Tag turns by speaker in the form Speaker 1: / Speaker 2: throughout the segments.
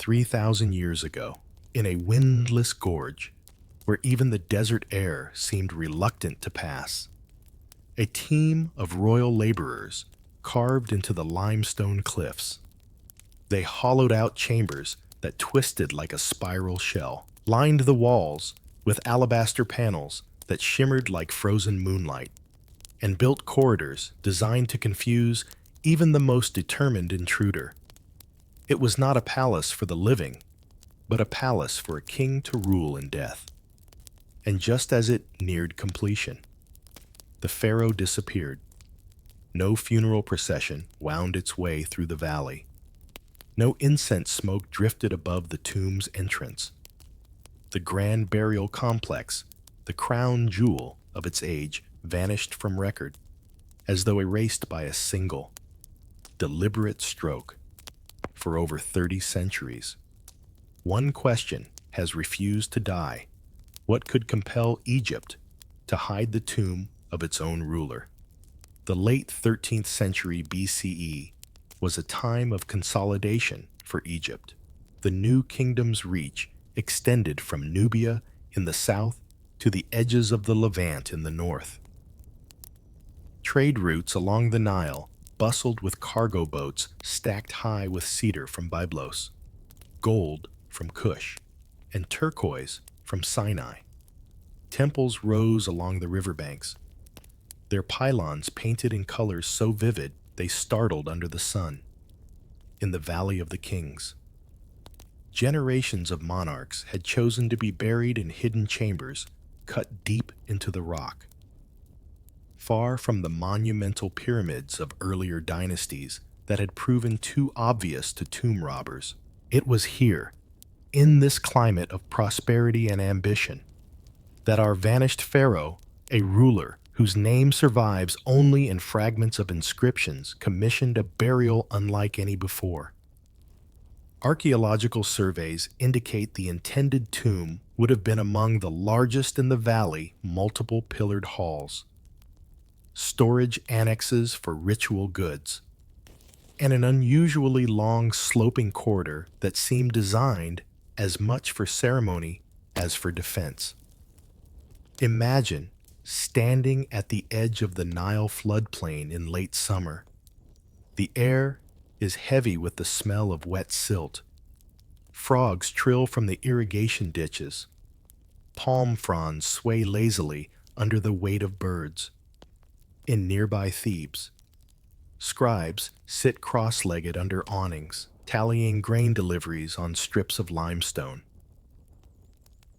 Speaker 1: 3,000 years ago, in a windless gorge, where even the desert air seemed reluctant to pass, a team of royal laborers carved into the limestone cliffs. They hollowed out chambers that twisted like a spiral shell, lined the walls with alabaster panels that shimmered like frozen moonlight, and built corridors designed to confuse even the most determined intruder. It was not a palace for the living, but a palace for a king to rule in death. And just as it neared completion, the pharaoh disappeared. No funeral procession wound its way through the valley. No incense smoke drifted above the tomb's entrance. The grand burial complex, the crown jewel of its age, vanished from record, as though erased by a single, deliberate stroke. For over 30 centuries, one question has refused to die: what could compel Egypt to hide the tomb of its own ruler? The late 13th century BCE was a time of consolidation for Egypt. The new kingdom's reach extended from Nubia in the south to the edges of the Levant in the north. Trade routes along the Nile bustled with cargo boats stacked high with cedar from Byblos, gold from Cush, and turquoise from Sinai. Temples rose along the riverbanks, their pylons painted in colors so vivid they startled under the sun. In the Valley of the Kings, generations of monarchs had chosen to be buried in hidden chambers cut deep into the rock. Far from the monumental pyramids of earlier dynasties that had proven too obvious to tomb robbers, it was here, in this climate of prosperity and ambition, that our vanished pharaoh, a ruler whose name survives only in fragments of inscriptions, commissioned a burial unlike any before. Archaeological surveys indicate the intended tomb would have been among the largest in the valley, multiple pillared halls, storage annexes for ritual goods, and an unusually long sloping corridor that seemed designed as much for ceremony as for defense. Imagine standing at the edge of the Nile floodplain in late summer. The air is heavy with the smell of wet silt. Frogs trill from the irrigation ditches. Palm fronds sway lazily under the weight of birds. In nearby Thebes, scribes sit cross-legged under awnings, tallying grain deliveries on strips of limestone.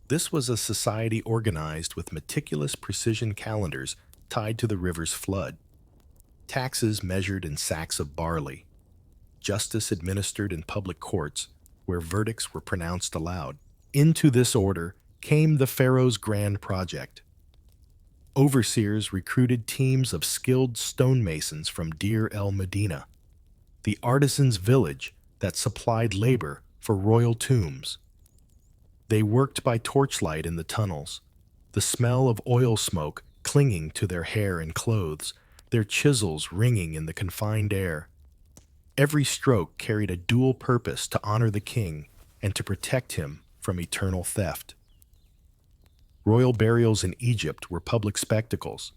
Speaker 1: This was a society organized with meticulous precision calendars tied to the river's flood, taxes measured in sacks of barley, justice administered in public courts where verdicts were pronounced aloud. Into this order came the pharaoh's grand project. Overseers recruited teams of skilled stonemasons from Deir el-Medina, the artisans' village that supplied labor for royal tombs. They worked by torchlight in the tunnels, the smell of oil smoke clinging to their hair and clothes, their chisels ringing in the confined air. Every stroke carried a dual purpose: to honor the king and to protect him from eternal theft. Royal burials in Egypt were public spectacles.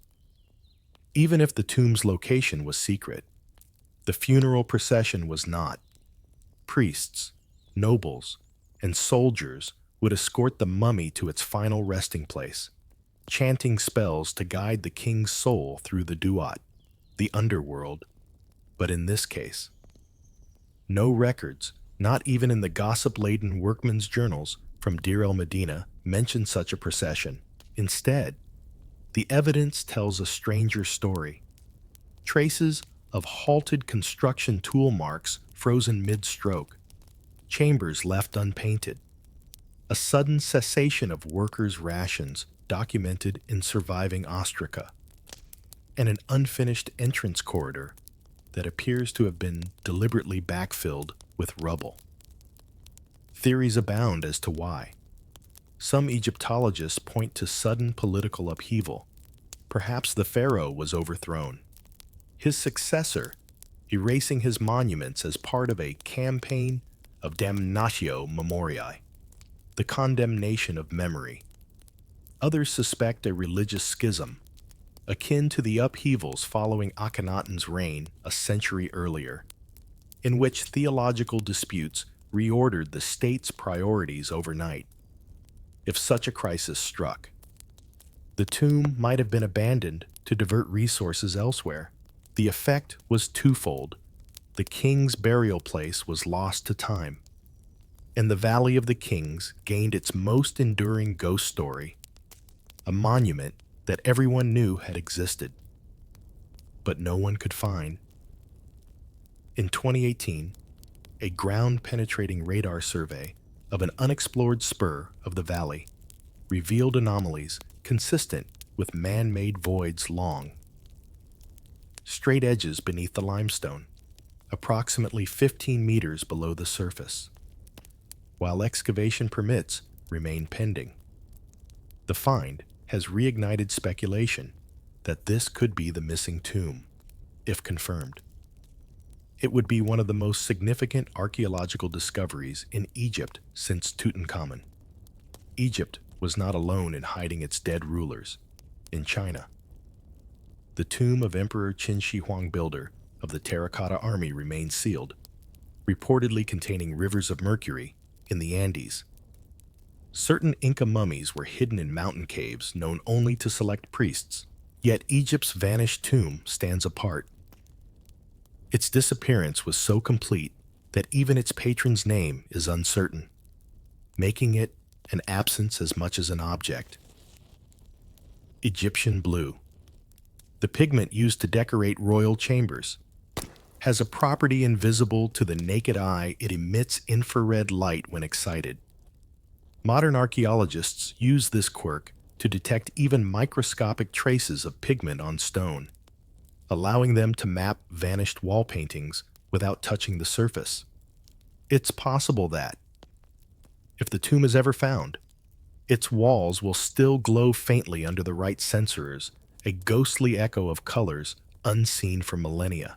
Speaker 1: Even if the tomb's location was secret, the funeral procession was not. Priests, nobles, and soldiers would escort the mummy to its final resting place, chanting spells to guide the king's soul through the duat, the underworld. But in this case, no records, not even in the gossip-laden workmen's journals from Deir el-Medina, mention such a procession. Instead, the evidence tells a stranger story. Traces of halted construction tool marks frozen mid-stroke, chambers left unpainted, a sudden cessation of workers' rations documented in surviving ostraca, and an unfinished entrance corridor that appears to have been deliberately backfilled with rubble. Theories abound as to why. Some Egyptologists point to sudden political upheaval. Perhaps the pharaoh was overthrown, his successor erasing his monuments as part of a campaign of damnatio memoriae, the condemnation of memory. Others suspect a religious schism, akin to the upheavals following Akhenaten's reign a century earlier, in which theological disputes reordered the state's priorities overnight. If such a crisis struck, the tomb might have been abandoned to divert resources elsewhere. The effect was twofold. The king's burial place was lost to time, and the Valley of the Kings gained its most enduring ghost story, a monument that everyone knew had existed, but no one could find. In 2018, a ground-penetrating radar survey of an unexplored spur of the valley revealed anomalies consistent with man-made voids long straight edges beneath the limestone, approximately 15 meters below the surface, while excavation permits remain pending. The find has reignited speculation that this could be the missing tomb, if confirmed. It would be one of the most significant archaeological discoveries in Egypt since Tutankhamun. Egypt was not alone in hiding its dead rulers. In China, the tomb of Emperor Qin Shi Huang Builder of the Terracotta Army remains sealed, reportedly containing rivers of mercury in the Andes. Certain Inca mummies were hidden in mountain caves known only to select priests, yet Egypt's vanished tomb stands apart. Its disappearance was so complete that even its patron's name is uncertain, making it an absence as much as an object. Egyptian blue, the pigment used to decorate royal chambers, has a property invisible to the naked eye. It emits infrared light when excited. Modern archaeologists use this quirk to detect even microscopic traces of pigment on stone, allowing them to map vanished wall paintings without touching the surface. It's possible that, if the tomb is ever found, its walls will still glow faintly under the right sensors, a ghostly echo of colors unseen for millennia.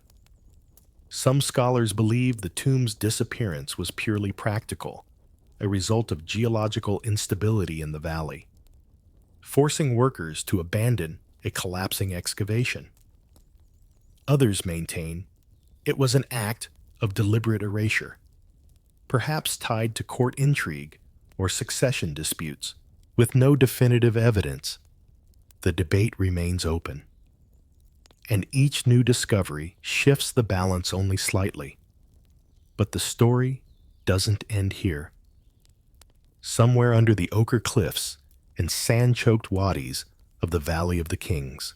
Speaker 1: Some scholars believe the tomb's disappearance was purely practical, a result of geological instability in the valley, forcing workers to abandon a collapsing excavation. Others maintain it was an act of deliberate erasure, perhaps tied to court intrigue or succession disputes. With no definitive evidence, the debate remains open, and each new discovery shifts the balance only slightly. But the story doesn't end here. Somewhere under the ochre cliffs and sand-choked wadis of the Valley of the Kings,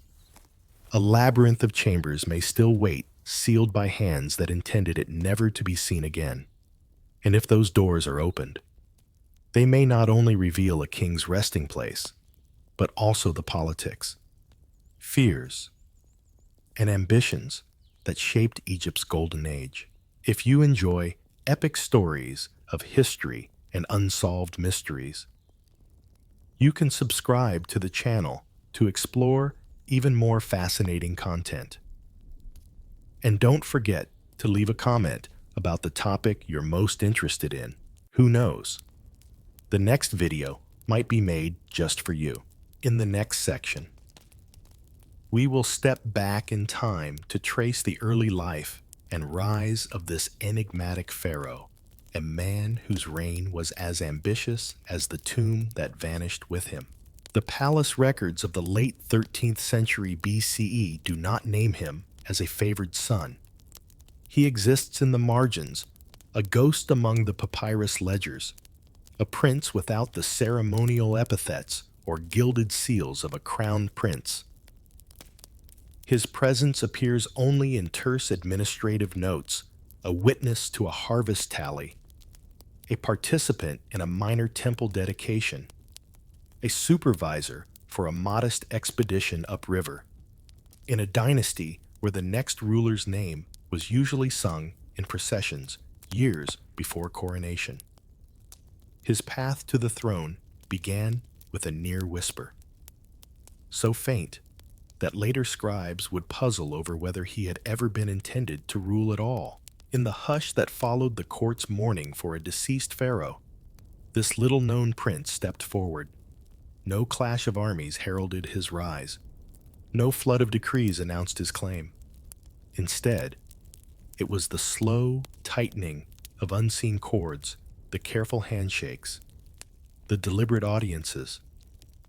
Speaker 1: a labyrinth of chambers may still wait, sealed by hands that intended it never to be seen again. And if those doors are opened, they may not only reveal a king's resting place, but also the politics, fears, and ambitions that shaped Egypt's golden age. If you enjoy epic stories of history and unsolved mysteries, you can subscribe to the channel to explore even more fascinating content. And don't forget to leave a comment about the topic you're most interested in. Who knows? The next video might be made just for you. In the next section, we will step back in time to trace the early life and rise of this enigmatic pharaoh, a man whose reign was as ambitious as the tomb that vanished with him. The palace records of the late 13th century BCE do not name him as a favored son. He exists in the margins, a ghost among the papyrus ledgers, a prince without the ceremonial epithets or gilded seals of a crowned prince. His presence appears only in terse administrative notes, a witness to a harvest tally, a participant in a minor temple dedication, a supervisor for a modest expedition upriver, in a dynasty where the next ruler's name was usually sung in processions years before coronation. His path to the throne began with a near whisper, so faint that later scribes would puzzle over whether he had ever been intended to rule at all. In the hush that followed the court's mourning for a deceased pharaoh, this little-known prince stepped forward. No clash of armies heralded his rise. No flood of decrees announced his claim. Instead, it was the slow tightening of unseen cords, the careful handshakes, the deliberate audiences,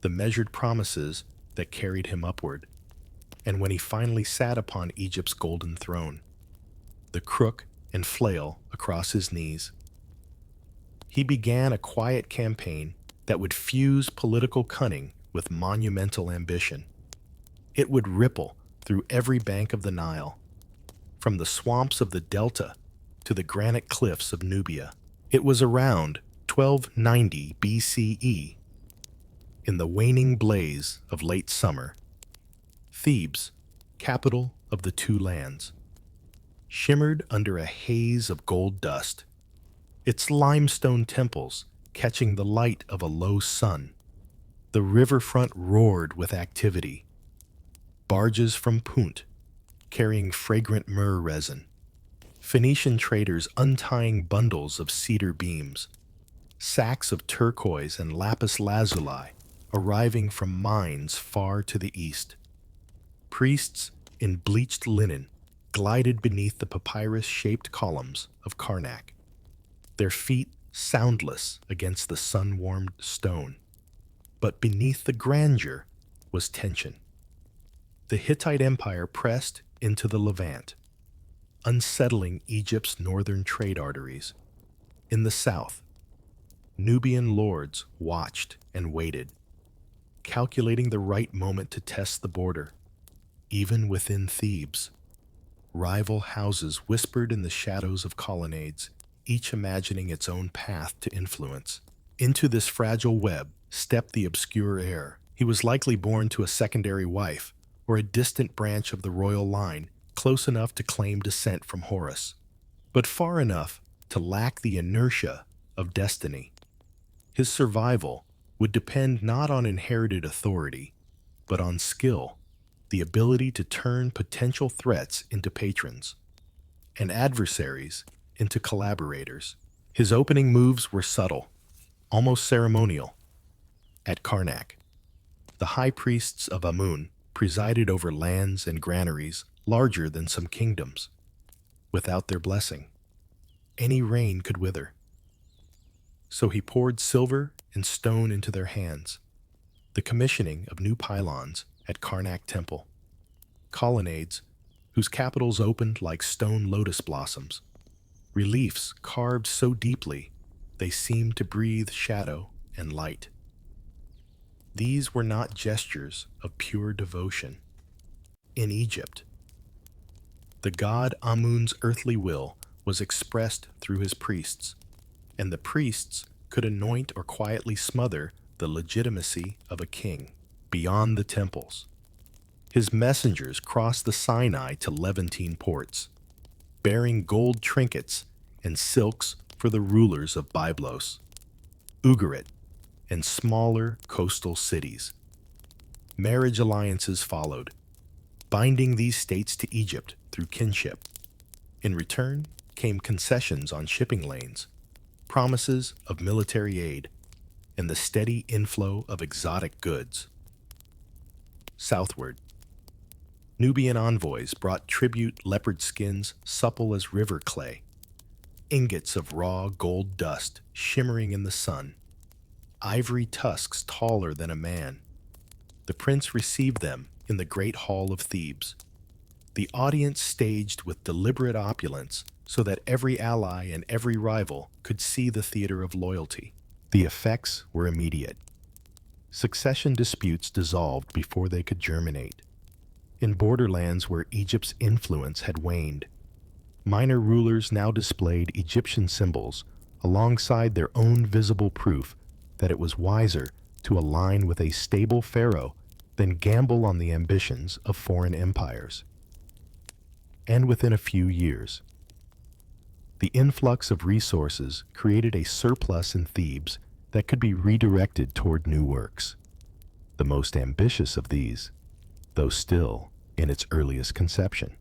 Speaker 1: the measured promises that carried him upward. And when he finally sat upon Egypt's golden throne, the crook and flail across his knees, he began a quiet campaign that would fuse political cunning with monumental ambition. It would ripple through every bank of the Nile, from the swamps of the Delta to the granite cliffs of Nubia. It was around 1290 BCE, in the waning blaze of late summer, Thebes, capital of the two lands, shimmered under a haze of gold dust, its limestone temples catching the light of a low sun. The riverfront roared with activity. Barges from Punt, carrying fragrant myrrh resin, Phoenician traders untying bundles of cedar beams, sacks of turquoise and lapis lazuli arriving from mines far to the east. Priests in bleached linen glided beneath the papyrus-shaped columns of Karnak, their feet soundless against the sun-warmed stone. But beneath the grandeur was tension. The Hittite Empire pressed into the Levant, unsettling Egypt's northern trade arteries. In the south, Nubian lords watched and waited, calculating the right moment to test the border. Even within Thebes, rival houses whispered in the shadows of colonnades, each imagining its own path to influence. Into this fragile web stepped the obscure heir. He was likely born to a secondary wife, or a distant branch of the royal line, close enough to claim descent from Horus, but far enough to lack the inertia of destiny. His survival would depend not on inherited authority, but on skill, the ability to turn potential threats into patrons, and adversaries into collaborators. His opening moves were subtle, almost ceremonial. At Karnak, the high priests of Amun presided over lands and granaries larger than some kingdoms. Without their blessing, any reign could wither. So he poured silver and stone into their hands, the commissioning of new pylons at Karnak Temple, colonnades whose capitals opened like stone lotus blossoms, reliefs carved so deeply they seemed to breathe shadow and light. These were not gestures of pure devotion. In Egypt, the god Amun's earthly will was expressed through his priests, and the priests could anoint or quietly smother the legitimacy of a king beyond the temples. His messengers crossed the Sinai to Levantine ports, bearing gold trinkets and silks for the rulers of Byblos, Ugarit, and smaller coastal cities. Marriage alliances followed, binding these states to Egypt through kinship. In return came concessions on shipping lanes, promises of military aid, and the steady inflow of exotic goods. Southward, Nubian envoys brought tribute leopard skins supple as river clay, ingots of raw gold dust shimmering in the sun, ivory tusks taller than a man. The prince received them in the great hall of Thebes, the audience staged with deliberate opulence so that every ally and every rival could see the theater of loyalty. The effects were immediate. Succession disputes dissolved before they could germinate. In borderlands where Egypt's influence had waned, minor rulers now displayed Egyptian symbols alongside their own visible proof that it was wiser to align with a stable pharaoh than gamble on the ambitions of foreign empires. And within a few years, the influx of resources created a surplus in Thebes that could be redirected toward new works. The most ambitious of these, though still in its earliest conception,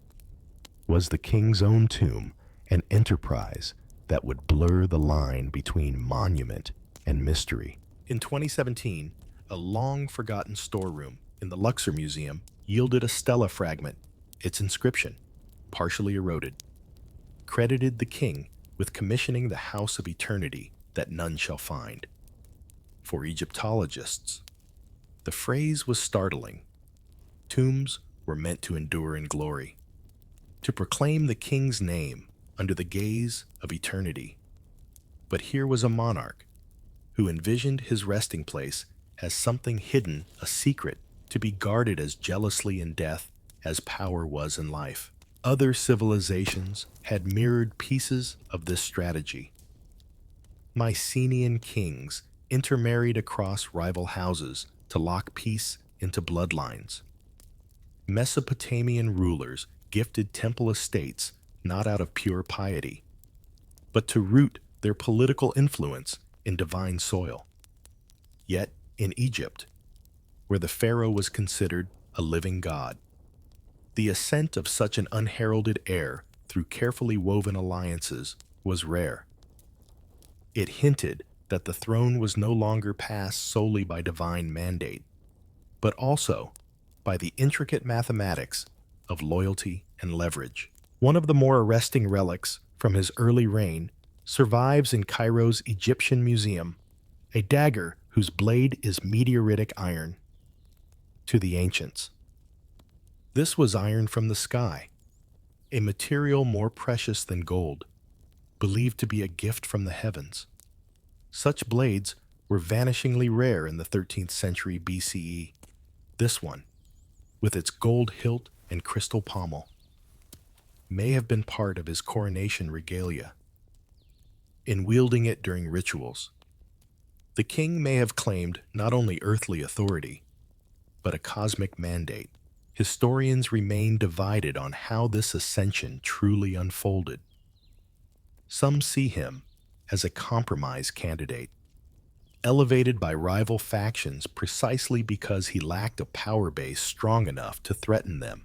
Speaker 1: was the king's own tomb an enterprise that would blur the line between monument and mystery. In 2017, a long-forgotten storeroom in the Luxor Museum yielded a stela fragment. Its inscription, partially eroded, credited the king with commissioning the House of Eternity that none shall find. For Egyptologists, the phrase was startling. Tombs were meant to endure in glory, to proclaim the king's name under the gaze of eternity. But here was a monarch who envisioned his resting place as something hidden, a secret, to be guarded as jealously in death as power was in life. Other civilizations had mirrored pieces of this strategy. Mycenaean kings intermarried across rival houses to lock peace into bloodlines. Mesopotamian rulers gifted temple estates not out of pure piety, but to root their political influence in divine soil. Yet, in Egypt, where the pharaoh was considered a living god, the ascent of such an unheralded heir through carefully woven alliances was rare. It hinted that the throne was no longer passed solely by divine mandate, but also by the intricate mathematics of loyalty and leverage. One of the more arresting relics from his early reign survives in Cairo's Egyptian Museum, a dagger whose blade is meteoritic iron. To the ancients, this was iron from the sky, a material more precious than gold, believed to be a gift from the heavens. Such blades were vanishingly rare in the 13th century BCE. This one, with its gold hilt and crystal pommel, may have been part of his coronation regalia. In wielding it during rituals, the king may have claimed not only earthly authority, but a cosmic mandate. Historians remain divided on how this ascension truly unfolded. Some see him as a compromise candidate, elevated by rival factions precisely because he lacked a power base strong enough to threaten them.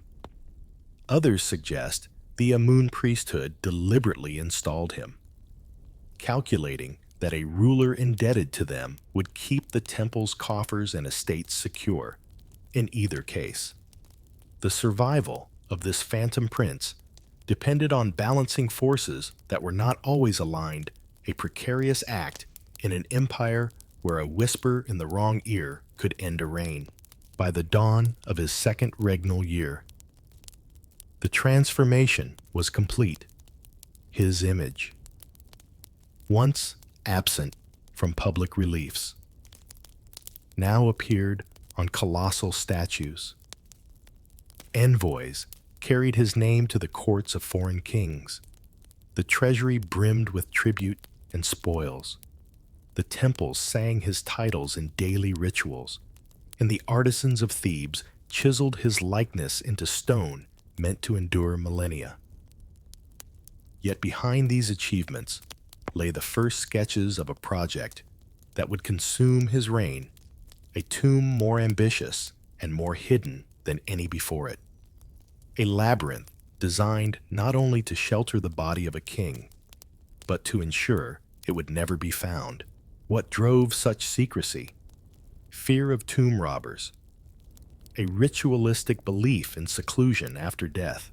Speaker 1: Others suggest the Amun priesthood deliberately installed him, calculating that a ruler indebted to them would keep the temple's coffers and estates secure. In either case, the survival of this phantom prince depended on balancing forces that were not always aligned, a precarious act in an empire where a whisper in the wrong ear could end a reign. By the dawn of his second regnal year, the transformation was complete. His image, once absent from public reliefs, now appeared on colossal statues. Envoys carried his name to the courts of foreign kings. The treasury brimmed with tribute and spoils. The temples sang his titles in daily rituals, and the artisans of Thebes chiseled his likeness into stone meant to endure millennia. Yet behind these achievements lay the first sketches of a project that would consume his reign, a tomb more ambitious and more hidden than any before it. A labyrinth designed not only to shelter the body of a king, but to ensure it would never be found. What drove such secrecy? Fear of tomb robbers, a ritualistic belief in seclusion after death,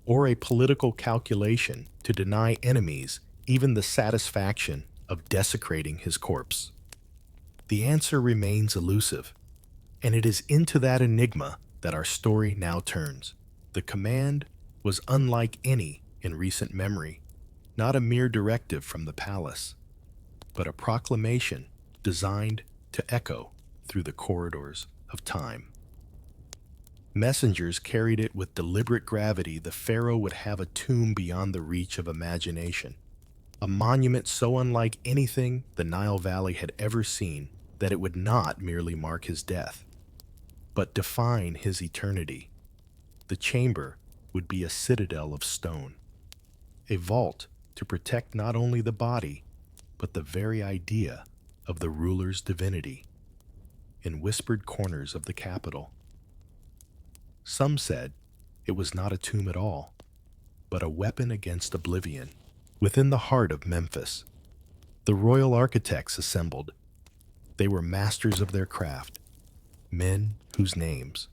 Speaker 1: or a political calculation to deny enemies even the satisfaction of desecrating his corpse? The answer remains elusive, and it is into that enigma that our story now turns. The command was unlike any in recent memory, not a mere directive from the palace, but a proclamation designed to echo through the corridors of time. Messengers carried it with deliberate gravity. The pharaoh would have a tomb beyond the reach of imagination, a monument so unlike anything the Nile Valley had ever seen that it would not merely mark his death, but define his eternity. The chamber would be a citadel of stone, a vault to protect not only the body, but the very idea of the ruler's divinity. In whispered corners of the capital, some said it was not a tomb at all, but a weapon against oblivion. Within the heart of Memphis, the royal architects assembled. They were masters of their craft, men whose names,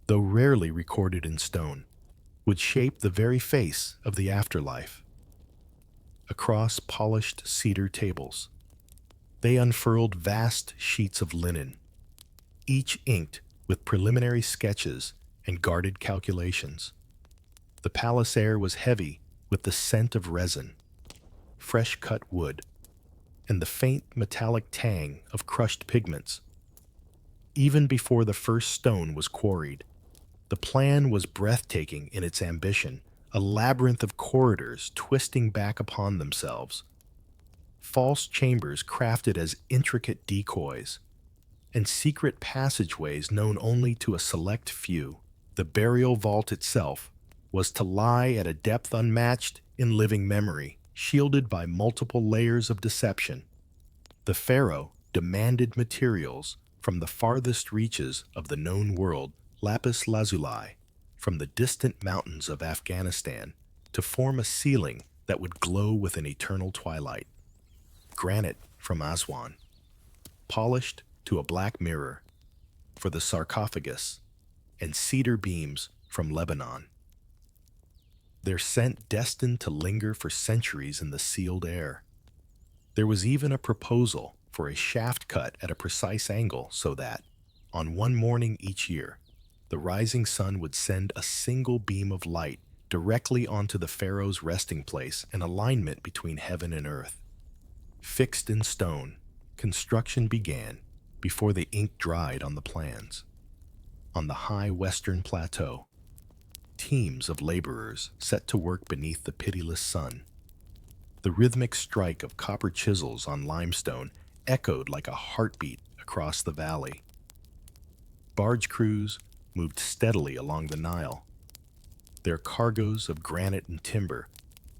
Speaker 1: though rarely recorded in stone, would shape the very face of the afterlife. Across polished cedar tables, they unfurled vast sheets of linen, each inked with preliminary sketches and guarded calculations. The palace air was heavy with the scent of resin, fresh-cut wood, and the faint metallic tang of crushed pigments. Even before the first stone was quarried, the plan was breathtaking in its ambition, a labyrinth of corridors twisting back upon themselves, false chambers crafted as intricate decoys, and secret passageways known only to a select few. The burial vault itself was to lie at a depth unmatched in living memory, shielded by multiple layers of deception. The pharaoh demanded materials from the farthest reaches of the known world, lapis lazuli, from the distant mountains of Afghanistan, to form a ceiling that would glow with an eternal twilight. Granite from Aswan, polished to a black mirror, for the sarcophagus, and cedar beams from Lebanon, their scent destined to linger for centuries in the sealed air. There was even a proposal for a shaft cut at a precise angle so that, on one morning each year, the rising sun would send a single beam of light directly onto the pharaoh's resting place, an alignment between heaven and earth. Fixed in stone, construction began before the ink dried on the plans. On the high western plateau, teams of laborers set to work beneath the pitiless sun. The rhythmic strike of copper chisels on limestone echoed like a heartbeat across the valley. Barge crews moved steadily along the Nile, their cargoes of granite and timber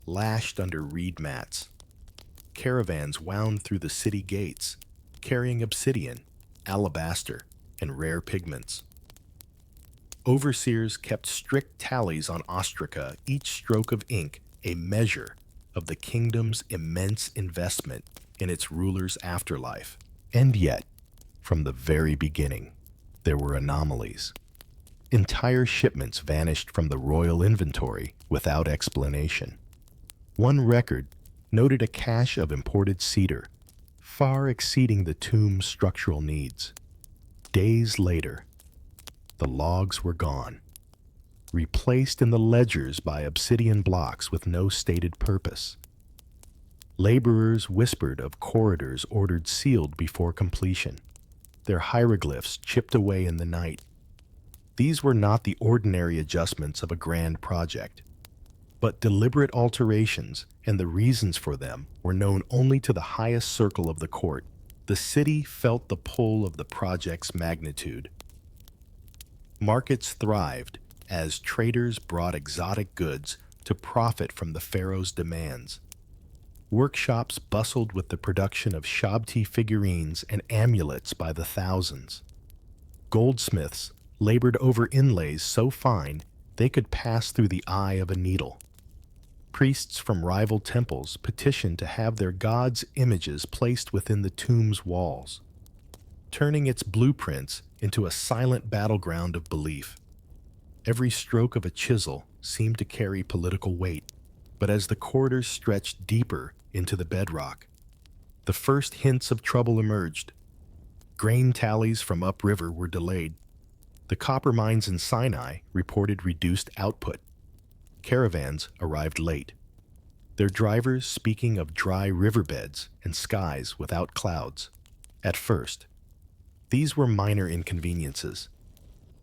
Speaker 1: lashed under reed mats. Caravans wound through the city gates, carrying obsidian, alabaster, and rare pigments. Overseers kept strict tallies on ostraca, each stroke of ink a measure of the kingdom's immense investment in its ruler's afterlife. And yet, from the very beginning, there were anomalies. Entire shipments vanished from the royal inventory without explanation. One record noted a cache of imported cedar, far exceeding the tomb's structural needs. Days later, the logs were gone, replaced in the ledgers by obsidian blocks with no stated purpose. Laborers whispered of corridors ordered sealed before completion, their hieroglyphs chipped away in the night. These were not the ordinary adjustments of a grand project, but deliberate alterations, and the reasons for them were known only to the highest circle of the court. The city felt the pull of the project's magnitude. Markets thrived as traders brought exotic goods to profit from the pharaoh's demands. Workshops bustled with the production of Shabti figurines and amulets by the thousands. Goldsmiths labored over inlays so fine they could pass through the eye of a needle. Priests from rival temples petitioned to have their gods' images placed within the tomb's walls, turning its blueprints into a silent battleground of belief. Every stroke of a chisel seemed to carry political weight, but as the corridors stretched deeper into the bedrock, the first hints of trouble emerged. Grain tallies from upriver were delayed. The copper mines in Sinai reported reduced output. Caravans arrived late, their drivers speaking of dry riverbeds and skies without clouds. At first, these were minor inconveniences,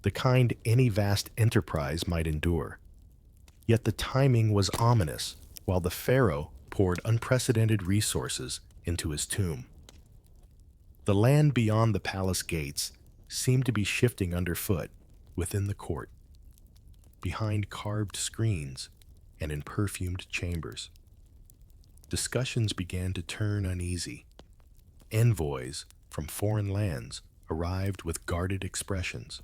Speaker 1: the kind any vast enterprise might endure. Yet the timing was ominous while the pharaoh poured unprecedented resources into his tomb. The land beyond the palace gates seemed to be shifting underfoot within the court, behind carved screens and in perfumed chambers. Discussions began to turn uneasy. Envoys from foreign lands arrived with guarded expressions,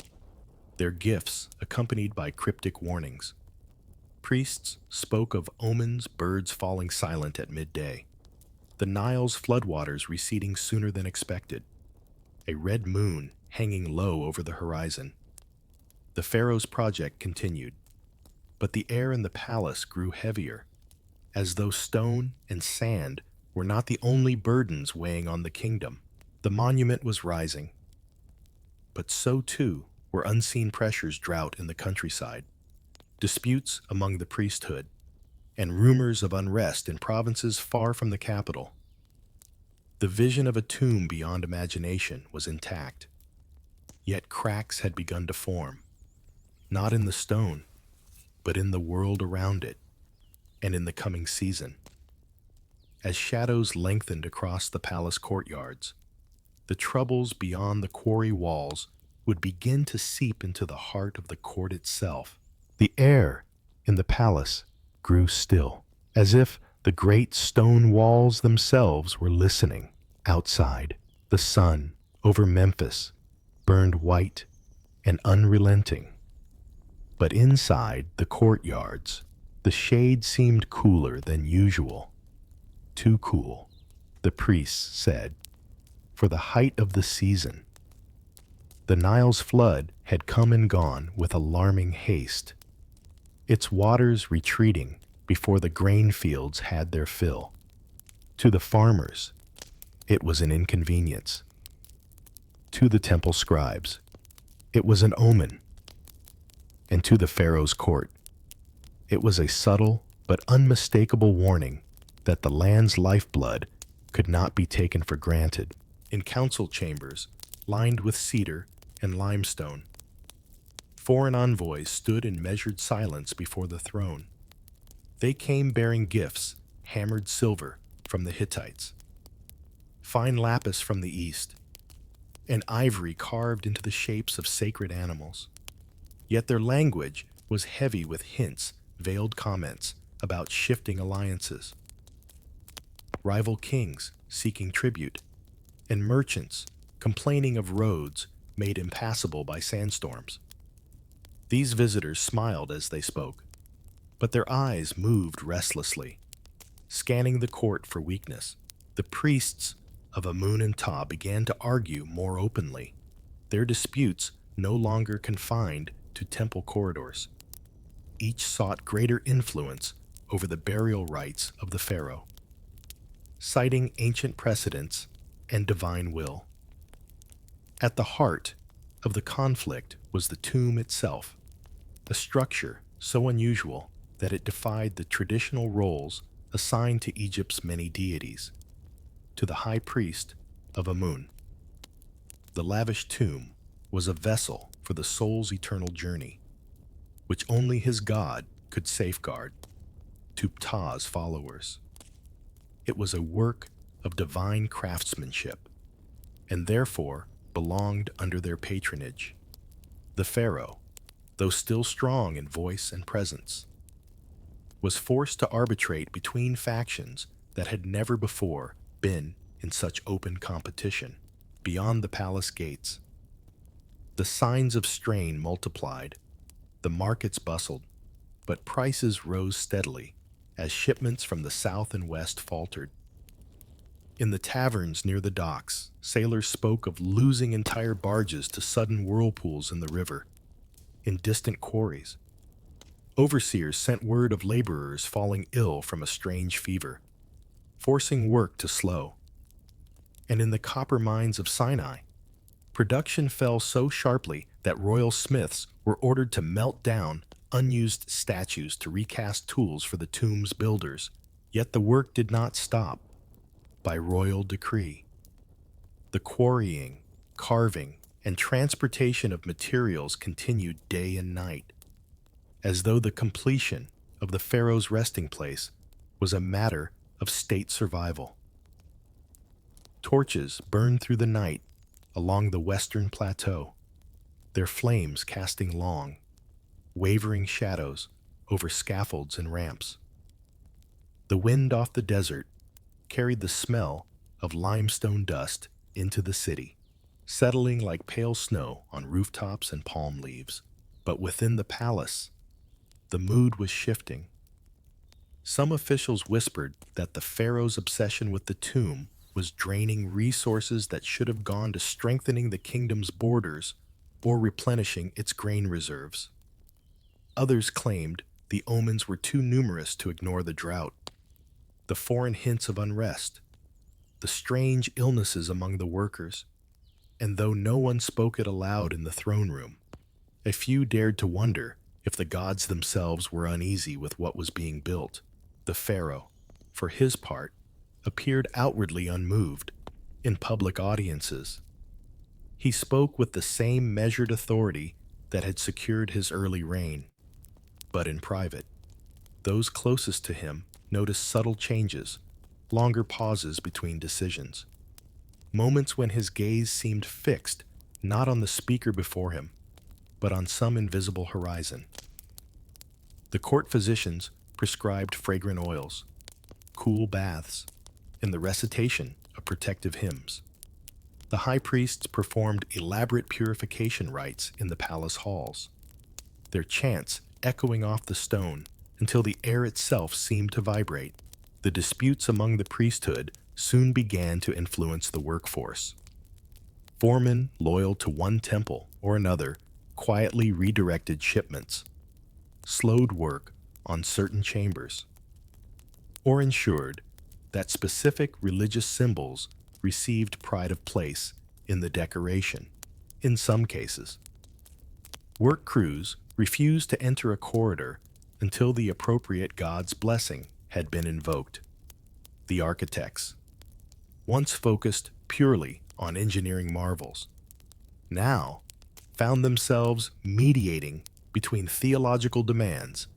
Speaker 1: their gifts accompanied by cryptic warnings. Priests spoke of omens, birds falling silent at midday, the Nile's floodwaters receding sooner than expected, a red moon hanging low over the horizon. The pharaoh's project continued, but the air in the palace grew heavier, as though stone and sand were not the only burdens weighing on the kingdom. The monument was rising, but so too were unseen pressures drought in the countryside, disputes among the priesthood, and rumors of unrest in provinces far from the capital. The vision of a tomb beyond imagination was intact, yet cracks had begun to form, not in the stone, but in the world around it, and in the coming season. As shadows lengthened across the palace courtyards, the troubles beyond the quarry walls would begin to seep into the heart of the court itself. The air in the palace grew still, as if the great stone walls themselves were listening. Outside, the sun over Memphis burned white and unrelenting. But inside the courtyards, the shade seemed cooler than usual. Too cool, the priests said, for the height of the season. The Nile's flood had come and gone with alarming haste, its waters retreating before the grain fields had their fill. To the farmers, it was an inconvenience. To the temple scribes, it was an omen. And to the pharaoh's court, it was a subtle but unmistakable warning that the land's lifeblood could not be taken for granted. In council chambers, lined with cedar and limestone, foreign envoys stood in measured silence before the throne. They came bearing gifts, hammered silver from the Hittites, fine lapis from the east, and ivory carved into the shapes of sacred animals. Yet their language was heavy with hints, veiled comments about shifting alliances, rival kings seeking tribute, and merchants complaining of roads made impassable by sandstorms. These visitors smiled as they spoke, but their eyes moved restlessly, scanning the court for weakness. The priests of Amun and Ta began to argue more openly, their disputes no longer confined to temple corridors. Each sought greater influence over the burial rites of the pharaoh, citing ancient precedents and divine will. At the heart of the conflict was the tomb itself, a structure so unusual that it defied the traditional roles assigned to Egypt's many deities. To the high priest of Amun, the lavish tomb was a vessel for the soul's eternal journey, which only his god could safeguard. To Ptah's followers, it was a work of divine craftsmanship, and therefore belonged under their patronage. The pharaoh, though still strong in voice and presence, was forced to arbitrate between factions that had never before been in such open competition. Beyond the palace gates, the signs of strain multiplied, the markets bustled, but prices rose steadily as shipments from the south and west faltered. In the taverns near the docks, sailors spoke of losing entire barges to sudden whirlpools in the river. In distant quarries, overseers sent word of laborers falling ill from a strange fever, forcing work to slow. And in the copper mines of Sinai, production fell so sharply that royal smiths were ordered to melt down unused statues to recast tools for the tomb's builders. Yet the work did not stop. By royal decree, the quarrying, carving, and transportation of materials continued day and night, as though the completion of the pharaoh's resting place was a matter of state survival. Torches burned through the night along the western plateau, their flames casting long, wavering shadows over scaffolds and ramps. The wind off the desert carried the smell of limestone dust into the city, settling like pale snow on rooftops and palm leaves. But within the palace, The mood was shifting. Some officials whispered that the pharaoh's obsession with the tomb was draining resources that should have gone to strengthening the kingdom's borders or replenishing its grain reserves. Others claimed the omens were too numerous to ignore the drought, the foreign hints of unrest, the strange illnesses among the workers, and though no one spoke it aloud in the throne room, a few dared to wonder if the gods themselves were uneasy with what was being built. The pharaoh, for his part, appeared outwardly unmoved in public audiences. He spoke with the same measured authority that had secured his early reign, but in private. Those closest to him noticed subtle changes, longer pauses between decisions, moments when his gaze seemed fixed not on the speaker before him, but on some invisible horizon. The court physicians prescribed fragrant oils, cool baths, and the recitation of protective hymns. The high priests performed elaborate purification rites in the palace halls, their chants echoing off the stone until the air itself seemed to vibrate. The disputes among the priesthood soon began to influence the workforce. Foremen loyal to one temple or another quietly redirected shipments, slowed work on certain chambers, or ensured that specific religious symbols received pride of place in the decoration. In some cases, work crews refused to enter a corridor until the appropriate god's blessing had been invoked. The architects, once focused purely on engineering marvels, now found themselves mediating between theological demands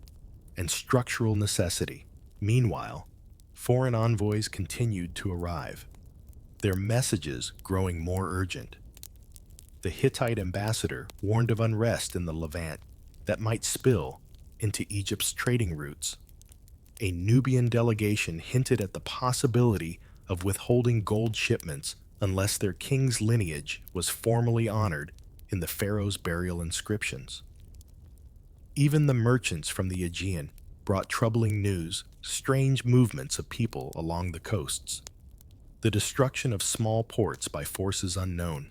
Speaker 1: and structural necessity. Meanwhile, foreign envoys continued to arrive, their messages growing more urgent. The Hittite ambassador warned of unrest in the Levant that might spill into Egypt's trading routes. A Nubian delegation hinted at the possibility of withholding gold shipments unless their king's lineage was formally honored in the pharaoh's burial inscriptions. Even the merchants from the Aegean brought troubling news, strange movements of people along the coasts, the destruction of small ports by forces unknown,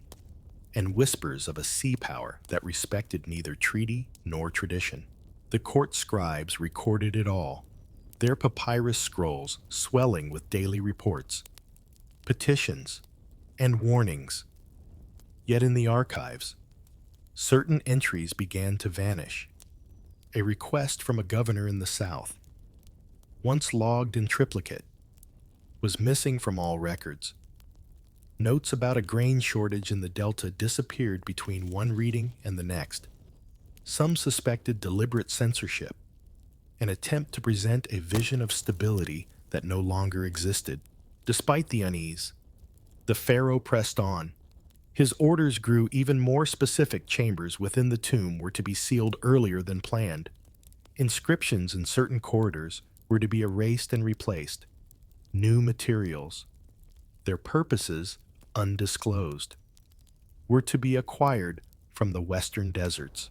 Speaker 1: and whispers of a sea power that respected neither treaty nor tradition. The court scribes recorded it all, their papyrus scrolls swelling with daily reports, petitions, and warnings. Yet in the archives, certain entries began to vanish. A request from a governor in the south, once logged in triplicate, was missing from all records. Notes about a grain shortage in the Delta disappeared between one reading and the next. Some suspected deliberate censorship, an attempt to present a vision of stability that no longer existed. Despite the unease, the pharaoh pressed on. His orders grew even more specific. Chambers within the tomb were to be sealed earlier than planned. Inscriptions in certain corridors were to be erased and replaced. New materials, their purposes undisclosed, were to be acquired from the western deserts.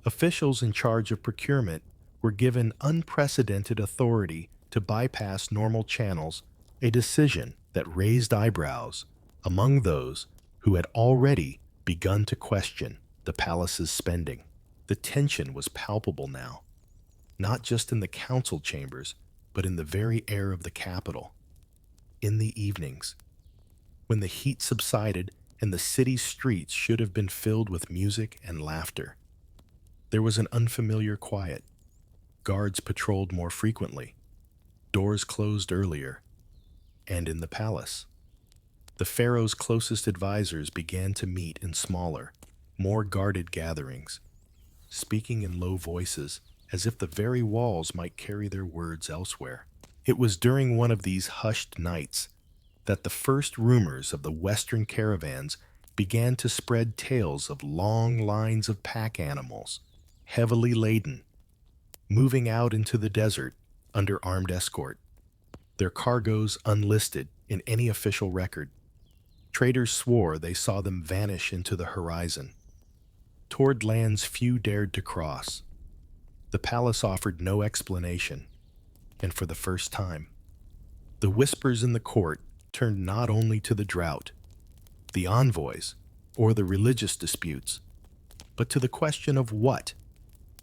Speaker 1: Officials in charge of procurement were given unprecedented authority to bypass normal channels, a decision that raised eyebrows among those who had already begun to question the palace's spending. The tension was palpable now, not just in the council chambers, but in the very air of the capital. In the evenings, when the heat subsided and the city's streets should have been filled with music and laughter, there was an unfamiliar quiet. Guards patrolled more frequently, doors closed earlier, and in the palace, the pharaoh's closest advisors began to meet in smaller, more guarded gatherings, speaking in low voices as if the very walls might carry their words elsewhere. It was during one of these hushed nights that the first rumors of the western caravans began to spread tales of long lines of pack animals, heavily laden, moving out into the desert under armed escort, their cargoes unlisted in any official record. Traders swore they saw them vanish into the horizon, toward lands few dared to cross. The palace offered no explanation, and for the first time, the whispers in the court turned not only to the drought, the envoys, or the religious disputes, but to the question of what,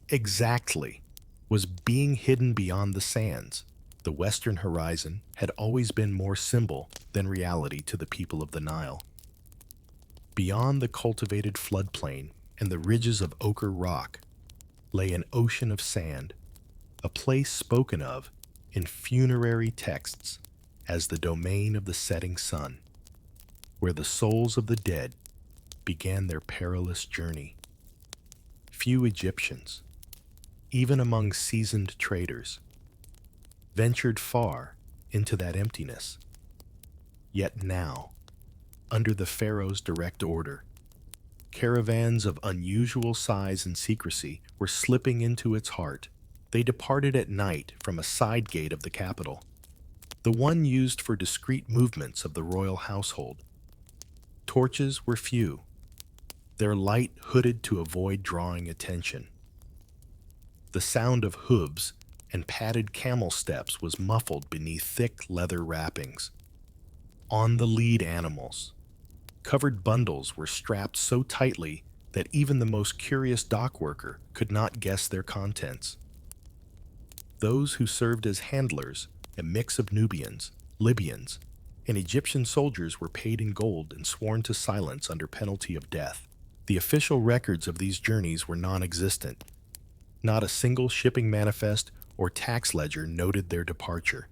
Speaker 1: exactly, was being hidden beyond the sands. The western horizon had always been more symbol than reality to the people of the Nile. Beyond the cultivated floodplain and the ridges of ochre rock lay an ocean of sand, a place spoken of in funerary texts as the domain of the setting sun, where the souls of the dead began their perilous journey. Few Egyptians, even among seasoned traders, ventured far into that emptiness. Yet now, under the pharaoh's direct order, caravans of unusual size and secrecy were slipping into its heart. They departed at night from a side gate of the capital, the one used for discreet movements of the royal household. Torches were few, their light hooded to avoid drawing attention. The sound of hooves and padded camel steps was muffled beneath thick leather wrappings. On the lead animals, covered bundles were strapped so tightly that even the most curious dock worker could not guess their contents. Those who served as handlers, a mix of Nubians, Libyans, and Egyptian soldiers, were paid in gold and sworn to silence under penalty of death. The official records of these journeys were non-existent. Not a single shipping manifest or tax ledger noted their departure.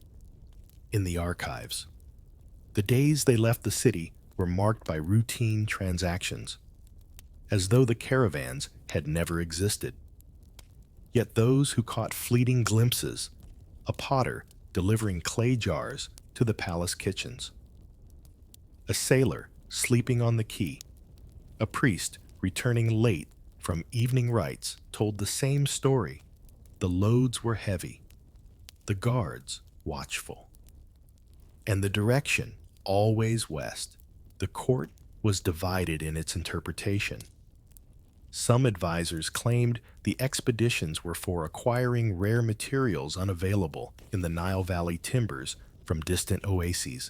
Speaker 1: In the archives, the days they left the city were marked by routine transactions, as though the caravans had never existed. Yet those who caught fleeting glimpses, a potter delivering clay jars to the palace kitchens, a sailor sleeping on the quay, a priest returning late from evening rites, told the same story. The loads were heavy, the guards watchful, and the direction always west. The court was divided in its interpretation. Some advisors claimed the expeditions were for acquiring rare materials unavailable in the Nile Valley timbers from distant oases,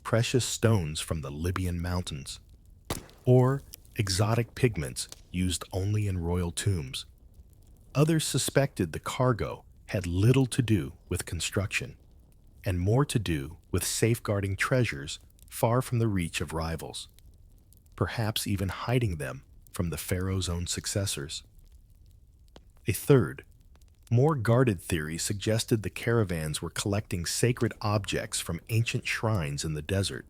Speaker 1: precious stones from the Libyan mountains, or exotic pigments used only in royal tombs. Others suspected the cargo had little to do with construction, and more to do with safeguarding treasures far from the reach of rivals, perhaps even hiding them from the pharaoh's own successors. A third, more guarded theory suggested the caravans were collecting sacred objects from ancient shrines in the desert,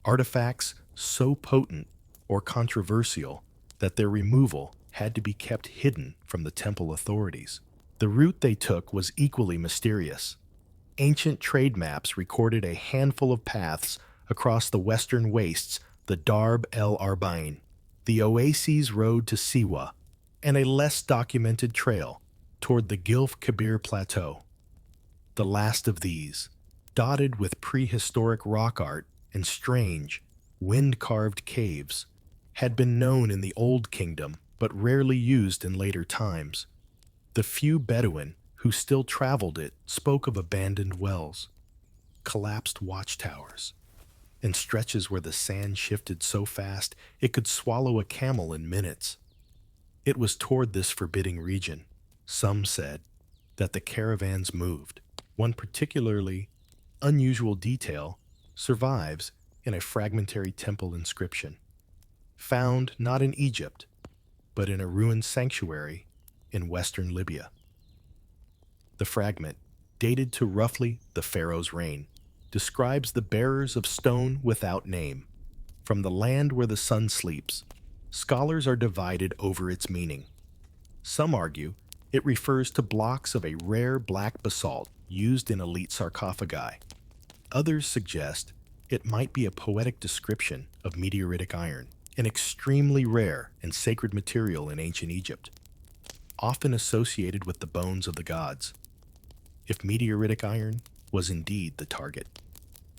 Speaker 1: artifacts so potent or controversial that their removal had to be kept hidden from the temple authorities. The route they took was equally mysterious. Ancient trade maps recorded a handful of paths across the western wastes, the Darb el Arbain, the oases road to Siwa, and a less documented trail toward the Gilf Kebir Plateau. The last of these, dotted with prehistoric rock art and strange, wind-carved caves, had been known in the Old Kingdom but rarely used in later times. The few Bedouin who still traveled it spoke of abandoned wells, collapsed watchtowers, and stretches where the sand shifted so fast it could swallow a camel in minutes. It was toward this forbidding region, some said, that the caravans moved. One particularly unusual detail survives in a fragmentary temple inscription, found not in Egypt, but in a ruined sanctuary in western Libya. The fragment, dated to roughly the pharaoh's reign, describes the bearers of stone without name, from the land where the sun sleeps. Scholars are divided over its meaning. Some argue it refers to blocks of a rare black basalt used in elite sarcophagi. Others suggest it might be a poetic description of meteoritic iron, an extremely rare and sacred material in ancient Egypt, often associated with the bones of the gods. If meteoritic iron was indeed the target,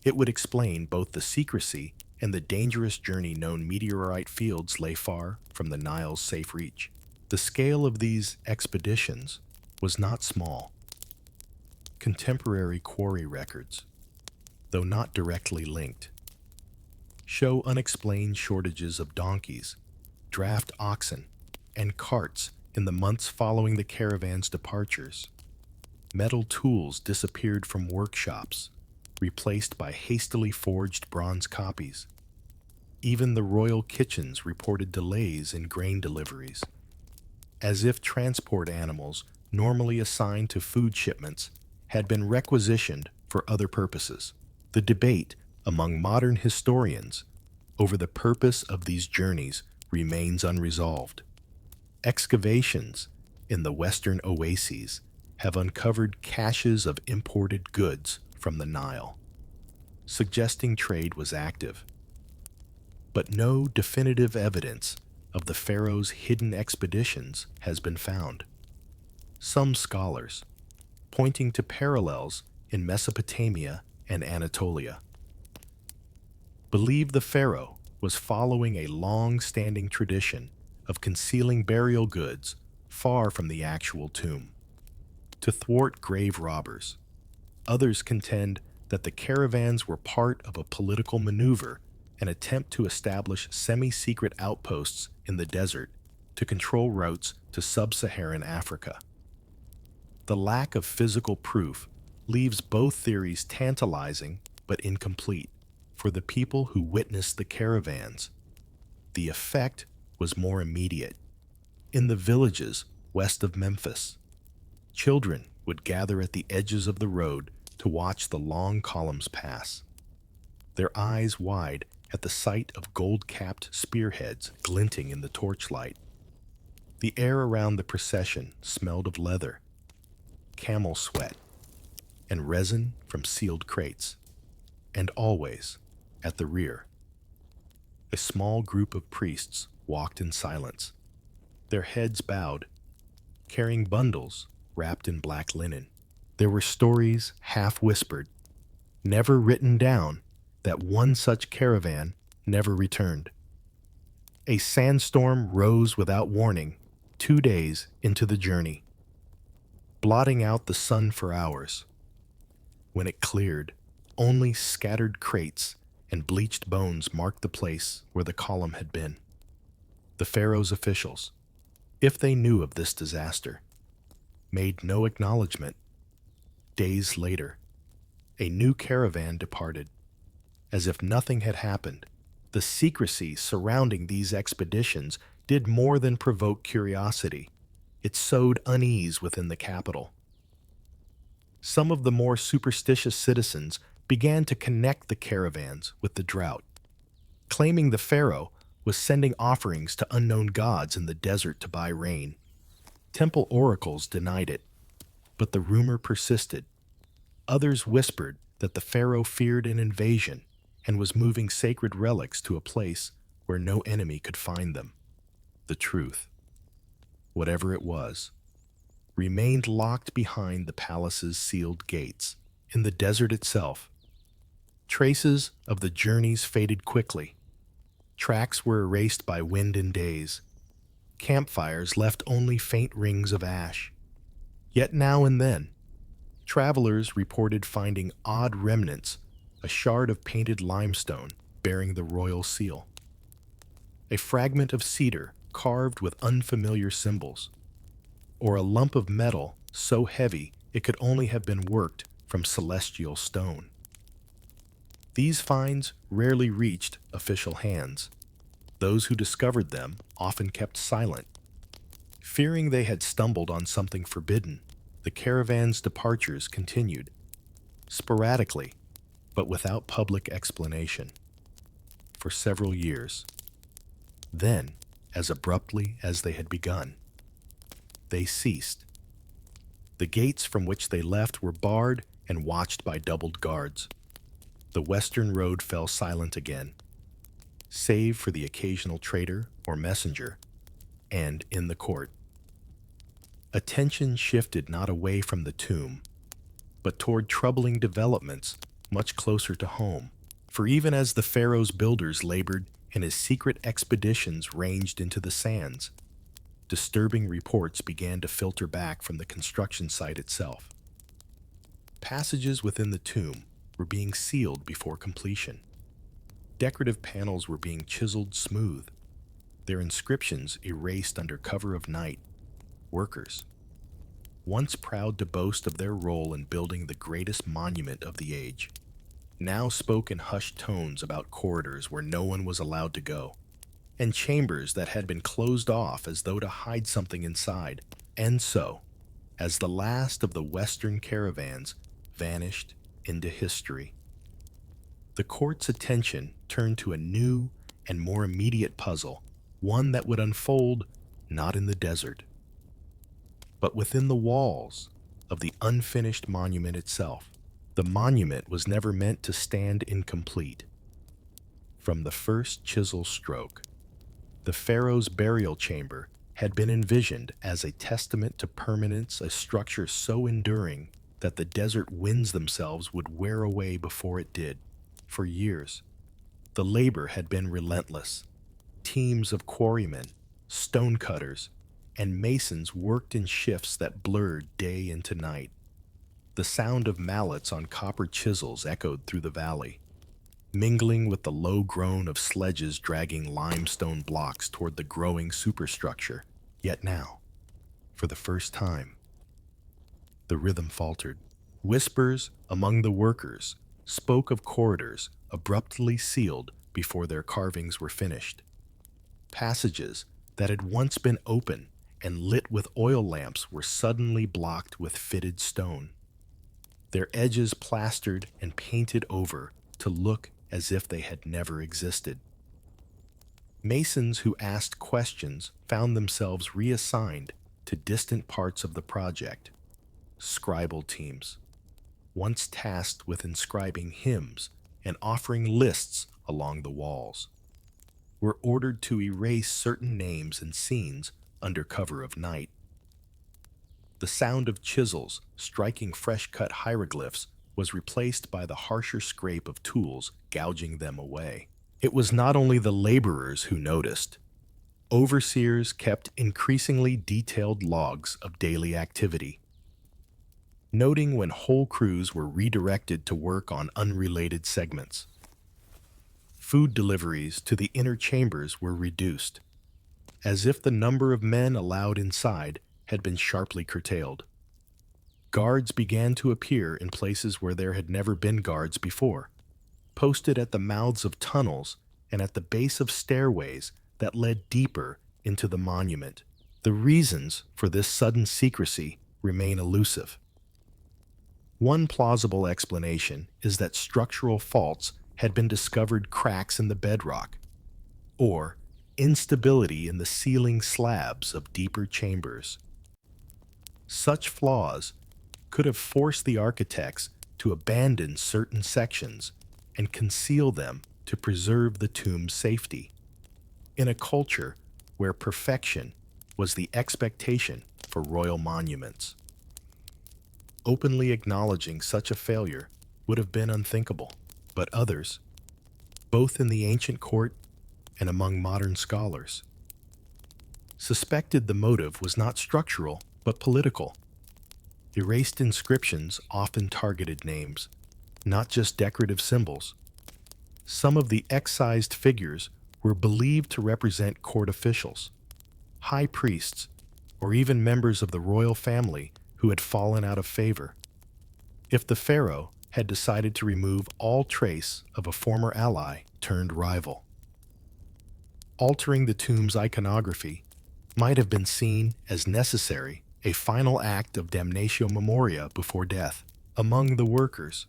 Speaker 1: it would explain both the secrecy and the dangerous journey known meteorite fields lay far from the Nile's safe reach. The scale of these expeditions was not small. Contemporary quarry records, though not directly linked, show unexplained shortages of donkeys, draft oxen, and carts in the months following the caravan's departures. Metal tools disappeared from workshops, replaced by hastily forged bronze copies. Even the royal kitchens reported delays in grain deliveries, as if transport animals normally assigned to food shipments had been requisitioned for other purposes. The debate among modern historians over the purpose of these journeys remains unresolved. Excavations in the western oases have uncovered caches of imported goods from the Nile, suggesting trade was active. But no definitive evidence of the pharaoh's hidden expeditions has been found. Some scholars, pointing to parallels in Mesopotamia and Anatolia, believe the pharaoh was following a long-standing tradition of concealing burial goods far from the actual tomb, to thwart grave robbers. Others contend that the caravans were part of a political maneuver, an attempt to establish semi-secret outposts in the desert to control routes to sub-Saharan Africa. The lack of physical proof leaves both theories tantalizing but incomplete for the people who witnessed the caravans. The effect was more immediate. In the villages west of Memphis, children would gather at the edges of the road to watch the long columns pass, their eyes wide at the sight of gold-capped spearheads glinting in the torchlight. The air around the procession smelled of leather, camel sweat, and resin from sealed crates. And always, at the rear, a small group of priests walked in silence, their heads bowed, carrying bundles wrapped in black linen. There were stories half-whispered, never written down, that one such caravan never returned. A sandstorm rose without warning 2 days into the journey, blotting out the sun for hours. When it cleared, only scattered crates and bleached bones marked the place where the column had been. The pharaoh's officials, if they knew of this disaster, made no acknowledgement. Days later, a new caravan departed, as if nothing had happened. The secrecy surrounding these expeditions did more than provoke curiosity. It sowed unease within the capital. Some of the more superstitious citizens began to connect the caravans with the drought, claiming the pharaoh was sending offerings to unknown gods in the desert to buy rain. Temple oracles denied it, but the rumor persisted. Others whispered that the pharaoh feared an invasion and was moving sacred relics to a place where no enemy could find them. The truth, whatever it was, remained locked behind the palace's sealed gates. In the desert itself, traces of the journeys faded quickly. Tracks were erased by wind and days. Campfires left only faint rings of ash. Yet now and then, travelers reported finding odd remnants, a shard of painted limestone bearing the royal seal, a fragment of cedar carved with unfamiliar symbols, or a lump of metal so heavy it could only have been worked from celestial stone. These finds rarely reached official hands. Those who discovered them often kept silent. Fearing they had stumbled on something forbidden, the caravan's departures continued, sporadically, but without public explanation, for several years. Then, as abruptly as they had begun, they ceased. The gates from which they left were barred and watched by doubled guards. The western road fell silent again, save for the occasional trader or messenger, and in the court. Attention shifted not away from the tomb, but toward troubling developments much closer to home. For even as the pharaoh's builders labored and his secret expeditions ranged into the sands, disturbing reports began to filter back from the construction site itself. Passages within the tomb were being sealed before completion. Decorative panels were being chiseled smooth, their inscriptions erased under cover of night. Workers, once proud to boast of their role in building the greatest monument of the age, now spoke in hushed tones about corridors where no one was allowed to go, and chambers that had been closed off as though to hide something inside. And so, as the last of the Western caravans vanished into history, the court's attention turned to a new and more immediate puzzle, one that would unfold not in the desert, but within the walls of the unfinished monument itself. The monument was never meant to stand incomplete. From the first chisel stroke, the pharaoh's burial chamber had been envisioned as a testament to permanence, a structure so enduring that the desert winds themselves would wear away before it did. For years, the labor had been relentless. Teams of quarrymen, stonecutters, and masons worked in shifts that blurred day into night. The sound of mallets on copper chisels echoed through the valley, mingling with the low groan of sledges dragging limestone blocks toward the growing superstructure. Yet now, for the first time, the rhythm faltered. Whispers among the workers spoke of corridors abruptly sealed before their carvings were finished. Passages that had once been open and lit with oil lamps were suddenly blocked with fitted stone, their edges plastered and painted over to look as if they had never existed. Masons who asked questions found themselves reassigned to distant parts of the project. Scribal teams, once tasked with inscribing hymns and offering lists along the walls, were ordered to erase certain names and scenes under cover of night. The sound of chisels striking fresh-cut hieroglyphs was replaced by the harsher scrape of tools gouging them away. It was not only the laborers who noticed. Overseers kept increasingly detailed logs of daily activity, noting when whole crews were redirected to work on unrelated segments. Food deliveries to the inner chambers were reduced, as if the number of men allowed inside had been sharply curtailed. Guards began to appear in places where there had never been guards before, posted at the mouths of tunnels and at the base of stairways that led deeper into the monument. The reasons for this sudden secrecy remain elusive. One plausible explanation is that structural faults had been discovered, cracks in the bedrock, or instability in the ceiling slabs of deeper chambers. Such flaws could have forced the architects to abandon certain sections and conceal them to preserve the tomb's safety. In a culture where perfection was the expectation for royal monuments, openly acknowledging such a failure would have been unthinkable. But others, both in the ancient court and among modern scholars, suspected the motive was not structural but political. Erased inscriptions often targeted names, not just decorative symbols. Some of the excised figures were believed to represent court officials, high priests, or even members of the royal family who had fallen out of favor. If the pharaoh had decided to remove all trace of a former ally turned rival, altering the tomb's iconography might have been seen as necessary, a final act of damnatio memoriae before death. Among the workers,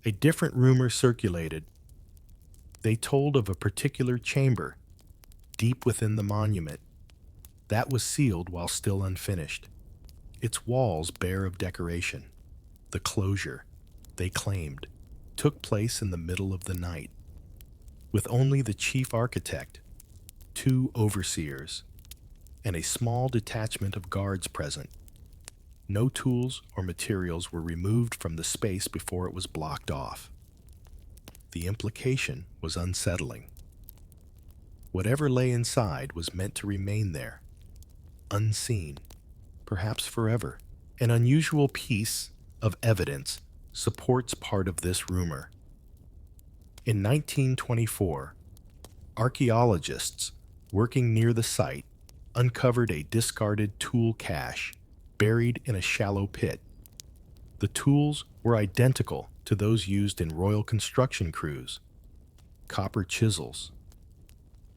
Speaker 1: a different rumor circulated. They told of a particular chamber deep within the monument that was sealed while still unfinished, its walls bare of decoration. The closure, they claimed, took place in the middle of the night, with only the chief architect, 2 overseers, and a small detachment of guards present. No tools or materials were removed from the space before it was blocked off. The implication was unsettling. Whatever lay inside was meant to remain there, unseen, perhaps forever. An unusual piece of evidence supports part of this rumor. In 1924, archaeologists working near the site uncovered a discarded tool cache buried in a shallow pit. The tools were identical to those used in royal construction crews: copper chisels,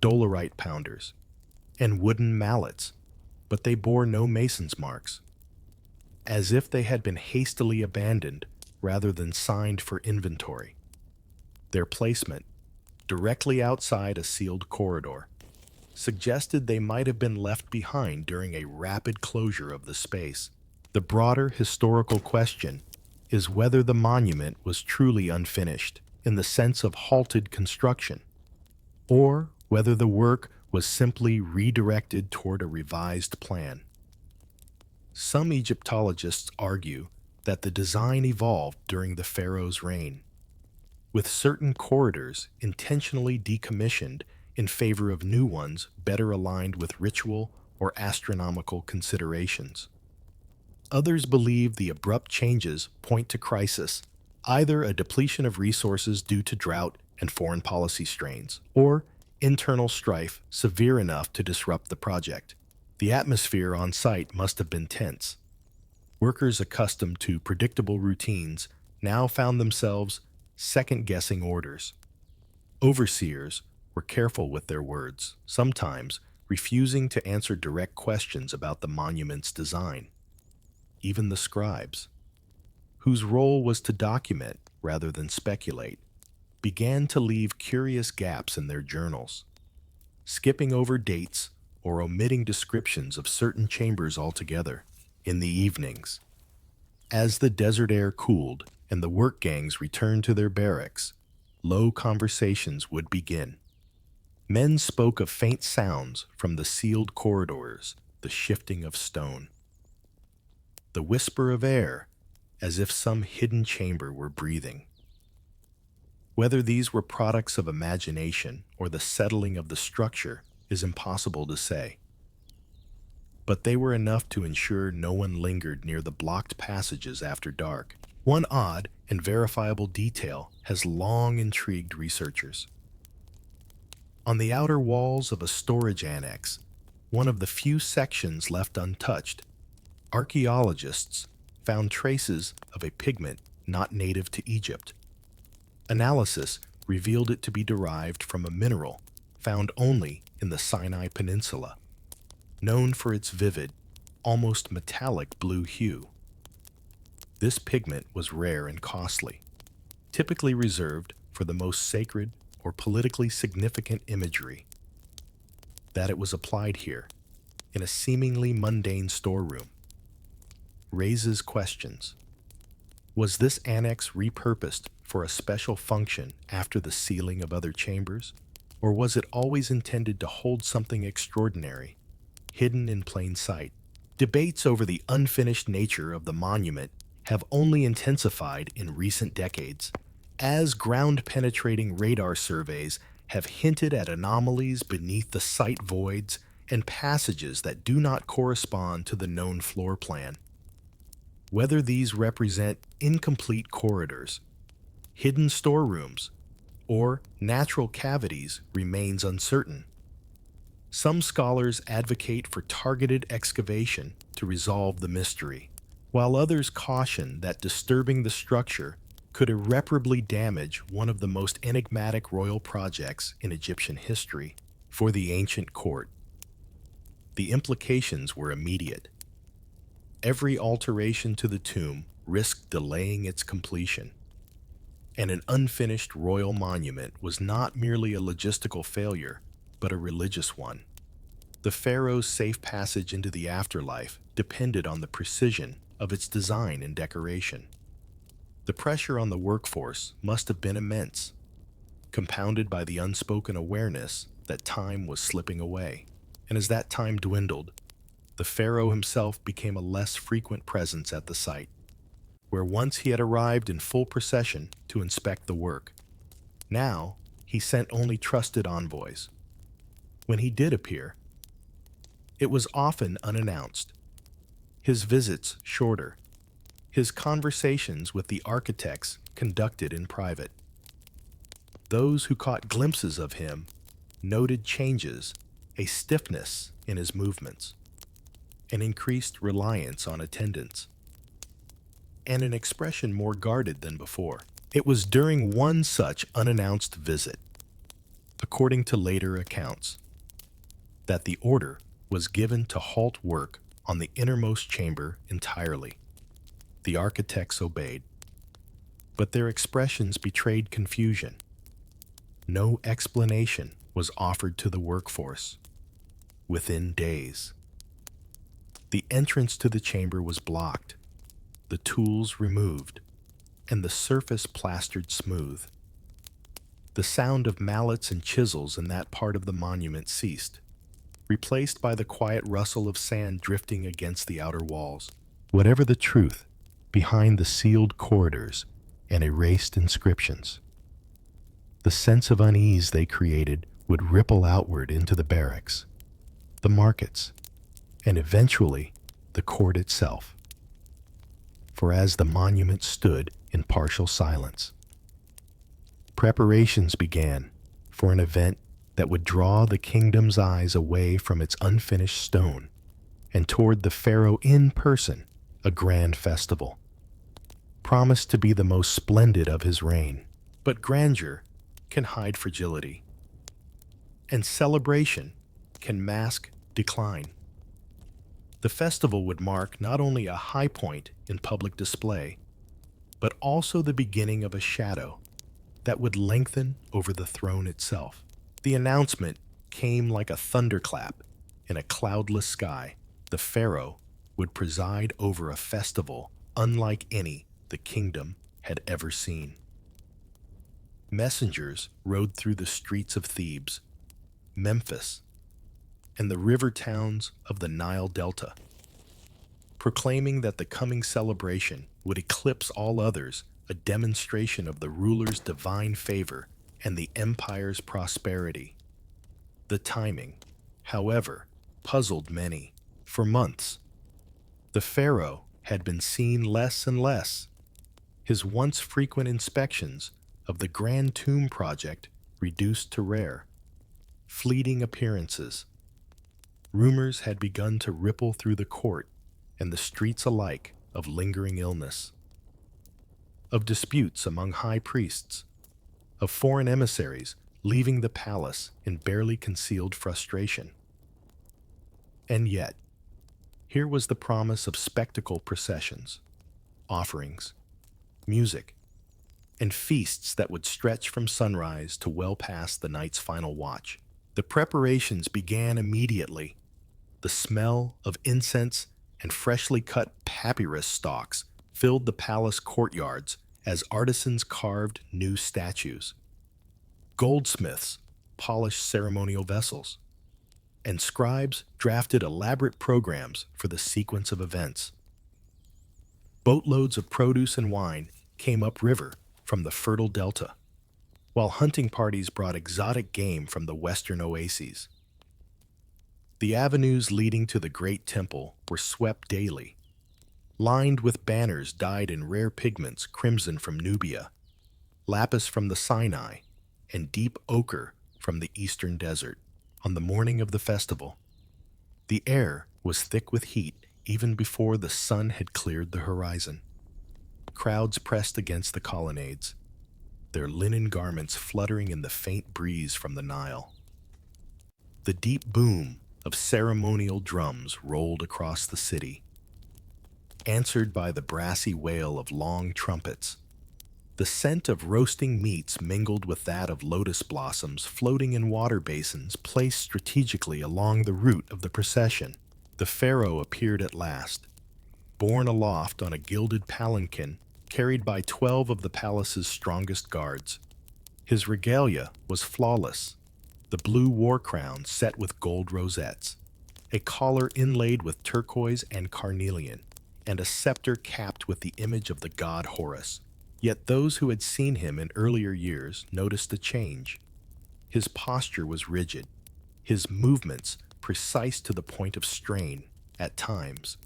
Speaker 1: dolerite pounders, and wooden mallets, but they bore no mason's marks, as if they had been hastily abandoned rather than signed for inventory. Their placement, directly outside a sealed corridor, suggested they might have been left behind during a rapid closure of the space. The broader historical question is whether the monument was truly unfinished, in the sense of halted construction, or whether the work was simply redirected toward a revised plan. Some Egyptologists argue that the design evolved during the pharaoh's reign, with certain corridors intentionally decommissioned in favor of new ones better aligned with ritual or astronomical considerations. Others believe the abrupt changes point to crisis, either a depletion of resources due to drought and foreign policy strains, or internal strife severe enough to disrupt the project. The atmosphere on site must have been tense. Workers accustomed to predictable routines now found themselves second-guessing orders. Overseers were careful with their words, sometimes refusing to answer direct questions about the monument's design. Even the scribes, whose role was to document rather than speculate, began to leave curious gaps in their journals, skipping over dates or omitting descriptions of certain chambers altogether. In the evenings, as the desert air cooled and the work gangs returned to their barracks, low conversations would begin. Men spoke of faint sounds from the sealed corridors, the shifting of stone, the whisper of air, as if some hidden chamber were breathing. Whether these were products of imagination or the settling of the structure is impossible to say, but they were enough to ensure no one lingered near the blocked passages after dark. One odd and verifiable detail has long intrigued researchers. On the outer walls of a storage annex, one of the few sections left untouched, archaeologists found traces of a pigment not native to Egypt. Analysis revealed it to be derived from a mineral found only in the Sinai Peninsula, known for its vivid, almost metallic blue hue. This pigment was rare and costly, typically reserved for the most sacred or politically significant imagery. That it was applied here, in a seemingly mundane storeroom, raises questions. Was this annex repurposed for a special function after the sealing of other chambers, or was it always intended to hold something extraordinary, hidden in plain sight? Debates over the unfinished nature of the monument have only intensified in recent decades, as ground-penetrating radar surveys have hinted at anomalies beneath the site voids and passages that do not correspond to the known floor plan. Whether these represent incomplete corridors, hidden storerooms, or natural cavities remains uncertain. Some scholars advocate for targeted excavation to resolve the mystery, while others caution that disturbing the structure could irreparably damage one of the most enigmatic royal projects in Egyptian history. For the ancient court, the implications were immediate. Every alteration to the tomb risked delaying its completion, and an unfinished royal monument was not merely a logistical failure, but a religious one. The pharaoh's safe passage into the afterlife depended on the precision of its design and decoration. The pressure on the workforce must have been immense, compounded by the unspoken awareness that time was slipping away. And as that time dwindled, the pharaoh himself became a less frequent presence at the site, where once he had arrived in full procession to inspect the work. Now, he sent only trusted envoys. When he did appear, It was often unannounced, his visits shorter, his conversations with the architects conducted in private. Those who caught glimpses of him noted changes, a stiffness in his movements, an increased reliance on attendance, and an expression more guarded than before. It was during one such unannounced visit, according to later accounts, that the order was given to halt work on the innermost chamber entirely. The architects obeyed, but their expressions betrayed confusion. No explanation was offered to the workforce. Within days, the entrance to the chamber was blocked, the tools removed, and the surface plastered smooth. The sound of mallets and chisels in that part of the monument ceased, replaced by the quiet rustle of sand drifting against the outer walls. Whatever the truth behind the sealed corridors and erased inscriptions, the sense of unease they created would ripple outward into the barracks, the markets, and eventually the court itself. For as the monument stood in partial silence, preparations began for an event that would draw the kingdom's eyes away from its unfinished stone and toward the pharaoh in person, a grand festival, promised to be the most splendid of his reign. But grandeur can hide fragility, and celebration can mask decline. The festival would mark not only a high point in public display, but also the beginning of a shadow that would lengthen over the throne itself. The announcement came like a thunderclap in a cloudless sky. The pharaoh would preside over a festival unlike any the kingdom had ever seen. Messengers rode through the streets of Thebes, Memphis, and the river towns of the Nile Delta, proclaiming that the coming celebration would eclipse all others, a demonstration of the ruler's divine favor and the empire's prosperity. The timing, however, puzzled many. For months, the pharaoh had been seen less and less. His once frequent inspections of the Grand Tomb project reduced to rare, fleeting appearances. Rumors had begun to ripple through the court and the streets alike of lingering illness, of disputes among high priests, of foreign emissaries leaving the palace in barely concealed frustration. And yet, here was the promise of spectacle processions, offerings, music, and feasts that would stretch from sunrise to well past the night's final watch. The preparations began immediately. The smell of incense and freshly cut papyrus stalks filled the palace courtyards as artisans carved new statues. Goldsmiths polished ceremonial vessels, and scribes drafted elaborate programs for the sequence of events. Boatloads of produce and wine came upriver from the fertile delta, while hunting parties brought exotic game from the western oases. The avenues leading to the great temple were swept daily, lined with banners dyed in rare pigments, crimson from Nubia, lapis from the Sinai, and deep ochre from the eastern desert. On the morning of the festival, the air was thick with heat even before the sun had cleared the horizon. Crowds pressed against the colonnades, their linen garments fluttering in the faint breeze from the Nile. The deep boom of ceremonial drums rolled across the city, answered by the brassy wail of long trumpets. The scent of roasting meats mingled with that of lotus blossoms floating in water basins placed strategically along the route of the procession. The pharaoh appeared at last, borne aloft on a gilded palanquin carried by 12 of the palace's strongest guards. His regalia was flawless, the blue war crown set with gold rosettes, a collar inlaid with turquoise and carnelian, and a scepter capped with the image of the god Horus. Yet those who had seen him in earlier years noticed a change. His posture was rigid, his movements precise to the point of strain at times.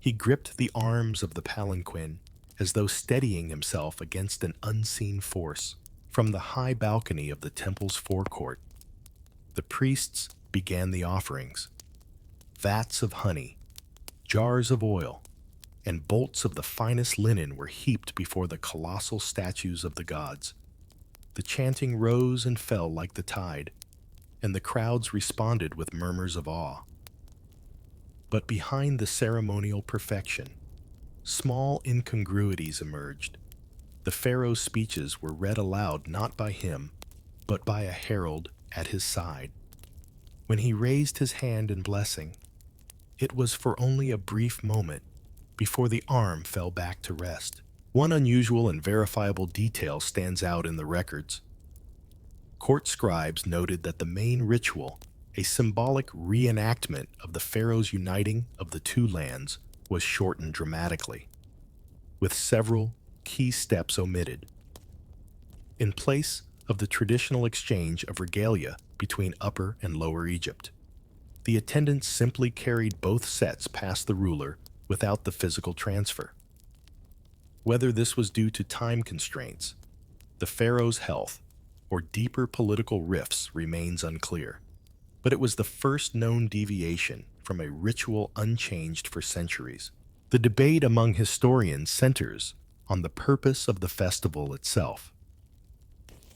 Speaker 1: He gripped the arms of the palanquin as though steadying himself against an unseen force. From the high balcony of the temple's forecourt, the priests began the offerings. Vats of honey, jars of oil, and bolts of the finest linen were heaped before the colossal statues of the gods. The chanting rose and fell like the tide, and the crowds responded with murmurs of awe. But behind the ceremonial perfection, small incongruities emerged. The pharaoh's speeches were read aloud not by him, but by a herald at his side. When he raised his hand in blessing, it was for only a brief moment before the arm fell back to rest. One unusual and verifiable detail stands out in the records. Court scribes noted that the main ritual, a symbolic reenactment of the pharaoh's uniting of the two lands, was shortened dramatically, with several key steps omitted. In place of the traditional exchange of regalia between Upper and Lower Egypt, the attendants simply carried both sets past the ruler without the physical transfer. Whether this was due to time constraints, the pharaoh's health, or deeper political rifts remains unclear. But it was the first known deviation from a ritual unchanged for centuries. The debate among historians centers on the purpose of the festival itself.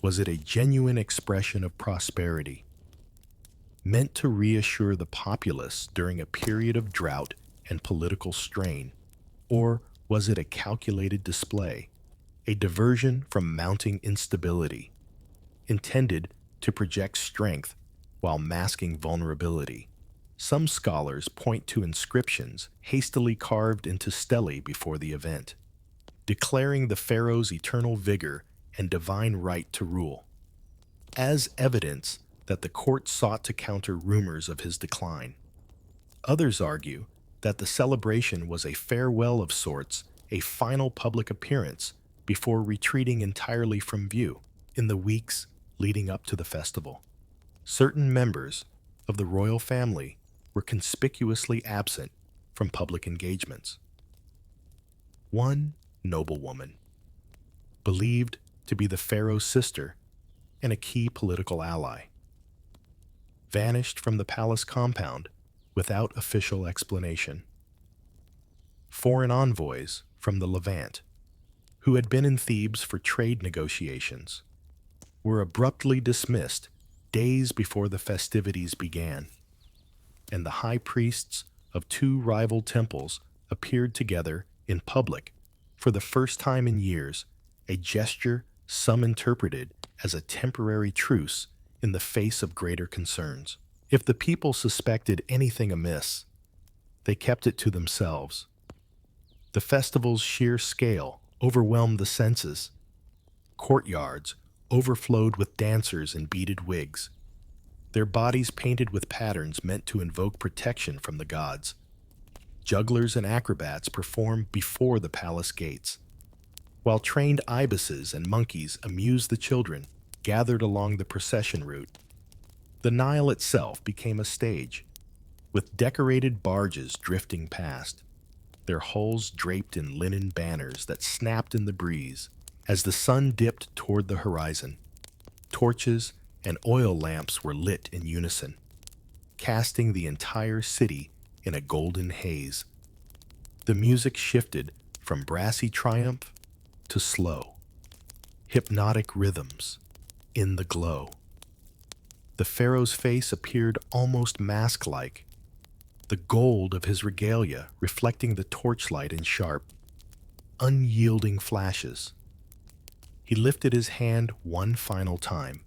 Speaker 1: Was it a genuine expression of prosperity, meant to reassure the populace during a period of drought and political strain, or was it a calculated display, a diversion from mounting instability, intended to project strength while masking vulnerability? Some scholars point to inscriptions hastily carved into stelae before the event, declaring the pharaoh's eternal vigor and divine right to rule, as evidence that the court sought to counter rumors of his decline. Others argue that the celebration was a farewell of sorts, a final public appearance before retreating entirely from view. In the weeks leading up to the festival, certain members of the royal family were conspicuously absent from public engagements. One noblewoman, believed to be the pharaoh's sister and a key political ally, vanished from the palace compound without official explanation. Foreign envoys from the Levant, who had been in Thebes for trade negotiations, were abruptly dismissed days before the festivities began, and the high priests of two rival temples appeared together in public for the first time in years, a gesture some interpreted as a temporary truce in the face of greater concerns. If the people suspected anything amiss, they kept it to themselves. The festival's sheer scale overwhelmed the senses. Courtyards overflowed with dancers in beaded wigs, their bodies painted with patterns meant to invoke protection from the gods. Jugglers and acrobats performed before the palace gates, while trained ibises and monkeys amused the children gathered along the procession route. The Nile itself became a stage, with decorated barges drifting past, their hulls draped in linen banners that snapped in the breeze. As the sun dipped toward the horizon, torches and oil lamps were lit in unison, casting the entire city in a golden haze. The music shifted from brassy triumph to slow, hypnotic rhythms in the glow. The pharaoh's face appeared almost mask-like, the gold of his regalia reflecting the torchlight in sharp, unyielding flashes. He lifted his hand one final time,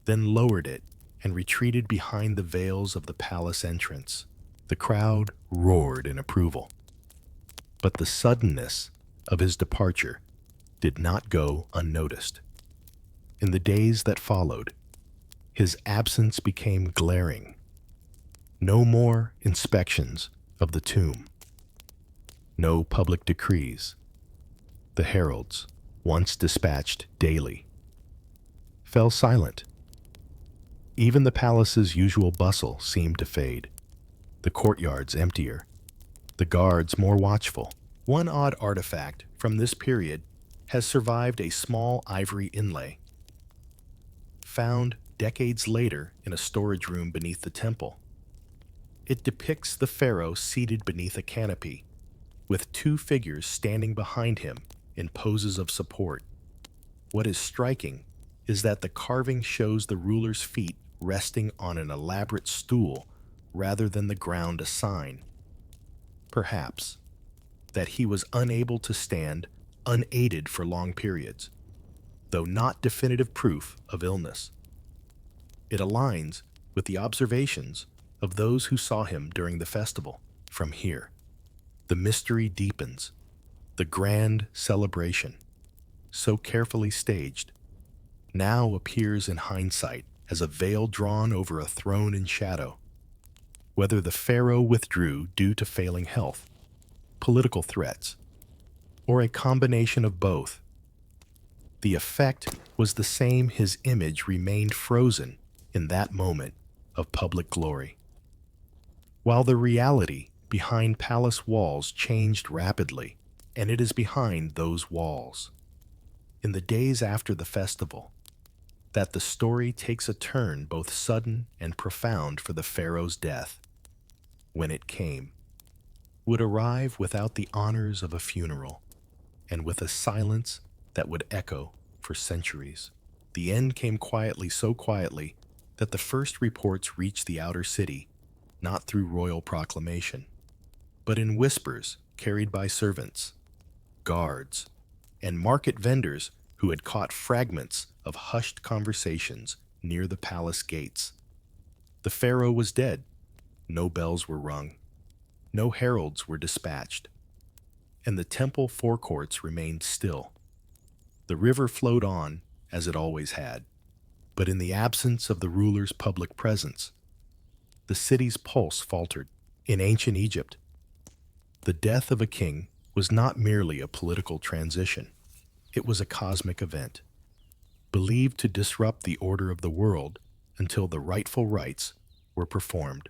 Speaker 1: then lowered it and retreated behind the veils of the palace entrance. The crowd roared in approval. But the suddenness of his departure did not go unnoticed. In the days that followed, his absence became glaring. No more inspections of the tomb. No public decrees. The heralds, once dispatched daily, fell silent. Even the palace's usual bustle seemed to fade, the courtyards emptier, the guards more watchful. One odd artifact from this period has survived: a small ivory inlay, found decades later in a storage room beneath the temple. It depicts the pharaoh seated beneath a canopy, with two figures standing behind him in poses of support. What is striking is that the carving shows the ruler's feet resting on an elaborate stool rather than the ground, a sign, perhaps, that he was unable to stand unaided for long periods, though not definitive proof of illness. It aligns with the observations of those who saw him during the festival. From here, the mystery deepens. The grand celebration, so carefully staged, now appears in hindsight as a veil drawn over a throne in shadow. Whether the pharaoh withdrew due to failing health, political threats, or a combination of both, the effect was the same: his image remained frozen in that moment of public glory. While the reality behind palace walls changed rapidly, and it is behind those walls, in the days after the festival, that the story takes a turn both sudden and profound. For the pharaoh's death, when it came, would arrive without the honors of a funeral, and with a silence that would echo for centuries. The end came quietly, so quietly that the first reports reached the outer city, not through royal proclamation, but in whispers carried by servants, guards, and market vendors who had caught fragments of hushed conversations near the palace gates. The pharaoh was dead. No bells were rung. No heralds were dispatched. And the temple forecourts remained still. The river flowed on as it always had, but in the absence of the ruler's public presence, the city's pulse faltered. In ancient Egypt, the death of a king was not merely a political transition. It was a cosmic event, believed to disrupt the order of the world until the rightful rites were performed.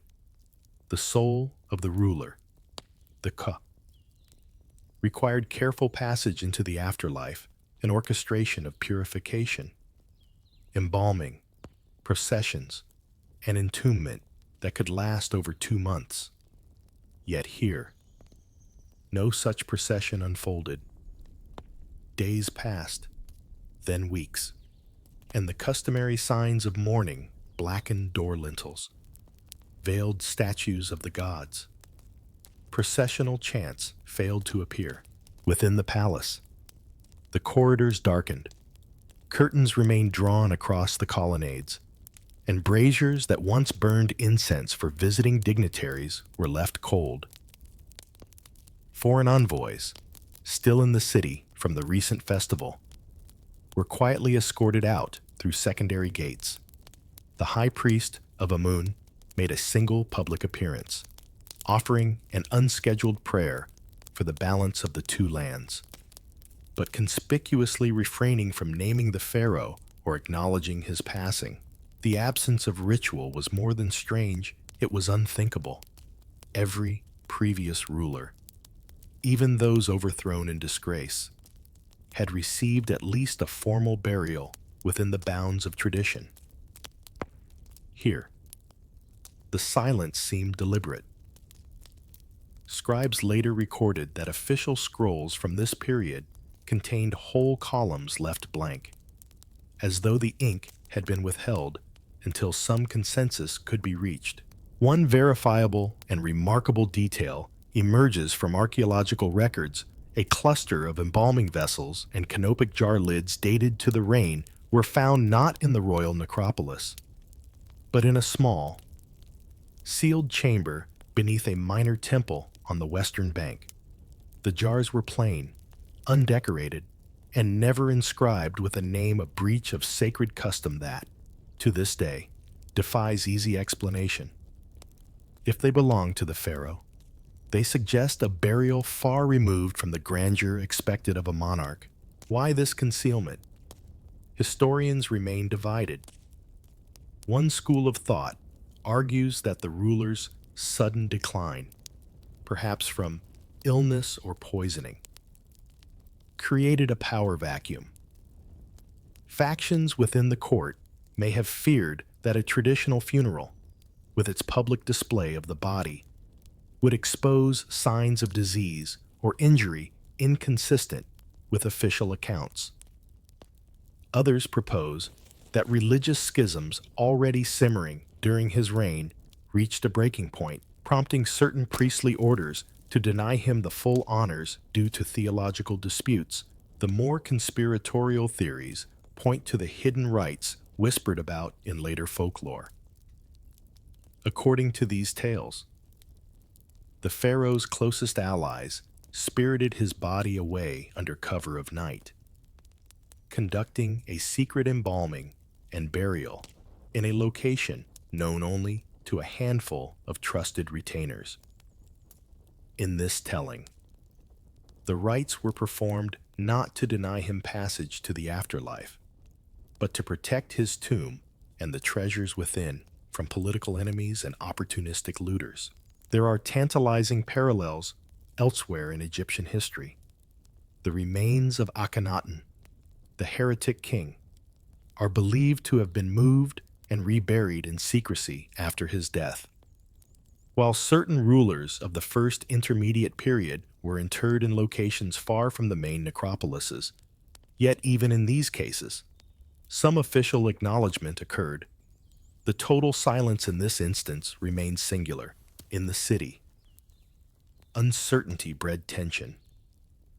Speaker 1: The soul of the ruler, the Ka, required careful passage into the afterlife, an orchestration of purification, embalming, processions, and entombment that could last over 2 months. Yet here, no such procession unfolded. Days passed, then weeks, and the customary signs of mourning: blackened door lintels, veiled statues of the gods. Processional chants failed to appear. Within the palace, the corridors darkened. Curtains remained drawn across the colonnades, and braziers that once burned incense for visiting dignitaries were left cold. Foreign envoys, still in the city from the recent festival, were quietly escorted out through secondary gates. The high priest of Amun made a single public appearance, offering an unscheduled prayer for the balance of the two lands, but conspicuously refraining from naming the pharaoh or acknowledging his passing. The absence of ritual was more than strange, it was unthinkable. Every previous ruler, even those overthrown in disgrace, had received at least a formal burial within the bounds of tradition. Here, the silence seemed deliberate. Scribes later recorded that official scrolls from this period contained whole columns left blank, as though the ink had been withheld until some consensus could be reached. One verifiable and remarkable detail emerges from archaeological records: a cluster of embalming vessels and canopic jar lids dated to the reign were found not in the royal necropolis, but in a small, sealed chamber beneath a minor temple on the western bank. The jars were plain, undecorated, and never inscribed with a name, a breach of sacred custom that, to this day, defies easy explanation. If they belong to the pharaoh, they suggest a burial far removed from the grandeur expected of a monarch. Why this concealment? Historians remain divided. One school of thought argues that the ruler's sudden decline, perhaps from illness or poisoning, created a power vacuum. Factions within the court may have feared that a traditional funeral, with its public display of the body, would expose signs of disease or injury inconsistent with official accounts. Others propose that religious schisms already simmering during his reign reached a breaking point, prompting certain priestly orders to deny him the full honors due to theological disputes. The more conspiratorial theories point to the hidden rites whispered about in later folklore. According to these tales, the pharaoh's closest allies spirited his body away under cover of night, conducting a secret embalming and burial in a location known only to a handful of trusted retainers. In this telling, the rites were performed not to deny him passage to the afterlife, but to protect his tomb and the treasures within from political enemies and opportunistic looters. There are tantalizing parallels elsewhere in Egyptian history. The remains of Akhenaten, the heretic king, are believed to have been moved and reburied in secrecy after his death. While certain rulers of the first intermediate period were interred in locations far from the main necropolises, yet even in these cases, some official acknowledgement occurred. The total silence in this instance remains singular. In the city, uncertainty bred tension.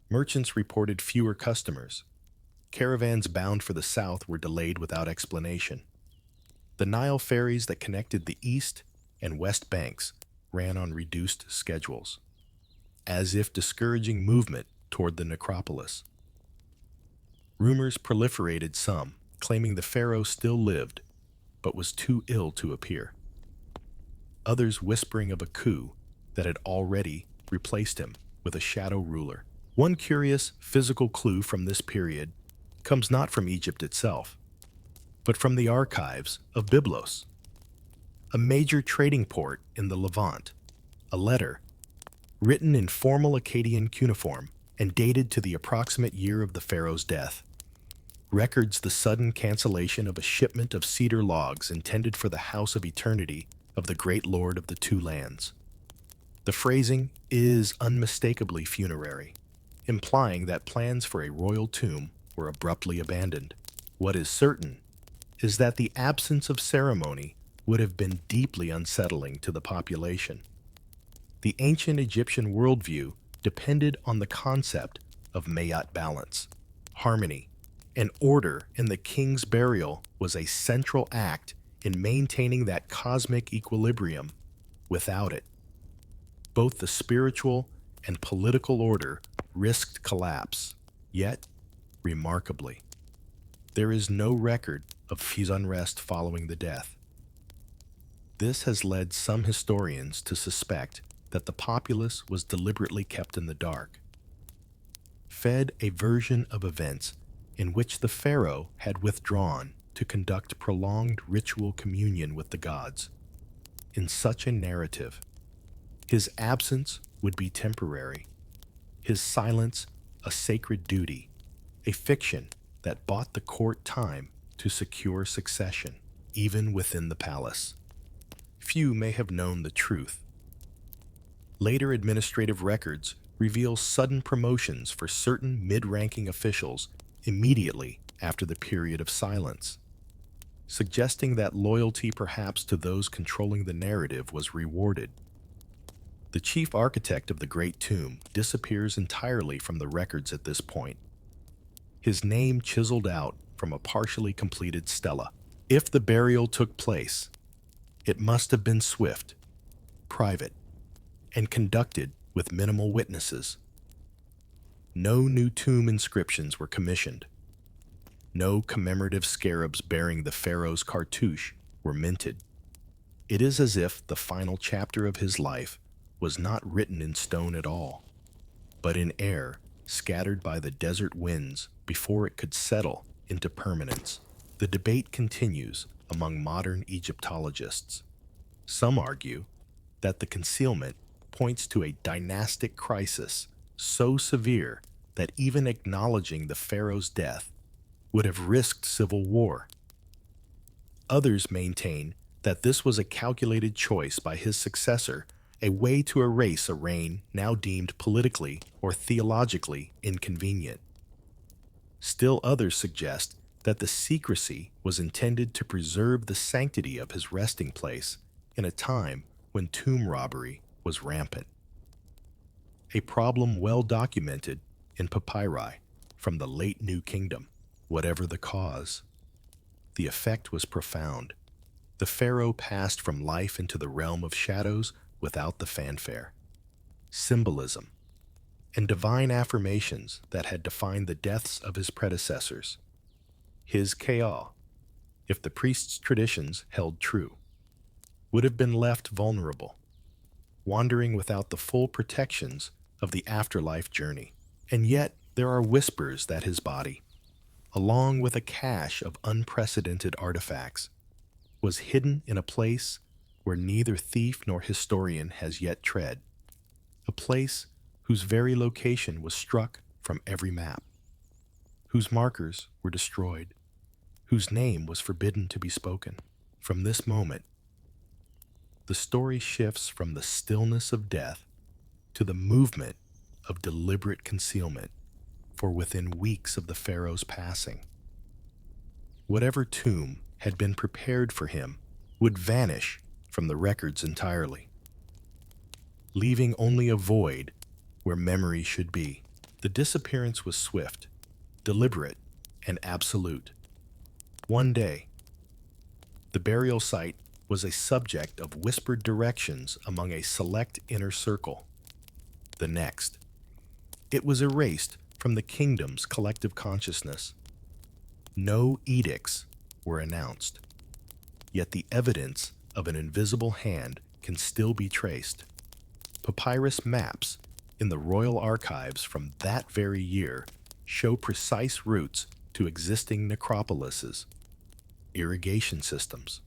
Speaker 1: Merchants reported fewer customers. Caravans bound for the south were delayed without explanation. The Nile ferries that connected the east and west banks ran on reduced schedules, as if discouraging movement toward the necropolis. Rumors proliferated, some claiming the pharaoh still lived, but was too ill to appear. Others whispering of a coup that had already replaced him with a shadow ruler. One curious physical clue from this period comes not from Egypt itself, but from the archives of Byblos, a major trading port in the Levant. A letter, written in formal Akkadian cuneiform and dated to the approximate year of the pharaoh's death, records the sudden cancellation of a shipment of cedar logs intended for the House of Eternity of the great lord of the two lands. The phrasing is unmistakably funerary, implying that plans for a royal tomb were abruptly abandoned. What is certain is that the absence of ceremony would have been deeply unsettling to the population. The ancient Egyptian worldview depended on the concept of mayat balance, harmony, and order, and the king's burial was a central act in maintaining that cosmic equilibrium. Without it, both the spiritual and political order risked collapse. Yet, remarkably, there is no record of his unrest following the death. This has led some historians to suspect that the populace was deliberately kept in the dark, fed a version of events in which the pharaoh had withdrawn to conduct prolonged ritual communion with the gods. In such a narrative, his absence would be temporary, his silence a sacred duty, a fiction that bought the court time to secure succession, even within the palace. Few may have known the truth. Later administrative records reveal sudden promotions for certain mid-ranking officials immediately after the period of silence, suggesting that loyalty perhaps to those controlling the narrative was rewarded. The chief architect of the Great Tomb disappears entirely from the records at this point, his name chiseled out from a partially completed stela. If the burial took place, it must have been swift, private, and conducted with minimal witnesses. No new tomb inscriptions were commissioned. No commemorative scarabs bearing the pharaoh's cartouche were minted. It is as if the final chapter of his life was not written in stone at all, but in air scattered by the desert winds before it could settle into permanence. The debate continues among modern Egyptologists. Some argue that the concealment points to a dynastic crisis so severe that even acknowledging the pharaoh's death would have risked civil war. Others maintain that this was a calculated choice by his successor, a way to erase a reign now deemed politically or theologically inconvenient. Still others suggest that the secrecy was intended to preserve the sanctity of his resting place in a time when tomb robbery was rampant. A problem well documented in papyri from the late New Kingdom. Whatever the cause, the effect was profound. The pharaoh passed from life into the realm of shadows without the fanfare, symbolism, and divine affirmations that had defined the deaths of his predecessors. His Ka, if the priest's traditions held true, would have been left vulnerable, wandering without the full protections of the afterlife journey. And yet there are whispers that his body, along with a cache of unprecedented artifacts, was hidden in a place where neither thief nor historian has yet tread, a place whose very location was struck from every map, whose markers were destroyed, whose name was forbidden to be spoken. From this moment, the story shifts from the stillness of death to the movement of deliberate concealment, for within weeks of the pharaoh's passing, whatever tomb had been prepared for him would vanish from the records entirely, leaving only a void where memory should be. The disappearance was swift, deliberate, and absolute. One day, the burial site was a subject of whispered directions among a select inner circle. The next, it was erased from the kingdom's collective consciousness. No edicts were announced, yet the evidence of an invisible hand can still be traced. Papyrus maps in the royal archives from that very year show precise routes to existing necropolises, irrigation systems,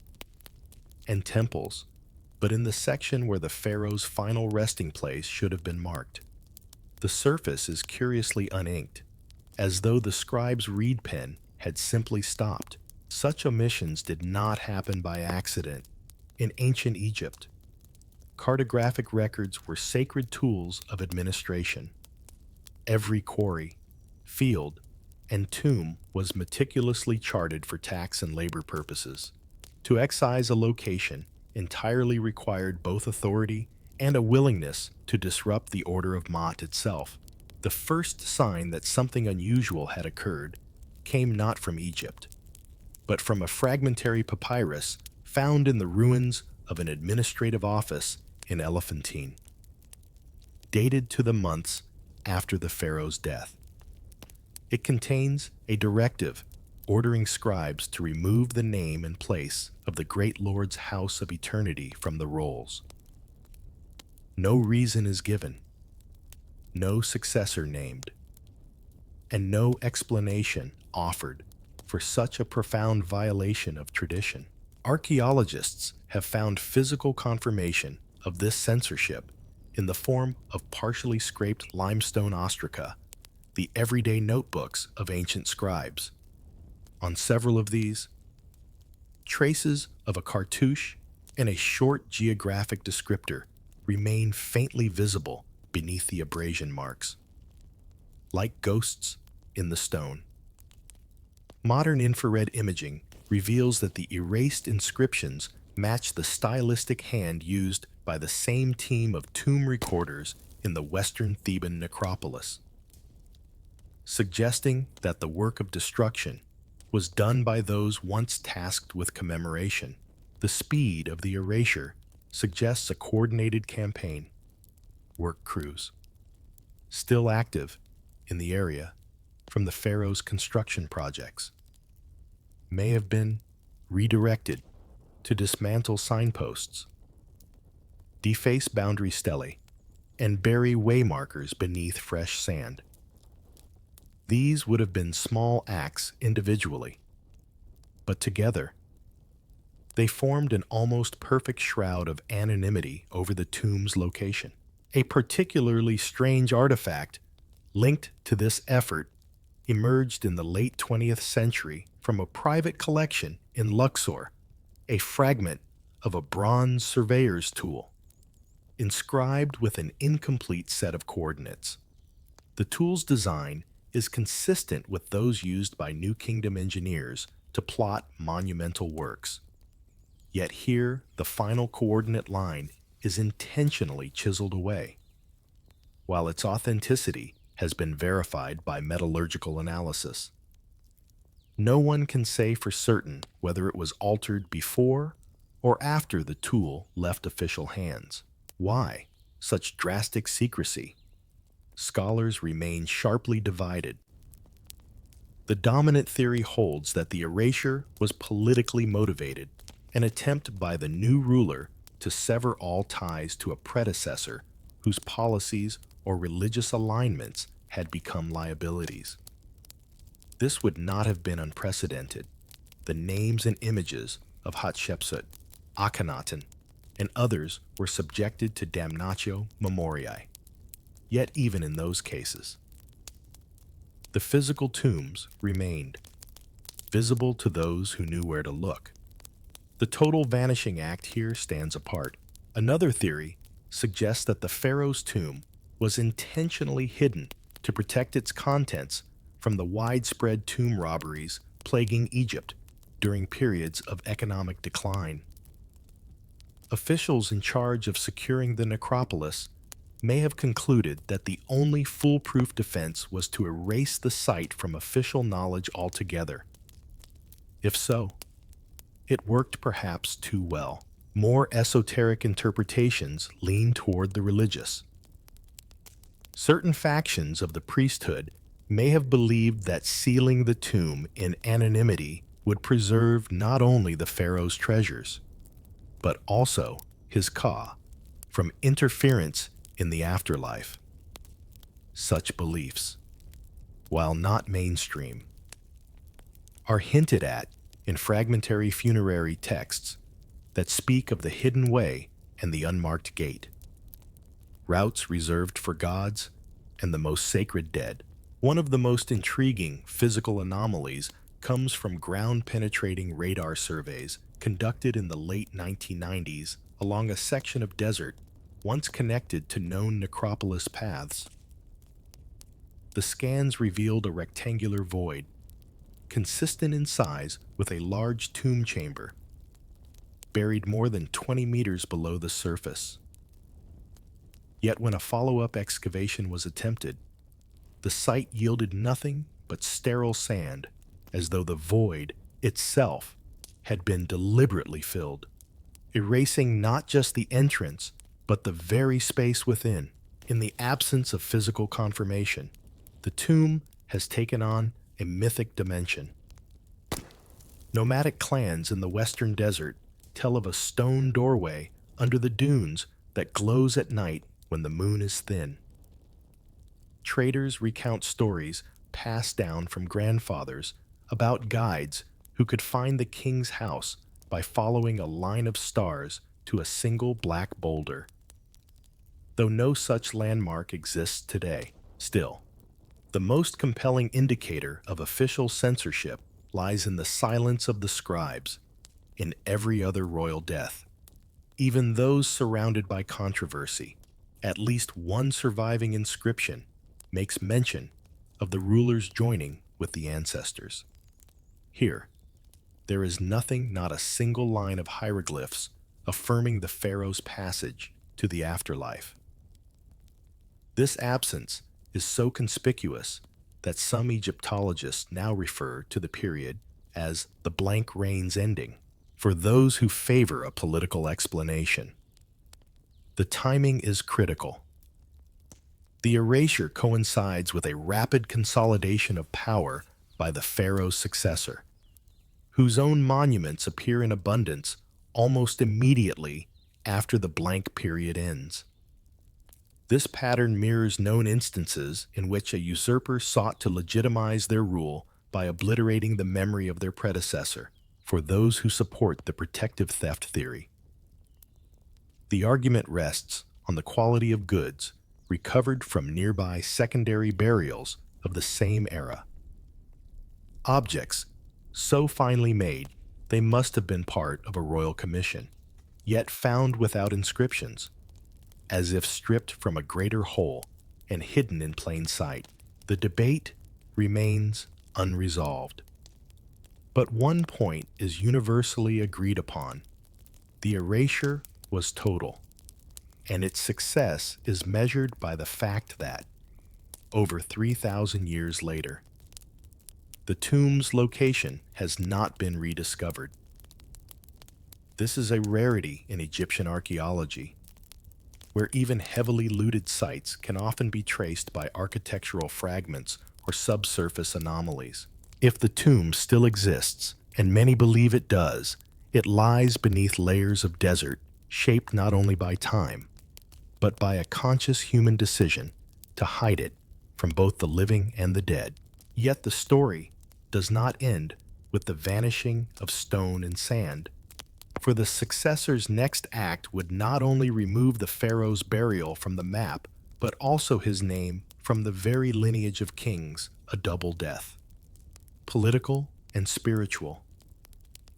Speaker 1: and temples, but in the section where the pharaoh's final resting place should have been marked. The surface is curiously uninked, as though the scribe's reed pen had simply stopped. Such omissions did not happen by accident. In ancient Egypt, cartographic records were sacred tools of administration. Every quarry, field, and tomb was meticulously charted for tax and labor purposes. To excise a location entirely required both authority and a willingness to disrupt the order of Ma'at itself. The first sign that something unusual had occurred came not from Egypt, but from a fragmentary papyrus found in the ruins of an administrative office in Elephantine, dated to the months after the pharaoh's death. It contains a directive ordering scribes to remove the name and place of the great lord's house of eternity from the rolls. No reason is given, no successor named, and no explanation offered for such a profound violation of tradition. Archaeologists have found physical confirmation of this censorship in the form of partially scraped limestone ostraca, the everyday notebooks of ancient scribes. On several of these, traces of a cartouche and a short geographic descriptor remain faintly visible beneath the abrasion marks, like ghosts in the stone. Modern infrared imaging reveals that the erased inscriptions match the stylistic hand used by the same team of tomb recorders in the Western Theban necropolis, suggesting that the work of destruction was done by those once tasked with commemoration. The speed of the erasure suggests a coordinated campaign. Work crews, still active in the area from the pharaoh's construction projects, may have been redirected to dismantle signposts, deface boundary stelae, and bury waymarkers beneath fresh sand. These would have been small acts individually, but together They formed an almost perfect shroud of anonymity over the tomb's location. A particularly strange artifact linked to this effort emerged in the late 20th century from a private collection in Luxor, a fragment of a bronze surveyor's tool, inscribed with an incomplete set of coordinates. The tool's design is consistent with those used by New Kingdom engineers to plot monumental works. Yet here, the final coordinate line is intentionally chiseled away, while its authenticity has been verified by metallurgical analysis. No one can say for certain whether it was altered before or after the tool left official hands. Why such drastic secrecy? Scholars remain sharply divided. The dominant theory holds that the erasure was politically motivated, an attempt by the new ruler to sever all ties to a predecessor whose policies or religious alignments had become liabilities. This would not have been unprecedented. The names and images of Hatshepsut, Akhenaten, and others were subjected to damnatio memoriae. Yet even in those cases, the physical tombs remained, visible to those who knew where to look. The total vanishing act here stands apart. Another theory suggests that the pharaoh's tomb was intentionally hidden to protect its contents from the widespread tomb robberies plaguing Egypt during periods of economic decline. Officials in charge of securing the necropolis may have concluded that the only foolproof defense was to erase the site from official knowledge altogether. If so, it worked perhaps too well. More esoteric interpretations lean toward the religious. Certain factions of the priesthood may have believed that sealing the tomb in anonymity would preserve not only the pharaoh's treasures, but also his ka from interference in the afterlife. Such beliefs, while not mainstream, are hinted at in fragmentary funerary texts that speak of the hidden way and the unmarked gate, routes reserved for gods and the most sacred dead. One of the most intriguing physical anomalies comes from ground-penetrating radar surveys conducted in the late 1990s along a section of desert once connected to known necropolis paths. The scans revealed a rectangular void, consistent in size with a large tomb chamber, buried more than 20 meters below the surface. Yet when a follow-up excavation was attempted, the site yielded nothing but sterile sand, as though the void itself had been deliberately filled, erasing not just the entrance, but the very space within. In the absence of physical confirmation, the tomb has taken on a mythic dimension. Nomadic clans in the western desert tell of a stone doorway under the dunes that glows at night when the moon is thin. Traders recount stories passed down from grandfathers about guides who could find the king's house by following a line of stars to a single black boulder. Though no such landmark exists today, still, the most compelling indicator of official censorship lies in the silence of the scribes in every other royal death. Even those surrounded by controversy, at least one surviving inscription makes mention of the rulers joining with the ancestors. Here, there is nothing, not a single line of hieroglyphs affirming the pharaoh's passage to the afterlife. This absence is so conspicuous that some Egyptologists now refer to the period as the blank reigns ending, for those who favor a political explanation. The timing is critical. The erasure coincides with a rapid consolidation of power by the pharaoh's successor, whose own monuments appear in abundance almost immediately after the blank period ends. This pattern mirrors known instances in which a usurper sought to legitimize their rule by obliterating the memory of their predecessor. for those who support the protective theft theory. The argument rests on the quality of goods recovered from nearby secondary burials of the same era. Objects so finely made they must have been part of a royal commission, yet found without inscriptions, as if stripped from a greater whole and hidden in plain sight. The debate remains unresolved. But one point is universally agreed upon. The erasure was total, and its success is measured by the fact that, over 3,000 years later, the tomb's location has not been rediscovered. This is a rarity in Egyptian archaeology, where even heavily looted sites can often be traced by architectural fragments or subsurface anomalies. If the tomb still exists, and many believe it does, it lies beneath layers of desert shaped not only by time, but by a conscious human decision to hide it from both the living and the dead. Yet the story does not end with the vanishing of stone and sand, for the successor's next act would not only remove the pharaoh's burial from the map, but also his name from the very lineage of kings, a double death, political and spiritual,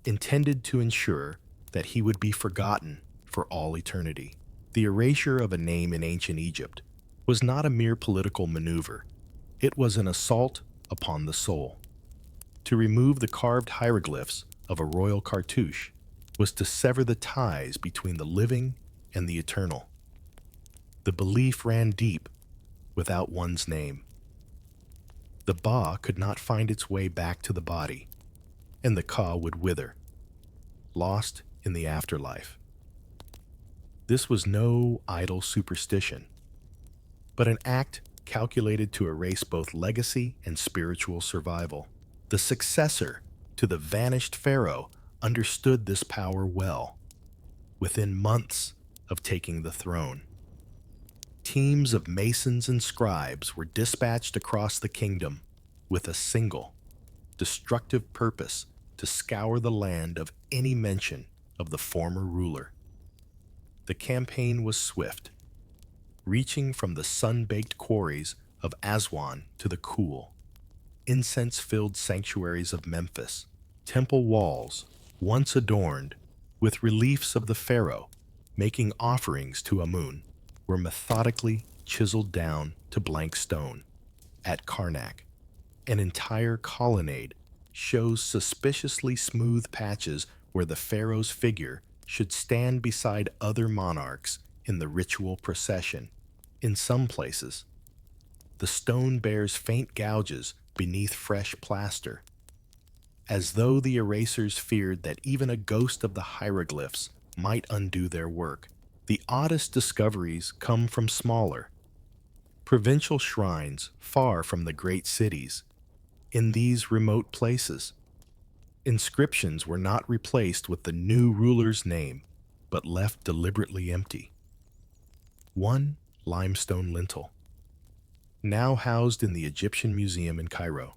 Speaker 1: intended to ensure that he would be forgotten for all eternity. The erasure of a name in ancient Egypt was not a mere political maneuver. It was an assault upon the soul. To remove the carved hieroglyphs of a royal cartouche was to sever the ties between the living and the eternal. The belief ran deep without one's name. The ba could not find its way back to the body, and the ka would wither, lost in the afterlife. This was no idle superstition, but an act calculated to erase both legacy and spiritual survival. The successor to the vanished pharaoh understood this power well. Within months of taking the throne, teams of masons and scribes were dispatched across the kingdom with a single, destructive purpose to scour the land of any mention of the former ruler. The campaign was swift, reaching from the sun-baked quarries of Aswan to the cool, incense-filled sanctuaries of Memphis. Temple walls, once adorned with reliefs of the pharaoh making offerings to Amun, were methodically chiseled down to blank stone. At Karnak, an entire colonnade shows suspiciously smooth patches where the pharaoh's figure should stand beside other monarchs in the ritual procession. In some places, the stone bears faint gouges beneath fresh plaster, as though the erasers feared that even a ghost of the hieroglyphs might undo their work. The oddest discoveries come from smaller, provincial shrines far from the great cities. In these remote places, inscriptions were not replaced with the new ruler's name, but left deliberately empty. One limestone lintel, now housed in the Egyptian Museum in Cairo,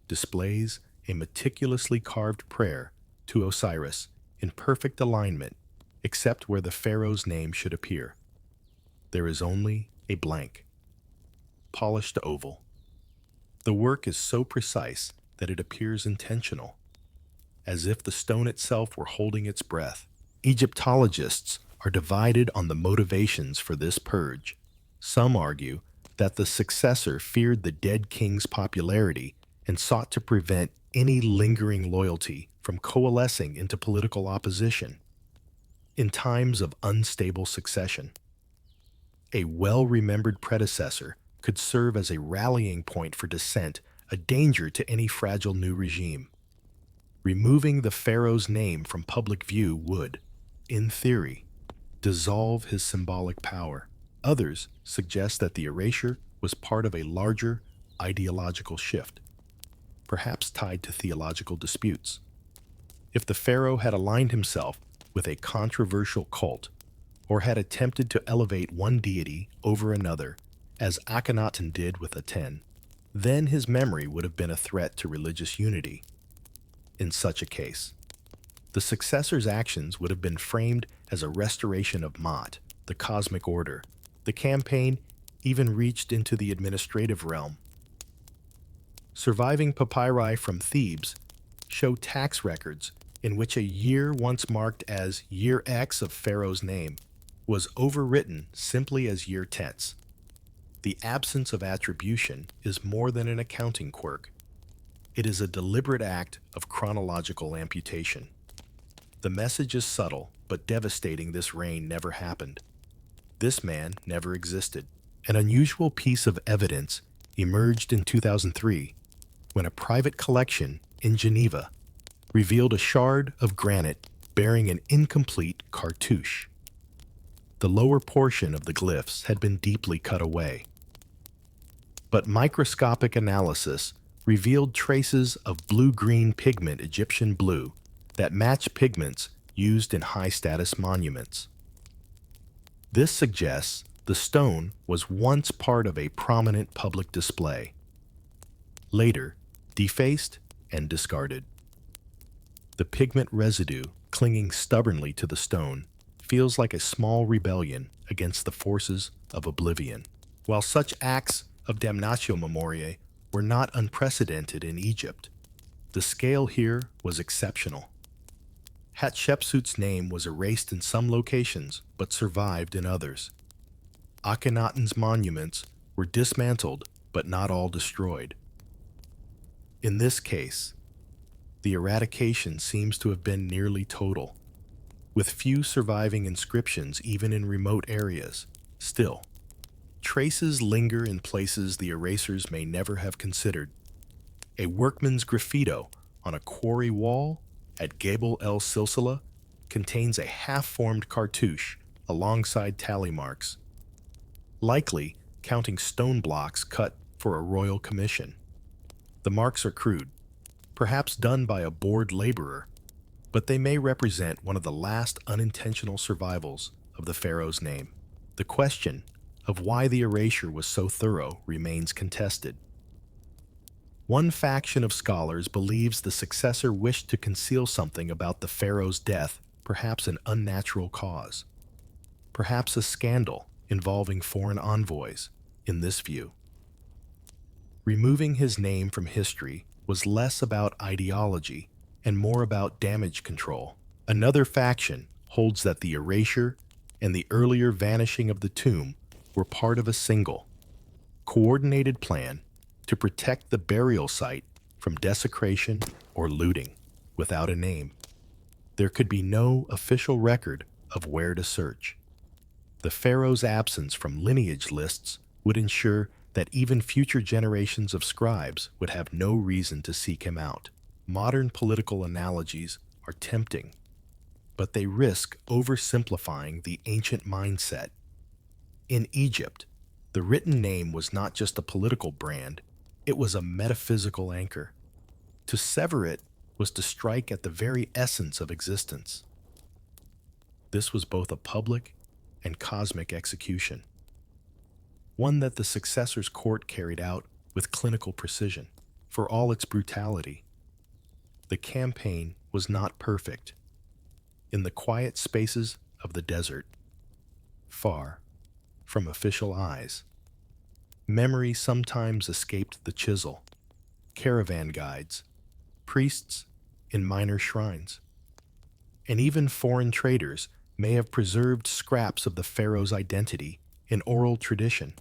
Speaker 1: displays a meticulously carved prayer to Osiris in perfect alignment, except where the pharaoh's name should appear. There is only a blank, polished oval. The work is so precise that it appears intentional, as if the stone itself were holding its breath. Egyptologists are divided on the motivations for this purge. Some argue that the successor feared the dead king's popularity and sought to prevent any lingering loyalty from coalescing into political opposition. In times of unstable succession, a well-remembered predecessor could serve as a rallying point for dissent, a danger to any fragile new regime. Removing the pharaoh's name from public view would, in theory, dissolve his symbolic power. Others suggest that the erasure was part of a larger ideological shift, perhaps tied to theological disputes. If the pharaoh had aligned himself with a controversial cult, or had attempted to elevate one deity over another, as Akhenaten did with Aten, then his memory would have been a threat to religious unity. In such a case, The successor's actions would have been framed as a restoration of Ma'at, the cosmic order. The campaign even reached into the administrative realm. Surviving papyri from Thebes show tax records in which a year once marked as Year X of Pharaoh's name was overwritten simply as Year Tets. The absence of attribution is more than an accounting quirk. It is a deliberate act of chronological amputation. The message is subtle, but devastating. This reign never happened. This man never existed. An unusual piece of evidence emerged in 2003 when a private collection in Geneva revealed a shard of granite bearing an incomplete cartouche. The lower portion of the glyphs had been deeply cut away, but microscopic analysis revealed traces of blue-green pigment, Egyptian blue, that match pigments used in high-status monuments. This suggests the stone was once part of a prominent public display, later defaced and discarded. The pigment residue clinging stubbornly to the stone feels like a small rebellion against the forces of oblivion. While such acts of damnatio memoriae were not unprecedented in Egypt, the scale here was exceptional. Hatshepsut's name was erased in some locations but survived in others. Akhenaten's monuments were dismantled but not all destroyed. In this case, the eradication seems to have been nearly total, with few surviving inscriptions even in remote areas. Still, traces linger in places the erasers may never have considered. A workman's graffito on a quarry wall at Gabel el Silsila contains a half-formed cartouche alongside tally marks, likely counting stone blocks cut for a royal commission. The marks are crude, perhaps done by a bored laborer, but they may represent one of the last unintentional survivals of the pharaoh's name. The question of why the erasure was so thorough remains contested. One faction of scholars believes the successor wished to conceal something about the pharaoh's death, perhaps an unnatural cause, perhaps a scandal involving foreign envoys. In this view, removing his name from history was less about ideology and more about damage control. Another faction holds that the erasure and the earlier vanishing of the tomb were part of a single, coordinated plan to protect the burial site from desecration or looting. Without a name, there could be no official record of where to search. The pharaoh's absence from lineage lists would ensure that even future generations of scribes would have no reason to seek him out. Modern political analogies are tempting, but they risk oversimplifying the ancient mindset. In Egypt, the written name was not just a political brand, it was a metaphysical anchor. To sever it was to strike at the very essence of existence. This was both a public and cosmic execution, one that the successor's court carried out with clinical precision. For all its brutality, the campaign was not perfect. In the quiet spaces of the desert, far from official eyes, memory sometimes escaped the chisel. Caravan guides, priests in minor shrines, and even foreign traders may have preserved scraps of the pharaoh's identity in oral tradition.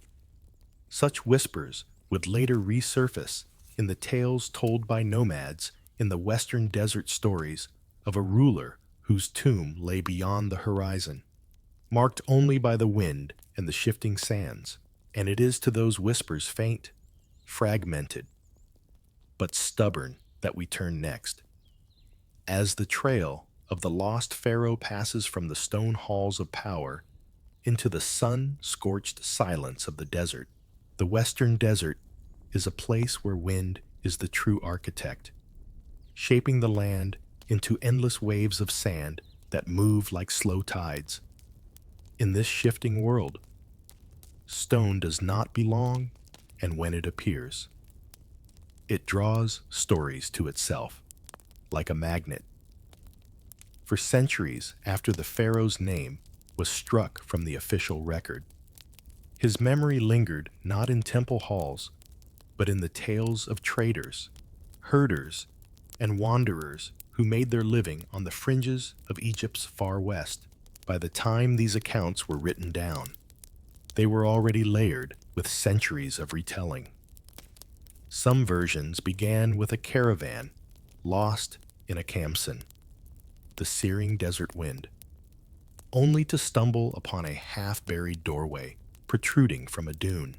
Speaker 1: Such whispers would later resurface in the tales told by nomads in the western desert stories of a ruler whose tomb lay beyond the horizon, marked only by the wind and the shifting sands. And it is to those whispers, faint, fragmented, but stubborn, that we turn next. As the trail of the lost pharaoh passes from the stone halls of power into the sun-scorched silence of the desert, the western desert is a place where wind is the true architect, shaping the land into endless waves of sand that move like slow tides. In this shifting world, stone does not belong, and when it appears, it draws stories to itself like a magnet. for centuries after the pharaoh's name was struck from the official record. His memory lingered not in temple halls, but in the tales of traders, herders, and wanderers who made their living on the fringes of Egypt's far west. By the time these accounts were written down, they were already layered with centuries of retelling. Some versions began with a caravan lost in a Khamsin, the searing desert wind, only to stumble upon a half-buried doorway protruding from a dune.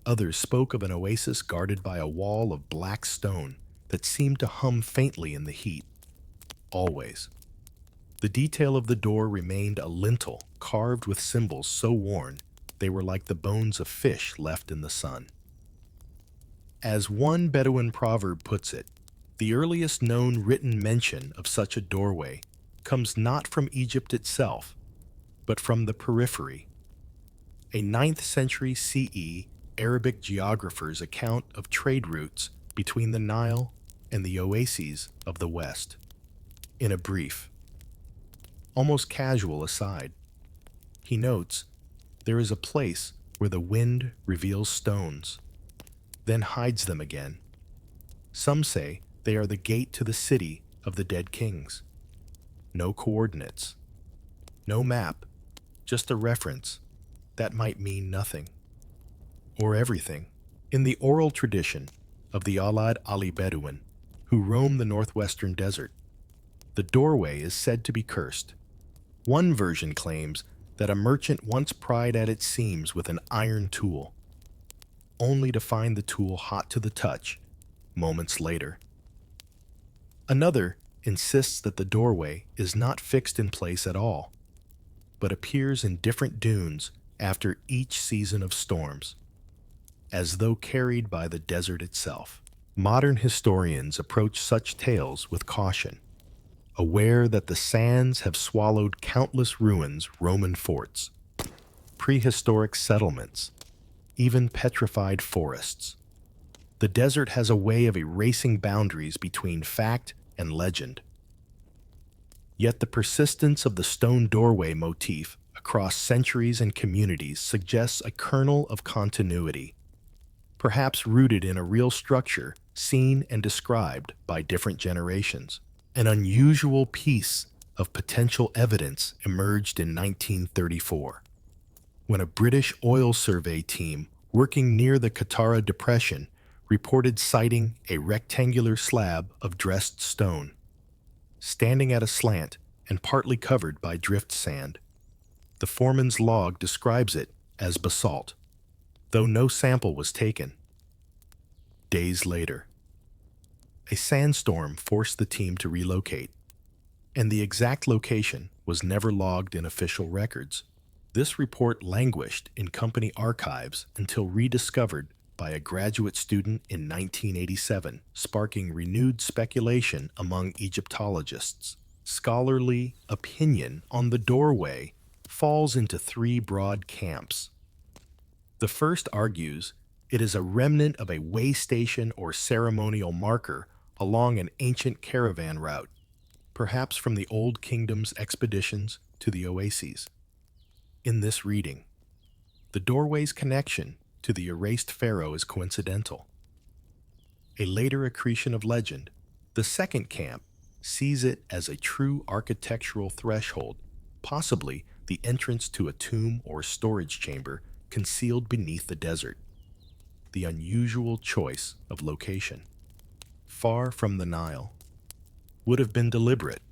Speaker 1: Others spoke of an oasis guarded by a wall of black stone that seemed to hum faintly in the heat. Always. The detail of the door remained a lintel carved with symbols so worn they were like the bones of fish left in the sun. As one Bedouin proverb puts it, the earliest known written mention of such a doorway comes not from Egypt itself, but from the periphery. A 9th century CE Arabic geographer's account of trade routes between the Nile and the oases of the West. In a brief, almost casual aside, he notes, there is a place where the wind reveals stones, then hides them again. Some say they are the gate to the city of the dead kings. No coordinates, no map, just a reference that might mean nothing, or everything. In the oral tradition of the Alad Ali Bedouin, who roam the northwestern desert, the doorway is said to be cursed. One version claims that a merchant once pried at its seams with an iron tool, only to find the tool hot to the touch moments later. Another insists that the doorway is not fixed in place at all, but appears in different dunes after each season of storms, as though carried by the desert itself. Modern historians approach such tales with caution, aware that the sands have swallowed countless ruins, Roman forts, prehistoric settlements, even petrified forests. The desert has a way of erasing boundaries between fact and legend. Yet the persistence of the stone doorway motif across centuries and communities suggests a kernel of continuity, perhaps rooted in a real structure seen and described by different generations. An unusual piece of potential evidence emerged in 1934, when a British oil survey team working near the Qattara Depression reported sighting a rectangular slab of dressed stone, standing at a slant and partly covered by drift sand. The foreman's log describes it as basalt, though no sample was taken. Days later, a sandstorm forced the team to relocate, and the exact location was never logged in official records. This report languished in company archives until rediscovered by a graduate student in 1987, sparking renewed speculation among Egyptologists. Scholarly opinion on the doorway falls into three broad camps. The first argues it is a remnant of a way station or ceremonial marker along an ancient caravan route, perhaps from the Old Kingdom's expeditions to the oases. In this reading, the doorway's connection to the erased pharaoh is coincidental. A later accretion of legend, the second camp sees it as a true architectural threshold, possibly the entrance to a tomb or storage chamber concealed beneath the desert. The unusual choice of location, far from the Nile, would have been deliberate,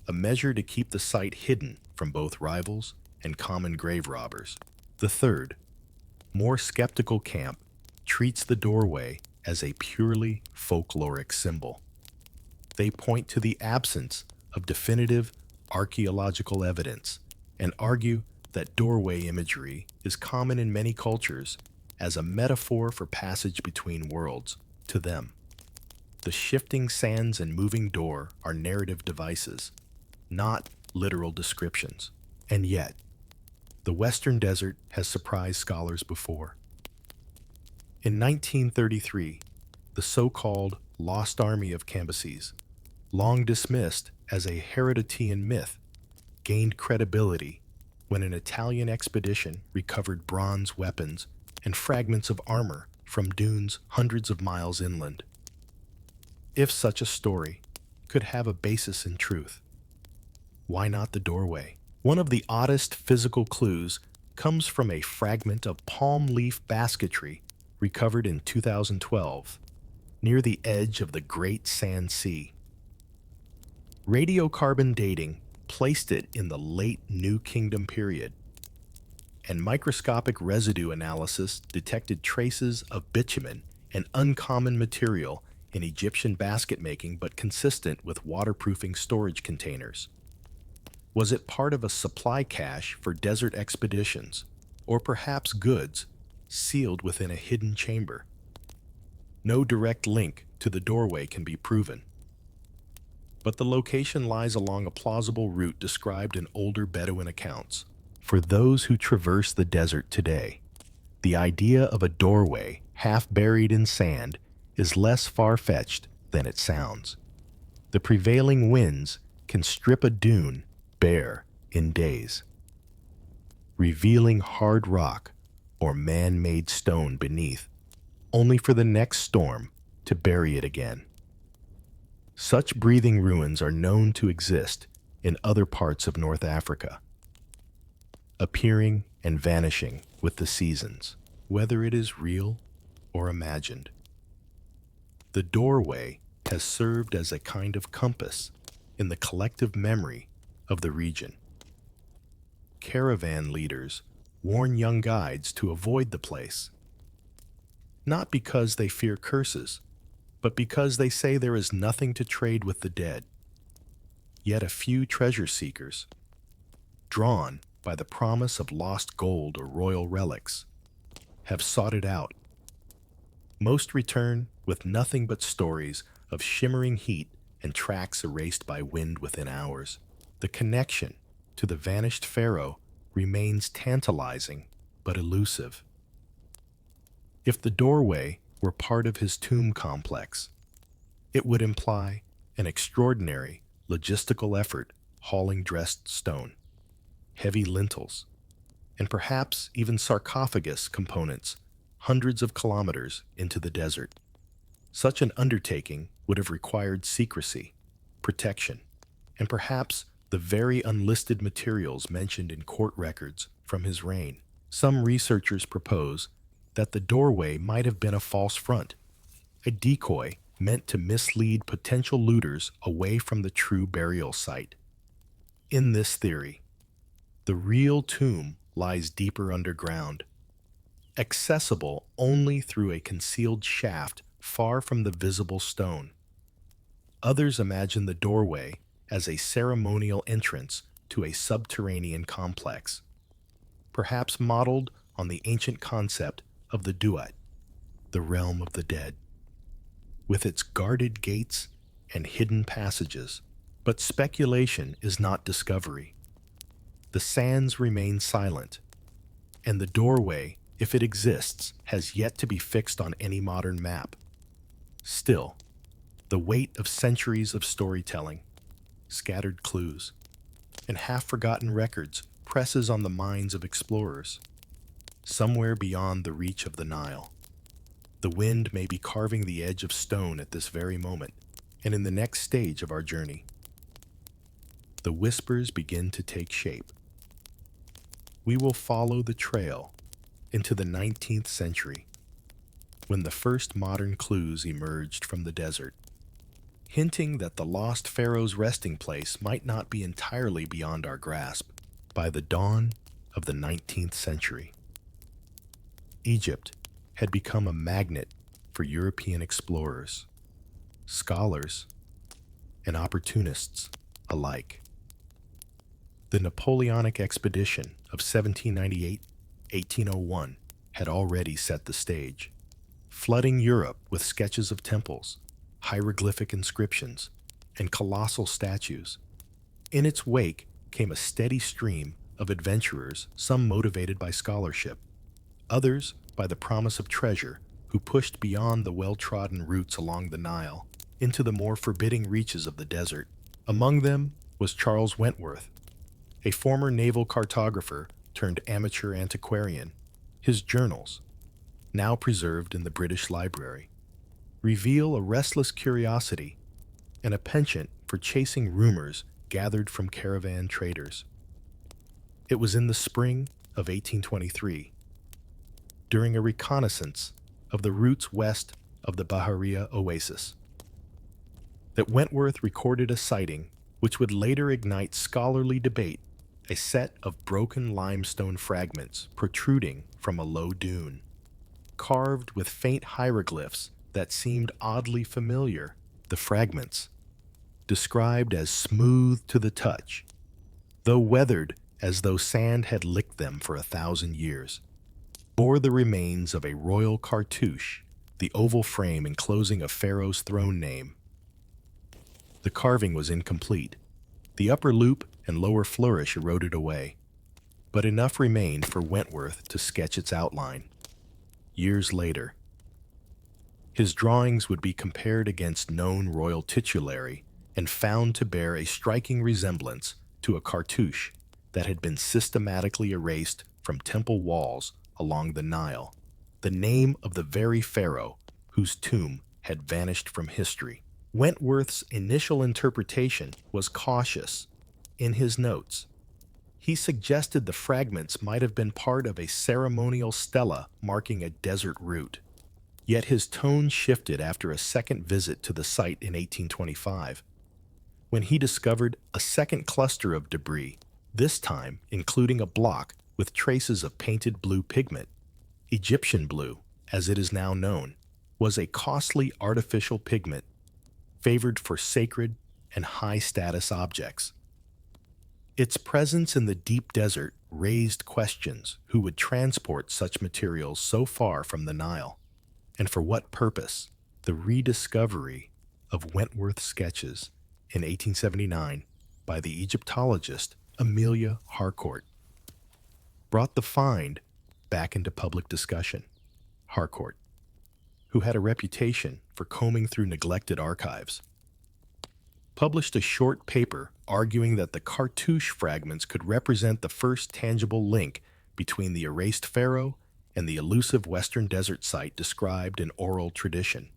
Speaker 1: a measure to keep the site hidden from both rivals and common grave robbers. The third, more skeptical camp treats the doorway as a purely folkloric symbol. They point to the absence of definitive archaeological evidence and argue that doorway imagery is common in many cultures as a metaphor for passage between worlds. To them, the shifting sands and moving door are narrative devices, not literal descriptions. And yet, the Western Desert has surprised scholars before. In 1933, the so-called Lost Army of Cambyses, long dismissed as a Herodotean myth, gained credibility when an Italian expedition recovered bronze weapons and fragments of armor from dunes hundreds of miles inland. If such a story could have a basis in truth, why not the doorway? One of the oddest physical clues comes from a fragment of palm leaf basketry recovered in 2012 near the edge of the Great Sand Sea. Radiocarbon dating placed it in the late New Kingdom period, and microscopic residue analysis detected traces of bitumen, an uncommon material in Egyptian basket making but consistent with waterproofing storage containers. Was it part of a supply cache for desert expeditions, or perhaps goods sealed within a hidden chamber? No direct link to the doorway can be proven, but the location lies along a plausible route described in older Bedouin accounts. For those who traverse the desert today, the idea of a doorway half buried in sand is less far-fetched than it sounds. The prevailing winds can strip a dune bare in days, revealing hard rock or man-made stone beneath, only for the next storm to bury it again. Such breathing ruins are known to exist in other parts of North Africa, appearing and vanishing with the seasons, whether it is real or imagined. The doorway has served as a kind of compass in the collective memory of the region. Caravan leaders warn young guides to avoid the place, not because they fear curses, but because they say there is nothing to trade with the dead. Yet a few treasure seekers, drawn by the promise of lost gold or royal relics, have sought it out. Most return with nothing but stories of shimmering heat and tracks erased by wind within hours. The connection to the vanished pharaoh remains tantalizing but elusive. If the doorway were part of his tomb complex, it would imply an extraordinary logistical effort hauling dressed stone, heavy lintels, and perhaps even sarcophagus components hundreds of kilometers into the desert. Such an undertaking would have required secrecy, protection, and perhaps the very unlisted materials mentioned in court records from his reign. Some researchers propose that the doorway might have been a false front, a decoy meant to mislead potential looters away from the true burial site. In this theory, the real tomb lies deeper underground, accessible only through a concealed shaft far from the visible stone. Others imagine the doorway as a ceremonial entrance to a subterranean complex, perhaps modeled on the ancient concept of the duat, the realm of the dead, with its guarded gates and hidden passages. But speculation is not discovery. The sands remain silent, and the doorway, if it exists, has yet to be fixed on any modern map. Still, the weight of centuries of storytelling, scattered clues, and half-forgotten records presses on the minds of explorers. Somewhere beyond the reach of the Nile, the wind may be carving the edge of stone at this very moment, and in the next stage of our journey, the whispers begin to take shape. We will follow the trail into the 19th century, when the first modern clues emerged from the desert, hinting that the lost pharaoh's resting place might not be entirely beyond our grasp. By the dawn of the 19th century, Egypt had become a magnet for European explorers, scholars, and opportunists alike. The Napoleonic expedition of 1798-1801 had already set the stage, flooding Europe with sketches of temples, hieroglyphic inscriptions, and colossal statues. In its wake came a steady stream of adventurers, some motivated by scholarship, others by the promise of treasure, who pushed beyond the well-trodden routes along the Nile into the more forbidding reaches of the desert. Among them was Charles Wentworth, a former naval cartographer turned amateur antiquarian. His journals, now preserved in the British Library, reveal a restless curiosity and a penchant for chasing rumors gathered from caravan traders. It was in the spring of 1823, during a reconnaissance of the routes west of the Bahariya oasis, that Wentworth recorded a sighting which would later ignite scholarly debate: a set of broken limestone fragments protruding from a low dune, carved with faint hieroglyphs that seemed oddly familiar. The fragments, described as smooth to the touch, though weathered as though sand had licked them for 1,000 years, bore the remains of a royal cartouche, the oval frame enclosing a pharaoh's throne name. The carving was incomplete. The upper loop and lower flourish eroded away, but enough remained for Wentworth to sketch its outline. Years later, his drawings would be compared against known royal titulary and found to bear a striking resemblance to a cartouche that had been systematically erased from temple walls along the Nile, the name of the very pharaoh whose tomb had vanished from history. Wentworth's initial interpretation was cautious. In his notes, he suggested the fragments might have been part of a ceremonial stela marking a desert route. Yet his tone shifted after a second visit to the site in 1825, when he discovered a second cluster of debris, this time including a block with traces of painted blue pigment. Egyptian blue, as it is now known, was a costly artificial pigment favored for sacred and high-status objects. Its presence in the deep desert raised questions: who would transport such materials so far from the Nile, and for what purpose? The rediscovery of Wentworth's sketches in 1879 by the Egyptologist Amelia Harcourt brought the find back into public discussion. Harcourt, who had a reputation for combing through neglected archives, published a short paper arguing that the cartouche fragments could represent the first tangible link between the erased pharaoh and the elusive western desert site described in oral tradition.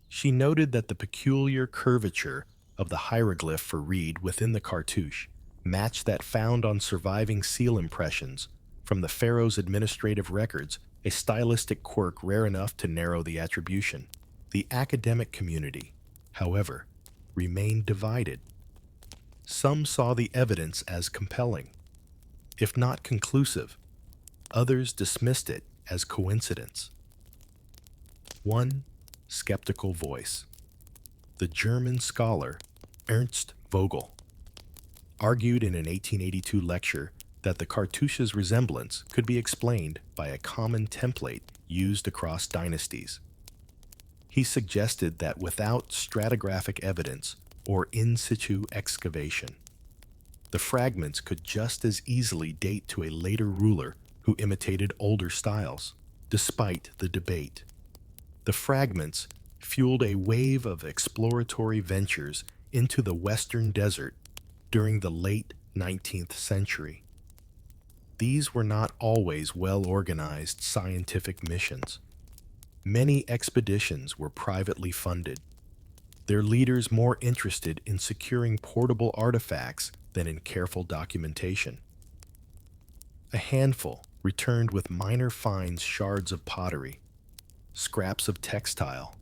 Speaker 1: She noted that the peculiar curvature of the hieroglyph for reed within the cartouche matched that found on surviving seal impressions from the pharaoh's administrative records, a stylistic quirk rare enough to narrow the attribution. The academic community, however, remained divided. Some saw the evidence as compelling, if not conclusive. Others dismissed it as coincidence. One skeptical voice, the German scholar Ernst Vogel, argued in an 1882 lecture that the cartouche's resemblance could be explained by a common template used across dynasties. He suggested that without stratigraphic evidence or in situ excavation, the fragments could just as easily date to a later ruler who imitated older styles. Despite the debate, the fragments fueled a wave of exploratory ventures into the western desert during the late 19th century. These were not always well-organized scientific missions. Many expeditions were privately funded, their leaders more interested in securing portable artifacts than in careful documentation. A handful returned with minor finds: shards of pottery, scraps of textile,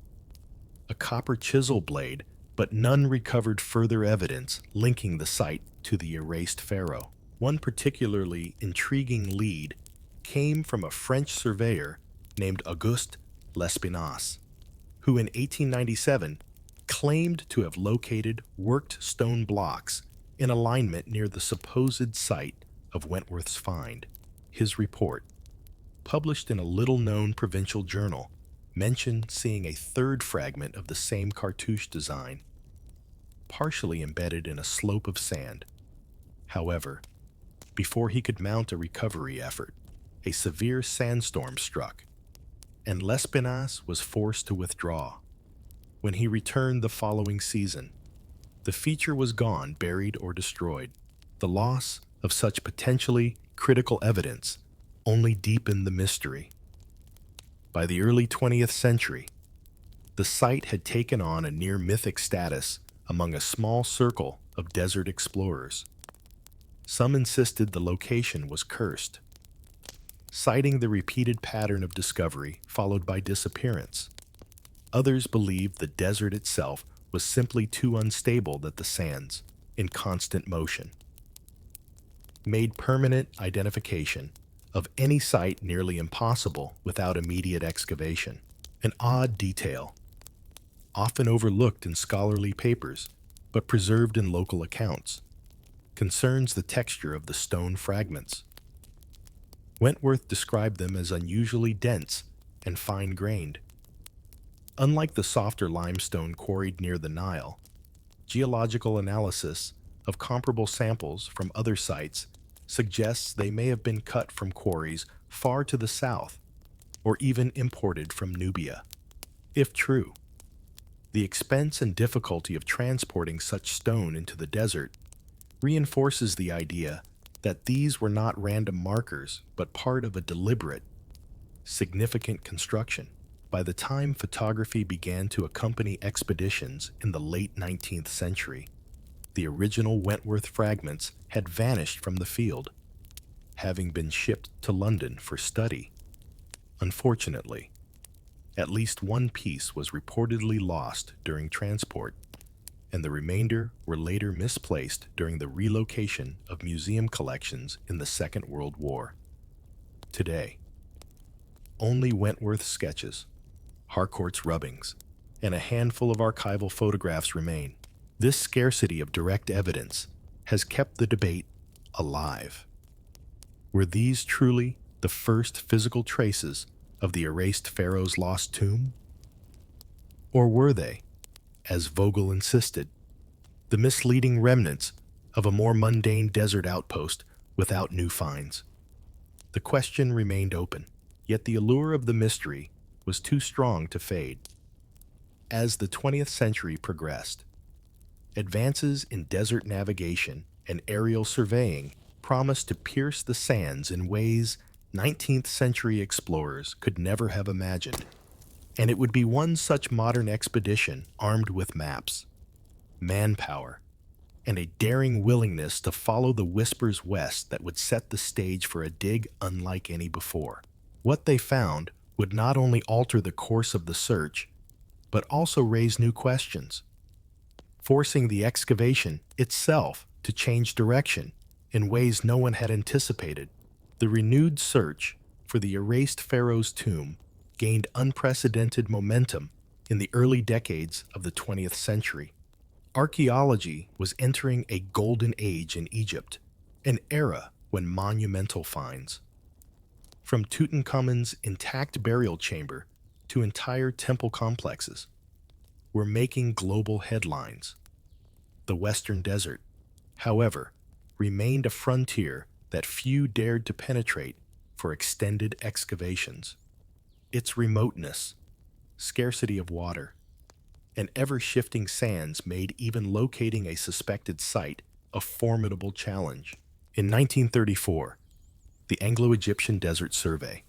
Speaker 1: a copper chisel blade, but none recovered further evidence linking the site to the erased pharaoh. One particularly intriguing lead came from a French surveyor named Auguste Lespinasse, who in 1897 claimed to have located worked stone blocks in alignment near the supposed site of Wentworth's find. His report, published in a little-known provincial journal, mentioned seeing a third fragment of the same cartouche design, partially embedded in a slope of sand. However, before he could mount a recovery effort, a severe sandstorm struck, and Lespinasse was forced to withdraw. When he returned the following season, the feature was gone, buried, or destroyed. The loss of such potentially critical evidence only deepened the mystery. By the early 20th century, the site had taken on a near mythic status among a small circle of desert explorers. Some insisted the location was cursed, citing the repeated pattern of discovery followed by disappearance. Others believed the desert itself was simply too unstable, that the sands, in constant motion, made permanent identification of any site nearly impossible without immediate excavation. An odd detail, often overlooked in scholarly papers but preserved in local accounts, concerns the texture of the stone fragments. Wentworth described them as unusually dense and fine-grained. Unlike the softer limestone quarried near the Nile, geological analysis of comparable samples from other sites suggests they may have been cut from quarries far to the south, or even imported from Nubia. If true, the expense and difficulty of transporting such stone into the desert reinforces the idea that these were not random markers but part of a deliberate, significant construction. By the time photography began to accompany expeditions in the late 19th century, the original Wentworth fragments had vanished from the field, having been shipped to London for study. Unfortunately, at least one piece was reportedly lost during transport, and the remainder were later misplaced during the relocation of museum collections in the Second World War. Today, only Wentworth sketches, Harcourt's rubbings, and a handful of archival photographs remain. This scarcity of direct evidence has kept the debate alive. Were these truly the first physical traces of the erased pharaoh's lost tomb? Or were they, as Vogel insisted, the misleading remnants of a more mundane desert outpost without new finds? The question remained open, yet the allure of the mystery was too strong to fade. As the 20th century progressed, advances in desert navigation and aerial surveying promised to pierce the sands in ways 19th century explorers could never have imagined. And it would be one such modern expedition armed with maps, manpower, and a daring willingness to follow the whispers west that would set the stage for a dig unlike any before. What they found would not only alter the course of the search, but also raise new questions, forcing the excavation itself to change direction in ways no one had anticipated. The renewed search for the erased pharaoh's tomb gained unprecedented momentum in the early decades of the 20th century. Archaeology was entering a golden age in Egypt, an era when monumental finds, from Tutankhamun's intact burial chamber to entire temple complexes, were making global headlines. The Western Desert, however, remained a frontier that few dared to penetrate for extended excavations. Its remoteness, scarcity of water, and ever-shifting sands made even locating a suspected site a formidable challenge. In 1934, the Anglo-Egyptian Desert Survey,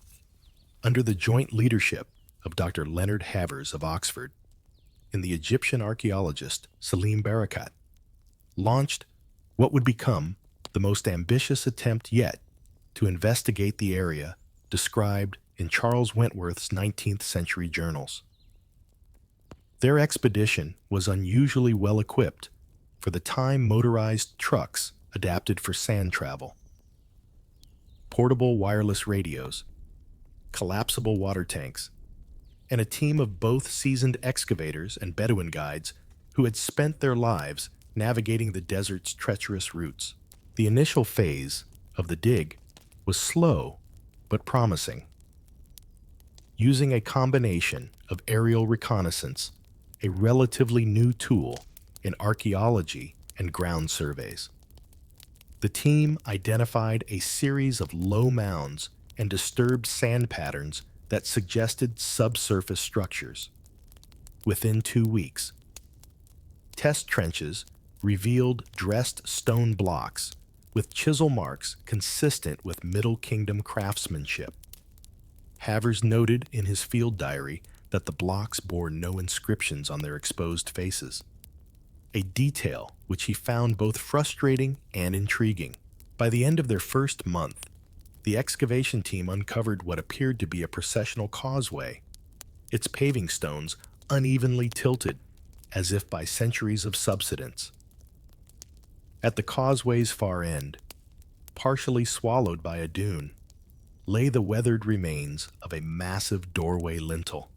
Speaker 1: under the joint leadership of Dr. Leonard Havers of Oxford and the Egyptian archaeologist Salim Barakat, launched what would become the most ambitious attempt yet to investigate the area described in Charles Wentworth's 19th century journals. Their expedition was unusually well equipped for the time. Motorized trucks adapted for sand travel, portable wireless radios, collapsible water tanks, and a team of both seasoned excavators and Bedouin guides who had spent their lives navigating the desert's treacherous routes. The initial phase of the dig was slow but promising. Using a combination of aerial reconnaissance, a relatively new tool in archaeology and ground surveys, the team identified a series of low mounds and disturbed sand patterns that suggested subsurface structures. within 2 weeks. Test trenches revealed dressed stone blocks with chisel marks consistent with Middle Kingdom craftsmanship. Havers noted in his field diary that the blocks bore no inscriptions on their exposed faces, a detail which he found both frustrating and intriguing. By the end of their first month, the excavation team uncovered what appeared to be a processional causeway, its paving stones unevenly tilted, as if by centuries of subsidence. At the causeway's far end, partially swallowed by a dune, lay the weathered remains of a massive doorway lintel,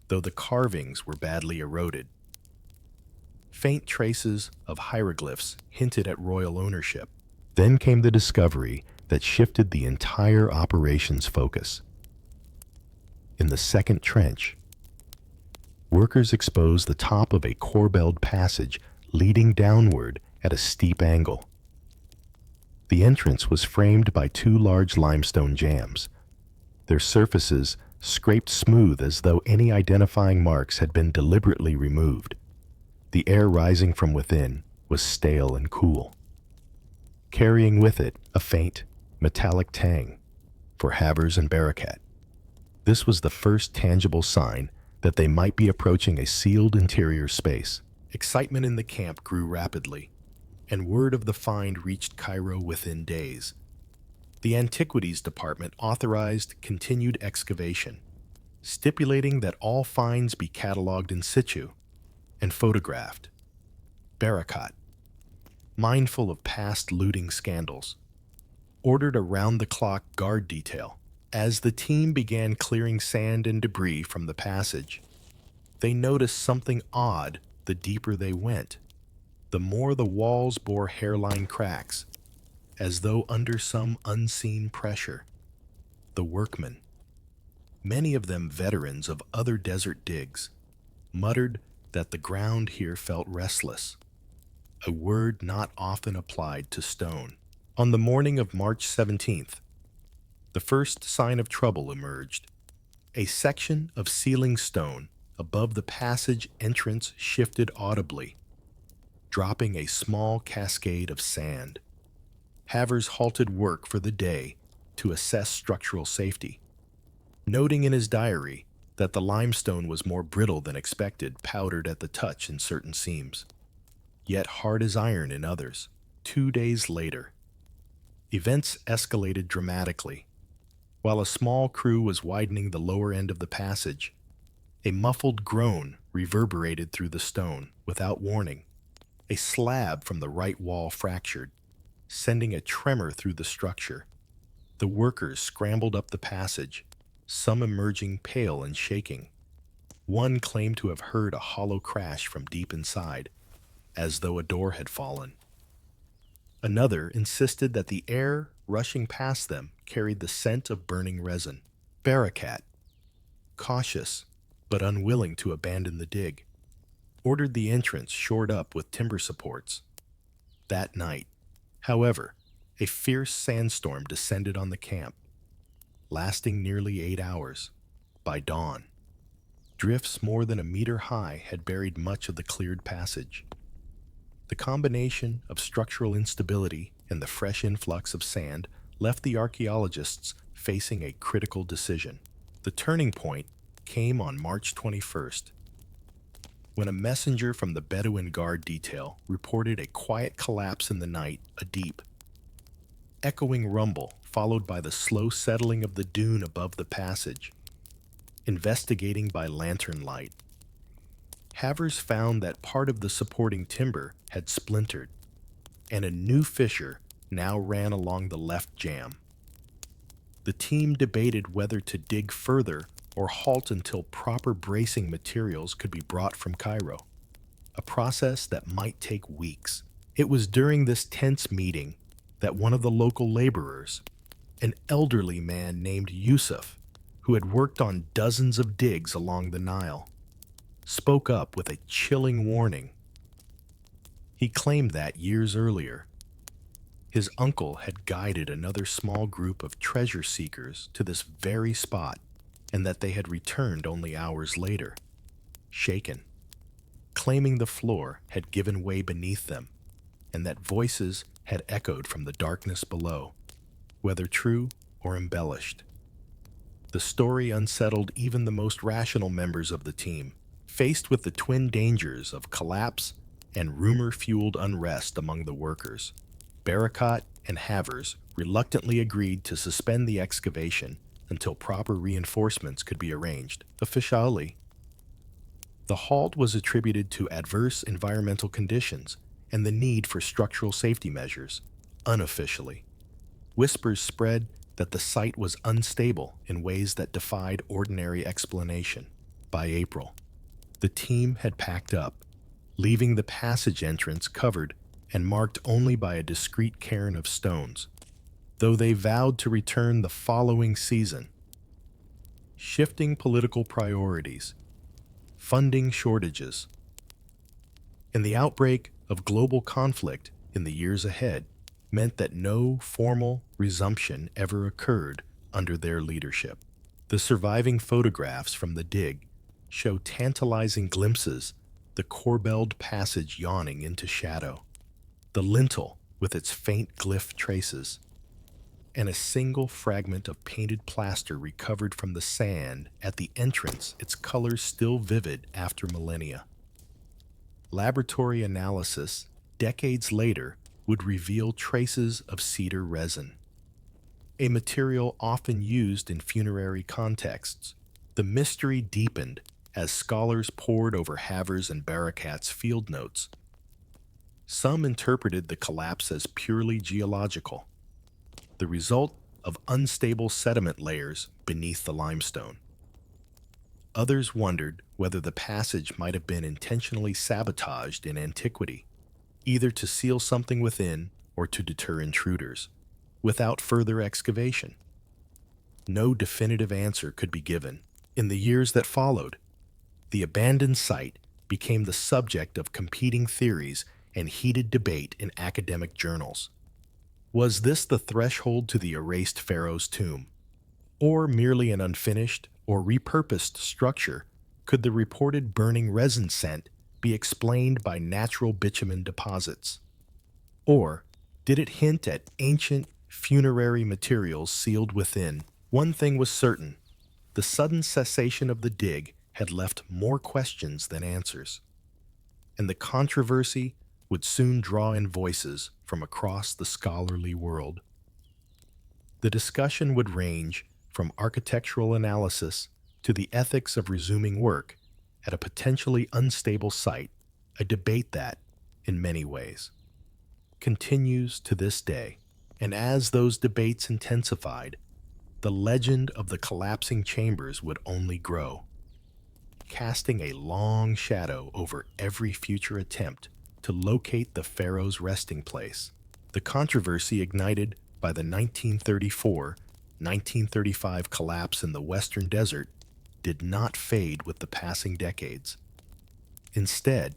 Speaker 1: though the carvings were badly eroded. Faint traces of hieroglyphs hinted at royal ownership. Then came the discovery that shifted the entire operation's focus. In the second trench, workers exposed the top of a corbelled passage leading downward at a steep angle. The entrance was framed by 2 large limestone jambs, their surfaces scraped smooth as though any identifying marks had been deliberately removed. The air rising from within was stale and cool, carrying with it a faint, metallic tang for Havers and Barakat. This was the first tangible sign that they might be approaching a sealed interior space. Excitement in the camp grew rapidly, and word of the find reached Cairo within days. The Antiquities Department authorized continued excavation, stipulating that all finds be cataloged in situ and photographed. Barakat, mindful of past looting scandals, ordered a round-the-clock guard detail. As the team began clearing sand and debris from the passage, they noticed something odd the deeper they went. The more the walls bore hairline cracks, as though under some unseen pressure. The workmen, many of them veterans of other desert digs, muttered that the ground here felt restless, a word not often applied to stone. On the morning of March 17th, the first sign of trouble emerged. A section of ceiling stone above the passage entrance shifted audibly, dropping a small cascade of sand. Havers halted work for the day to assess structural safety, noting in his diary that the limestone was more brittle than expected, powdered at the touch in certain seams, yet hard as iron in others. 2 days later, events escalated dramatically. While a small crew was widening the lower end of the passage, a muffled groan reverberated through the stone without warning. A slab from the right wall fractured, sending a tremor through the structure. The workers scrambled up the passage, some emerging pale and shaking. One claimed to have heard a hollow crash from deep inside, as though a door had fallen. Another insisted that the air rushing past them carried the scent of burning resin. Barakat, cautious but unwilling to abandon the dig, ordered the entrance shored up with timber supports. That night, however, a fierce sandstorm descended on the camp, lasting nearly 8 hours. By dawn, drifts more than a meter high had buried much of the cleared passage. The combination of structural instability and the fresh influx of sand left the archaeologists facing a critical decision. The turning point came on March 21st, when a messenger from the Bedouin Guard detail reported a quiet collapse in the night, a deep, echoing rumble followed by the slow settling of the dune above the passage. Investigating by lantern light, Havers found that part of the supporting timber had splintered, and a new fissure now ran along the left jamb. The team debated whether to dig further or halt until proper bracing materials could be brought from Cairo, a process that might take weeks. It was during this tense meeting that one of the local laborers, an elderly man named Yusuf, who had worked on dozens of digs along the Nile, spoke up with a chilling warning. He claimed that years earlier, his uncle had guided another small group of treasure seekers to this very spot, and that they had returned only hours later. shaken, claiming the floor had given way beneath them and that voices had echoed from the darkness below, whether true or embellished. The story unsettled even the most rational members of the team, faced with the twin dangers of collapse and rumor-fueled unrest among the workers. Barakat and Havers reluctantly agreed to suspend the excavation until proper reinforcements could be arranged. Officially, the halt was attributed to adverse environmental conditions and the need for structural safety measures. Unofficially, whispers spread that the site was unstable in ways that defied ordinary explanation. By April, the team had packed up, leaving the passage entrance covered and marked only by a discreet cairn of stones, though they vowed to return the following season. Shifting political priorities, funding shortages, and the outbreak of global conflict in the years ahead meant that no formal resumption ever occurred under their leadership. The surviving photographs from the dig show tantalizing glimpses, the corbelled passage yawning into shadow, the lintel with its faint glyph traces, and a single fragment of painted plaster recovered from the sand at the entrance, its colors still vivid after millennia. Laboratory analysis, decades later, would reveal traces of cedar resin, a material often used in funerary contexts. The mystery deepened as scholars pored over Havers and Barakat's field notes. Some interpreted the collapse as purely geological, the result of unstable sediment layers beneath the limestone. Others wondered whether the passage might have been intentionally sabotaged in antiquity, either to seal something within or to deter intruders, without further excavation. No definitive answer could be given. In the years that followed, the abandoned site became the subject of competing theories and heated debate in academic journals. Was this the threshold to the erased pharaoh's tomb, or merely an unfinished or repurposed structure? Could the reported burning resin scent be explained by natural bitumen deposits? Or did it hint at ancient funerary materials sealed within? One thing was certain: the sudden cessation of the dig had left more questions than answers, and the controversy would soon draw in voices from across the scholarly world. The discussion would range from architectural analysis to the ethics of resuming work at a potentially unstable site, a debate that, in many ways, continues to this day. And as those debates intensified, the legend of the collapsing chambers would only grow, casting a long shadow over every future attempt to locate the pharaoh's resting place. The controversy ignited by the 1934-1935 collapse in the Western Desert did not fade with the passing decades. Instead,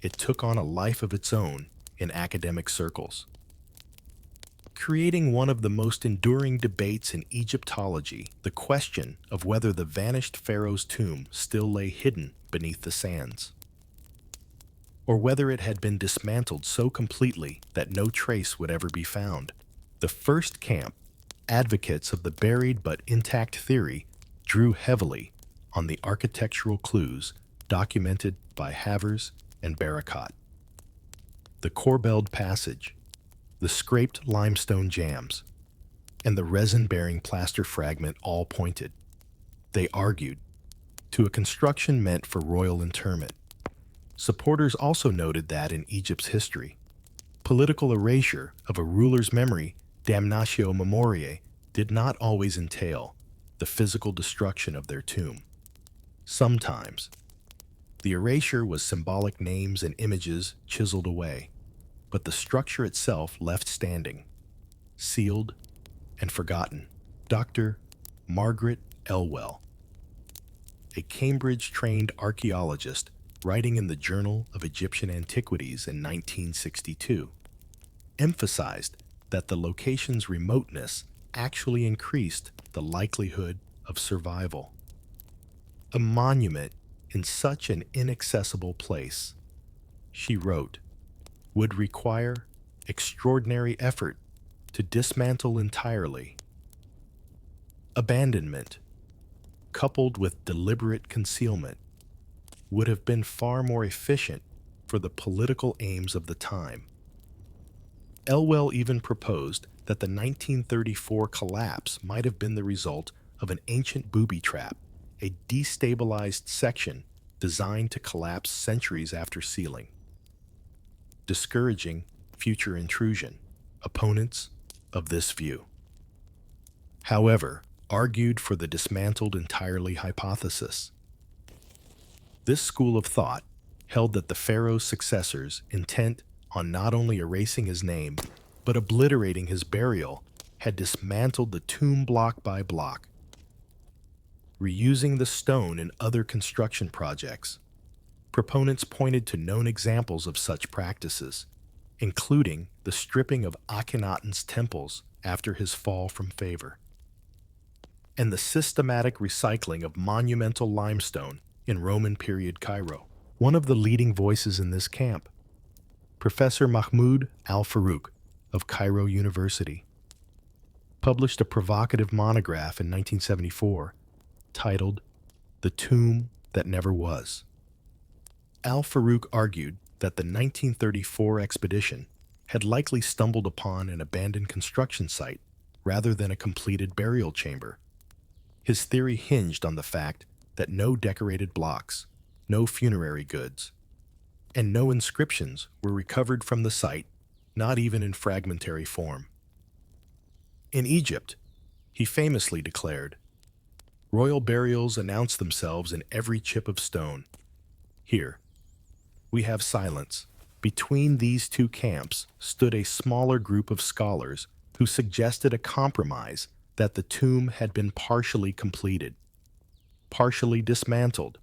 Speaker 1: it took on a life of its own in academic circles, creating one of the most enduring debates in Egyptology, the question of whether the vanished pharaoh's tomb still lay hidden beneath the sands, or whether it had been dismantled so completely that no trace would ever be found. The first camp, advocates of the buried but intact theory, drew heavily on the architectural clues documented by Havers and Barakat. The corbelled passage, the scraped limestone jambs, and the resin-bearing plaster fragment all pointed, they argued, to a construction meant for royal interment. Supporters also noted that in Egypt's history, political erasure of a ruler's memory, damnatio memoriae, did not always entail the physical destruction of their tomb. Sometimes, the erasure was symbolic names and images chiseled away, but the structure itself left standing, sealed and forgotten. Dr. Margaret Elwell, a Cambridge-trained archaeologist writing in the Journal of Egyptian Antiquities in 1962, emphasized that the location's remoteness actually increased the likelihood of survival. A monument in such an inaccessible place, she wrote, would require extraordinary effort to dismantle entirely. Abandonment, coupled with deliberate concealment, would have been far more efficient for the political aims of the time. Elwell even proposed that the 1934 collapse might have been the result of an ancient booby trap, a destabilized section designed to collapse centuries after sealing, discouraging future intrusion. Opponents of this view, however, argued for the dismantled entirely hypothesis. This school of thought held that the pharaoh's successors, intent on not only erasing his name, but obliterating his burial, had dismantled the tomb block by block, reusing the stone in other construction projects. Proponents pointed to known examples of such practices, including the stripping of Akhenaten's temples after his fall from favor, and the systematic recycling of monumental limestone in Roman period Cairo. One of the leading voices in this camp, Professor Mahmoud al-Farouk of Cairo University, published a provocative monograph in 1974 titled The Tomb That Never Was. Al-Farouk argued that the 1934 expedition had likely stumbled upon an abandoned construction site rather than a completed burial chamber. His theory hinged on the fact that no decorated blocks, no funerary goods, and no inscriptions were recovered from the site, not even in fragmentary form. In Egypt, he famously declared, "Royal burials announce themselves in every chip of stone. Here, we have silence." Between these two camps stood a smaller group of scholars who suggested a compromise that the tomb had been partially completed, partially dismantled,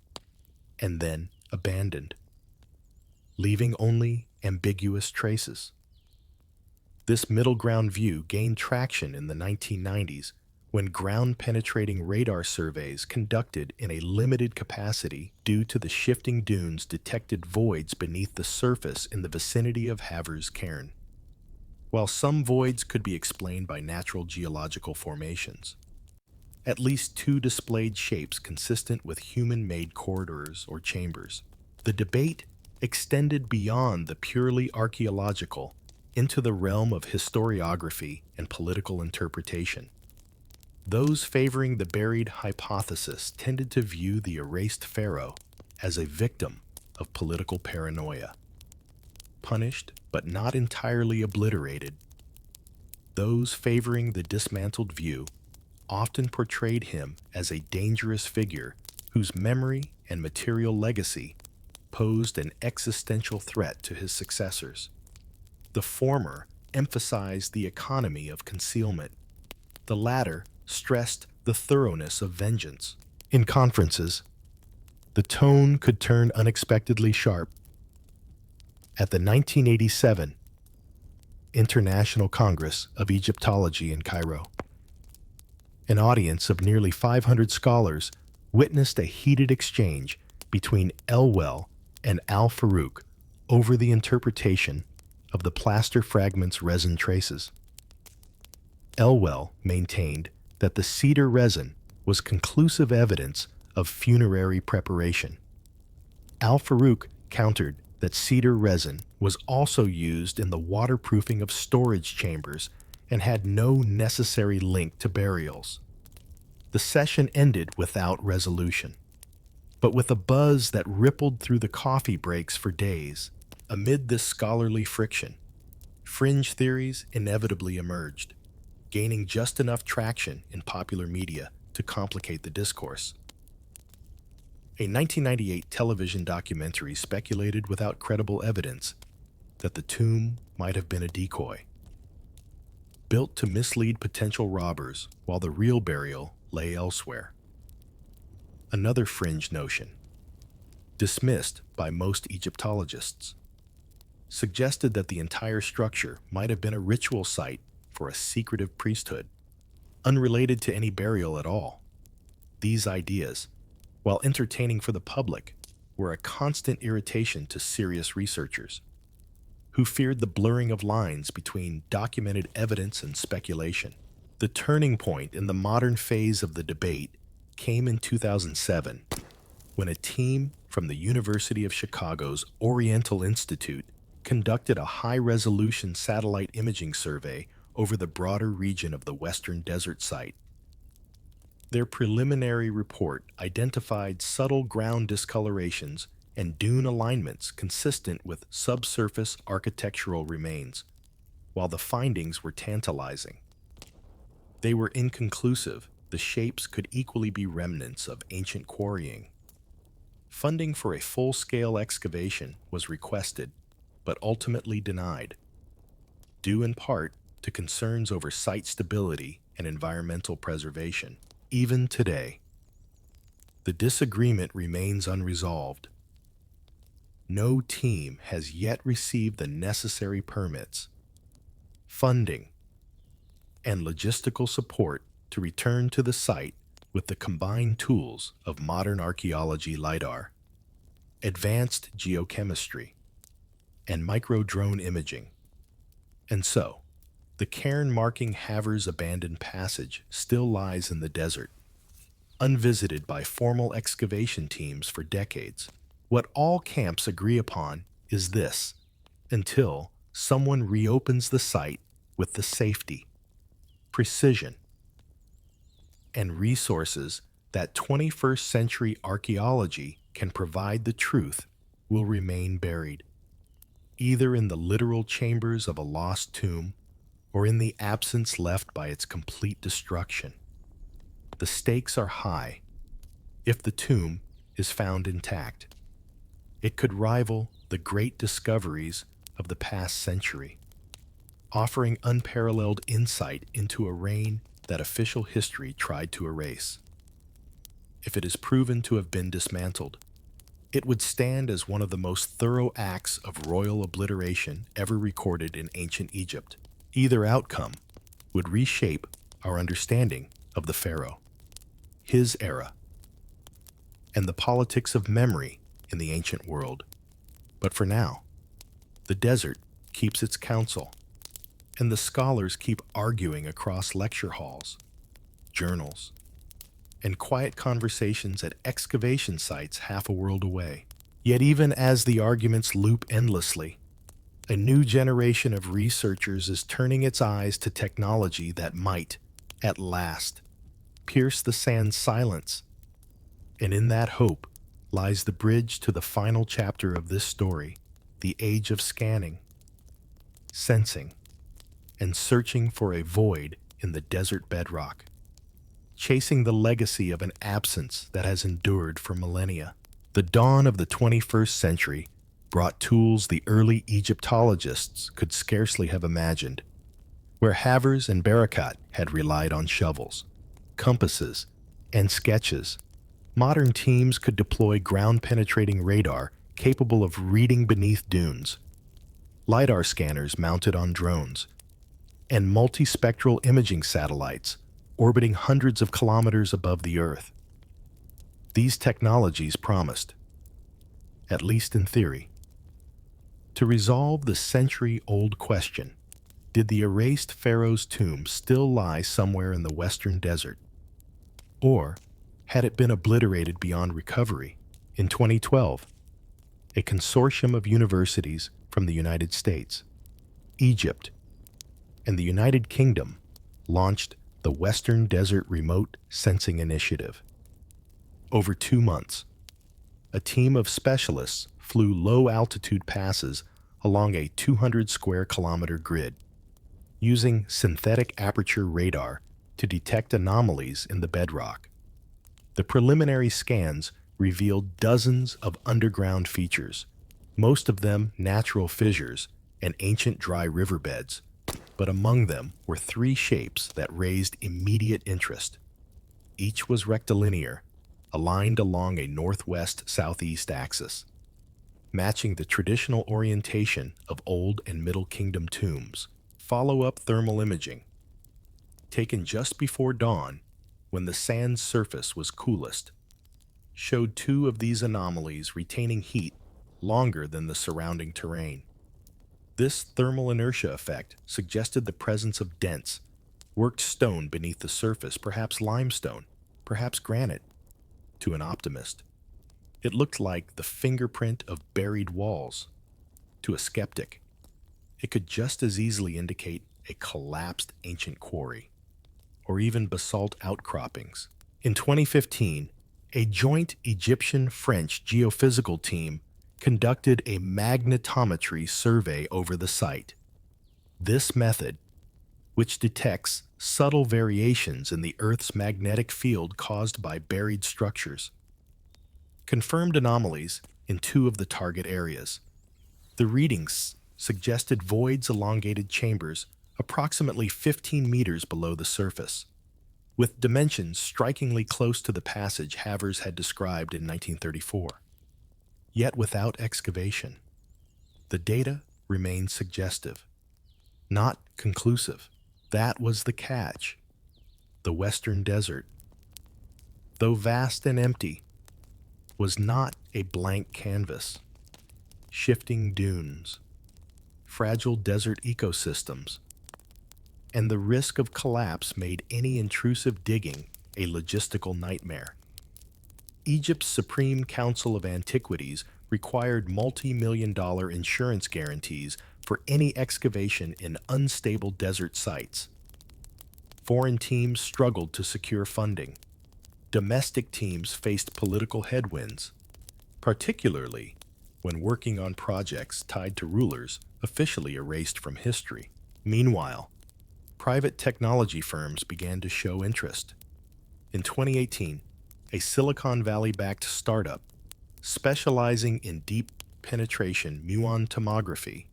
Speaker 1: and then abandoned, leaving only ambiguous traces. This middle ground view gained traction in the 1990s when ground-penetrating radar surveys conducted in a limited capacity due to the shifting dunes detected voids beneath the surface in the vicinity of Havre's cairn. While some voids could be explained by natural geological formations, at least two displayed shapes consistent with human-made corridors or chambers. The debate extended beyond the purely archaeological into the realm of historiography and political interpretation. Those favoring the buried hypothesis tended to view the erased pharaoh as a victim of political paranoia, punished but not entirely obliterated. Those favoring the dismantled view often portrayed him as a dangerous figure whose memory and material legacy posed an existential threat to his successors. The former emphasized the economy of concealment. The latter stressed the thoroughness of vengeance. In conferences, the tone could turn unexpectedly sharp. At the 1987 International Congress of Egyptology in Cairo, an audience of nearly 500 scholars witnessed a heated exchange between Elwell and al-Farouk over the interpretation of the plaster fragment's resin traces. Elwell maintained that the cedar resin was conclusive evidence of funerary preparation. Al-Farouk countered that cedar resin was also used in the waterproofing of storage chambers and had no necessary link to burials. The session ended without resolution, but with a buzz that rippled through the coffee breaks for days. Amid this scholarly friction, fringe theories inevitably emerged, gaining just enough traction in popular media to complicate the discourse. A 1998 television documentary speculated without credible evidence that the tomb might have been a decoy, built to mislead potential robbers while the real burial lay elsewhere. Another fringe notion, dismissed by most Egyptologists, suggested that the entire structure might have been a ritual site for a secretive priesthood, unrelated to any burial at all. These ideas, while entertaining for the public, were a constant irritation to serious researchers, who feared the blurring of lines between documented evidence and speculation. The turning point in the modern phase of the debate came in 2007, when a team from the University of Chicago's Oriental Institute conducted a high-resolution satellite imaging survey over the broader region of the Western Desert site. Their preliminary report identified subtle ground discolorations and dune alignments consistent with subsurface architectural remains, while the findings were tantalizing. They were inconclusive. The shapes could equally be remnants of ancient quarrying. Funding for a full-scale excavation was requested, but ultimately denied, due in part to concerns over site stability and environmental preservation. Even today, the disagreement remains unresolved. No team has yet received the necessary permits, funding, and logistical support to return to the site with the combined tools of modern archaeology lidar, advanced geochemistry, and micro-drone imaging. And so, the cairn-marking Haver's abandoned passage still lies in the desert, unvisited by formal excavation teams for decades. What all camps agree upon is this: until someone reopens the site with the safety, precision, and resources that 21st century archaeology can provide, the truth will remain buried, either in the literal chambers of a lost tomb or in the absence left by its complete destruction. The stakes are high. If the tomb is found intact, it could rival the great discoveries of the past century, offering unparalleled insight into a reign that official history tried to erase. If it is proven to have been dismantled, it would stand as one of the most thorough acts of royal obliteration ever recorded in ancient Egypt. Either outcome would reshape our understanding of the Pharaoh, his era, and the politics of memory in the ancient world. But for now, the desert keeps its counsel, and the scholars keep arguing across lecture halls, journals, and quiet conversations at excavation sites half a world away. Yet even as the arguments loop endlessly, a new generation of researchers is turning its eyes to technology that might, at last, pierce the sand's silence. And in that hope lies the bridge to the final chapter of this story, the age of scanning, sensing, and searching for a void in the desert bedrock, chasing the legacy of an absence that has endured for millennia. The dawn of the 21st century brought tools the early Egyptologists could scarcely have imagined. Where Havers and Barakat had relied on shovels, compasses, and sketches, modern teams could deploy ground-penetrating radar capable of reading beneath dunes, lidar scanners mounted on drones, and multispectral imaging satellites orbiting hundreds of kilometers above the Earth. These technologies promised, at least in theory, to resolve the century-old question: did the erased pharaoh's tomb still lie somewhere in the western desert? Or had it been obliterated beyond recovery? In 2012, a consortium of universities from the United States, Egypt, and the United Kingdom launched the Western Desert Remote Sensing Initiative. Over 2 months, a team of specialists flew low-altitude passes along a 200-square-kilometer grid, using synthetic aperture radar to detect anomalies in the bedrock. The preliminary scans revealed dozens of underground features, most of them natural fissures and ancient dry riverbeds, but among them were 3 shapes that raised immediate interest. Each was rectilinear, aligned along a northwest-southeast axis, matching the traditional orientation of Old and Middle Kingdom tombs. Follow-up thermal imaging, taken just before dawn when the sand's surface was coolest, showed two of these anomalies retaining heat longer than the surrounding terrain. This thermal inertia effect suggested the presence of dense, worked stone beneath the surface, perhaps limestone, perhaps granite. To an optimist, it looked like the fingerprint of buried walls. To a skeptic, it could just as easily indicate a collapsed ancient quarry, or even basalt outcroppings. In 2015, a joint Egyptian-French geophysical team conducted a magnetometry survey over the site. This method, which detects subtle variations in the Earth's magnetic field caused by buried structures, confirmed anomalies in two of the target areas. The readings suggested voids, elongated chambers approximately 15 meters below the surface, with dimensions strikingly close to the passage Havers had described in 1934. Yet without excavation, the data remained suggestive, not conclusive. That was the catch. The Western Desert, though vast and empty, was not a blank canvas. Shifting dunes, fragile desert ecosystems, and the risk of collapse made any intrusive digging a logistical nightmare. Egypt's Supreme Council of Antiquities required multi-million-dollar insurance guarantees for any excavation in unstable desert sites. Foreign teams struggled to secure funding. Domestic teams faced political headwinds, particularly when working on projects tied to rulers officially erased from history. Meanwhile, private technology firms began to show interest. In 2018, a Silicon Valley-backed startup specializing in deep penetration muon tomography,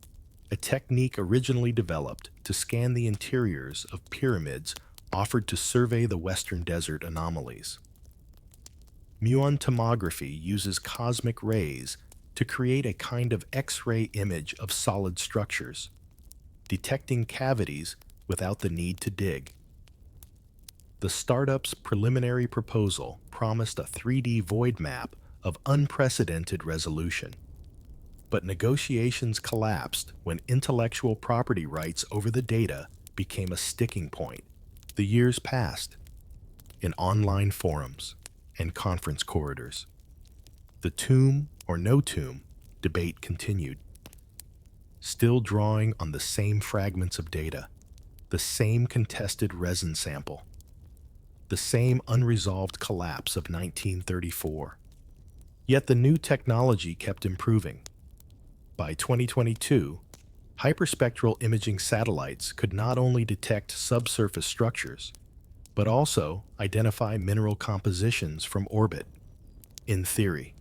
Speaker 1: a technique originally developed to scan the interiors of pyramids, offered to survey the Western Desert anomalies. Muon tomography uses cosmic rays to create a kind of X-ray image of solid structures, detecting cavities without the need to dig. The startup's preliminary proposal promised a 3D void map of unprecedented resolution. But negotiations collapsed when intellectual property rights over the data became a sticking point. The years passed in online forums and conference corridors. The tomb or no tomb debate continued, still drawing on the same fragments of data, the same contested resin sample, the same unresolved collapse of 1934. Yet the new technology kept improving. By 2022, hyperspectral imaging satellites could not only detect subsurface structures, but also identify mineral compositions from orbit. In theory,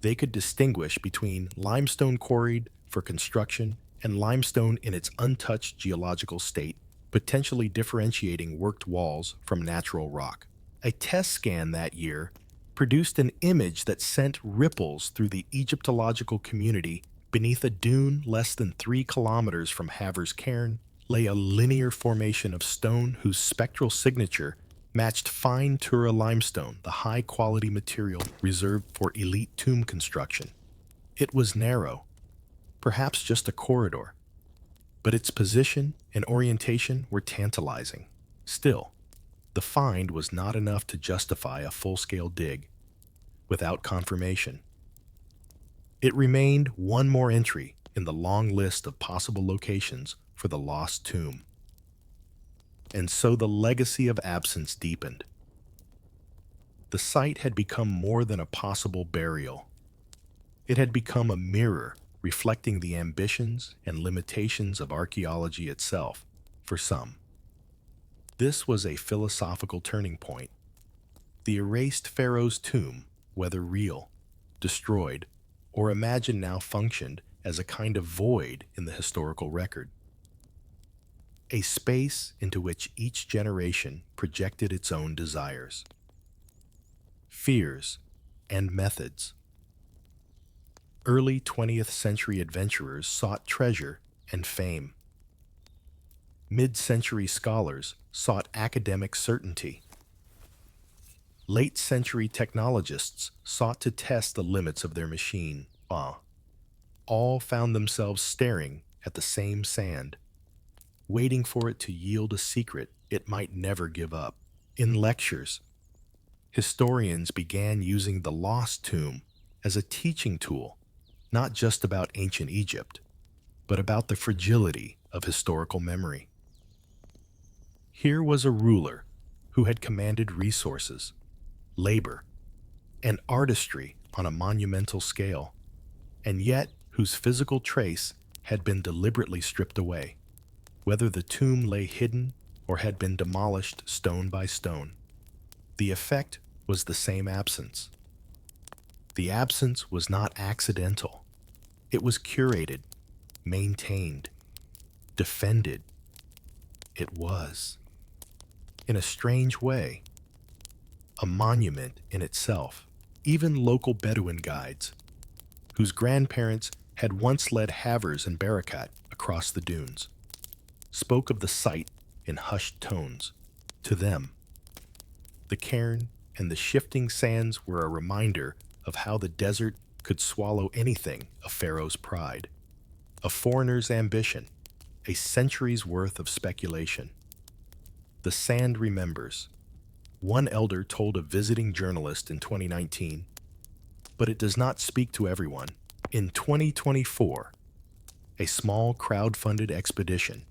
Speaker 1: they could distinguish between limestone quarried for construction and limestone in its untouched geological state, potentially differentiating worked walls from natural rock. A test scan that year produced an image that sent ripples through the Egyptological community. Beneath a dune less than 3 kilometers from Havers Cairn lay a linear formation of stone whose spectral signature matched fine Tura limestone, the high-quality material reserved for elite tomb construction. It was narrow, perhaps just a corridor, but its position and orientation were tantalizing. Still, the find was not enough to justify a full-scale dig. Without confirmation, it remained one more entry in the long list of possible locations for the lost tomb. And so the legacy of absence deepened. The site had become more than a possible burial. It had become a mirror reflecting the ambitions and limitations of archaeology itself, for some. This was a philosophical turning point. The erased pharaoh's tomb, whether real, destroyed, or imagined, now functioned as a kind of void in the historical record. A space into which each generation projected its own desires, fears, and methods. Early 20th century adventurers sought treasure and fame. Mid-century scholars sought academic certainty. Late-century technologists sought to test the limits of their machine. All found themselves staring at the same sand, waiting for it to yield a secret it might never give up. In lectures, historians began using the lost tomb as a teaching tool, not just about ancient Egypt, but about the fragility of historical memory. Here was a ruler who had commanded resources, labor, and artistry on a monumental scale, and yet whose physical trace had been deliberately stripped away, whether the tomb lay hidden or had been demolished stone by stone. The effect was the same absence. The absence was not accidental. It was curated, maintained, defended. It was, in a strange way, a monument in itself. Even local Bedouin guides, whose grandparents had once led havers and barakat across the dunes, spoke of the site in hushed tones. To them, the cairn and the shifting sands were a reminder of how the desert could swallow anything of Pharaoh's pride, a foreigner's ambition, a century's worth of speculation. The sand remembers, one elder told a visiting journalist in 2019, but it does not speak to everyone. In 2024, a small crowd-funded expedition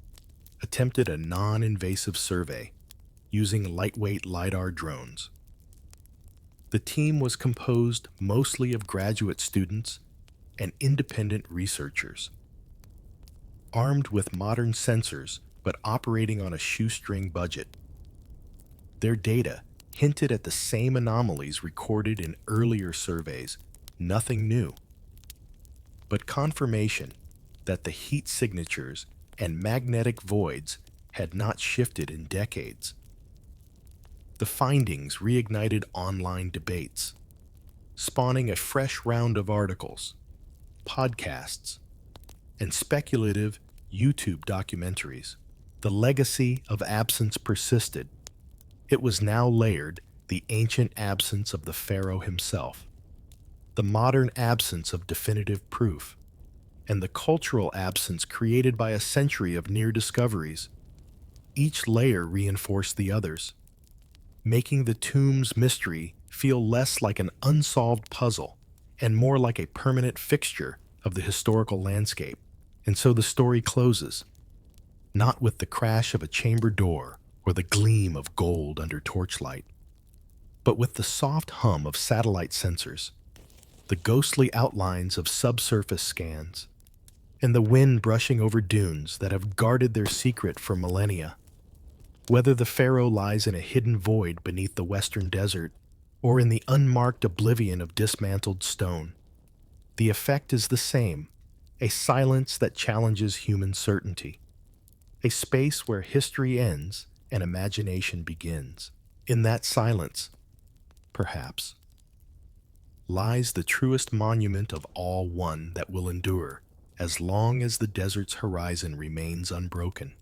Speaker 1: attempted a non-invasive survey using lightweight lidar drones. The team was composed mostly of graduate students and independent researchers, armed with modern sensors but operating on a shoestring budget. Their data hinted at the same anomalies recorded in earlier surveys, nothing new, but confirmation that the heat signatures and magnetic voids had not shifted in decades. The findings reignited online debates, spawning a fresh round of articles, podcasts, and speculative YouTube documentaries. The legacy of absence persisted. It was now layered, the ancient absence of the pharaoh himself, the modern absence of definitive proof, and the cultural absence created by a century of near discoveries. Each layer reinforced the others, making the tomb's mystery feel less like an unsolved puzzle and more like a permanent fixture of the historical landscape. And so the story closes, not with the crash of a chamber door or the gleam of gold under torchlight, but with the soft hum of satellite sensors, the ghostly outlines of subsurface scans, and the wind brushing over dunes that have guarded their secret for millennia. Whether the pharaoh lies in a hidden void beneath the western desert or in the unmarked oblivion of dismantled stone, the effect is the same, a silence that challenges human certainty, a space where history ends and imagination begins. In that silence, perhaps, lies the truest monument of all, one that will endure as long as the desert's horizon remains unbroken.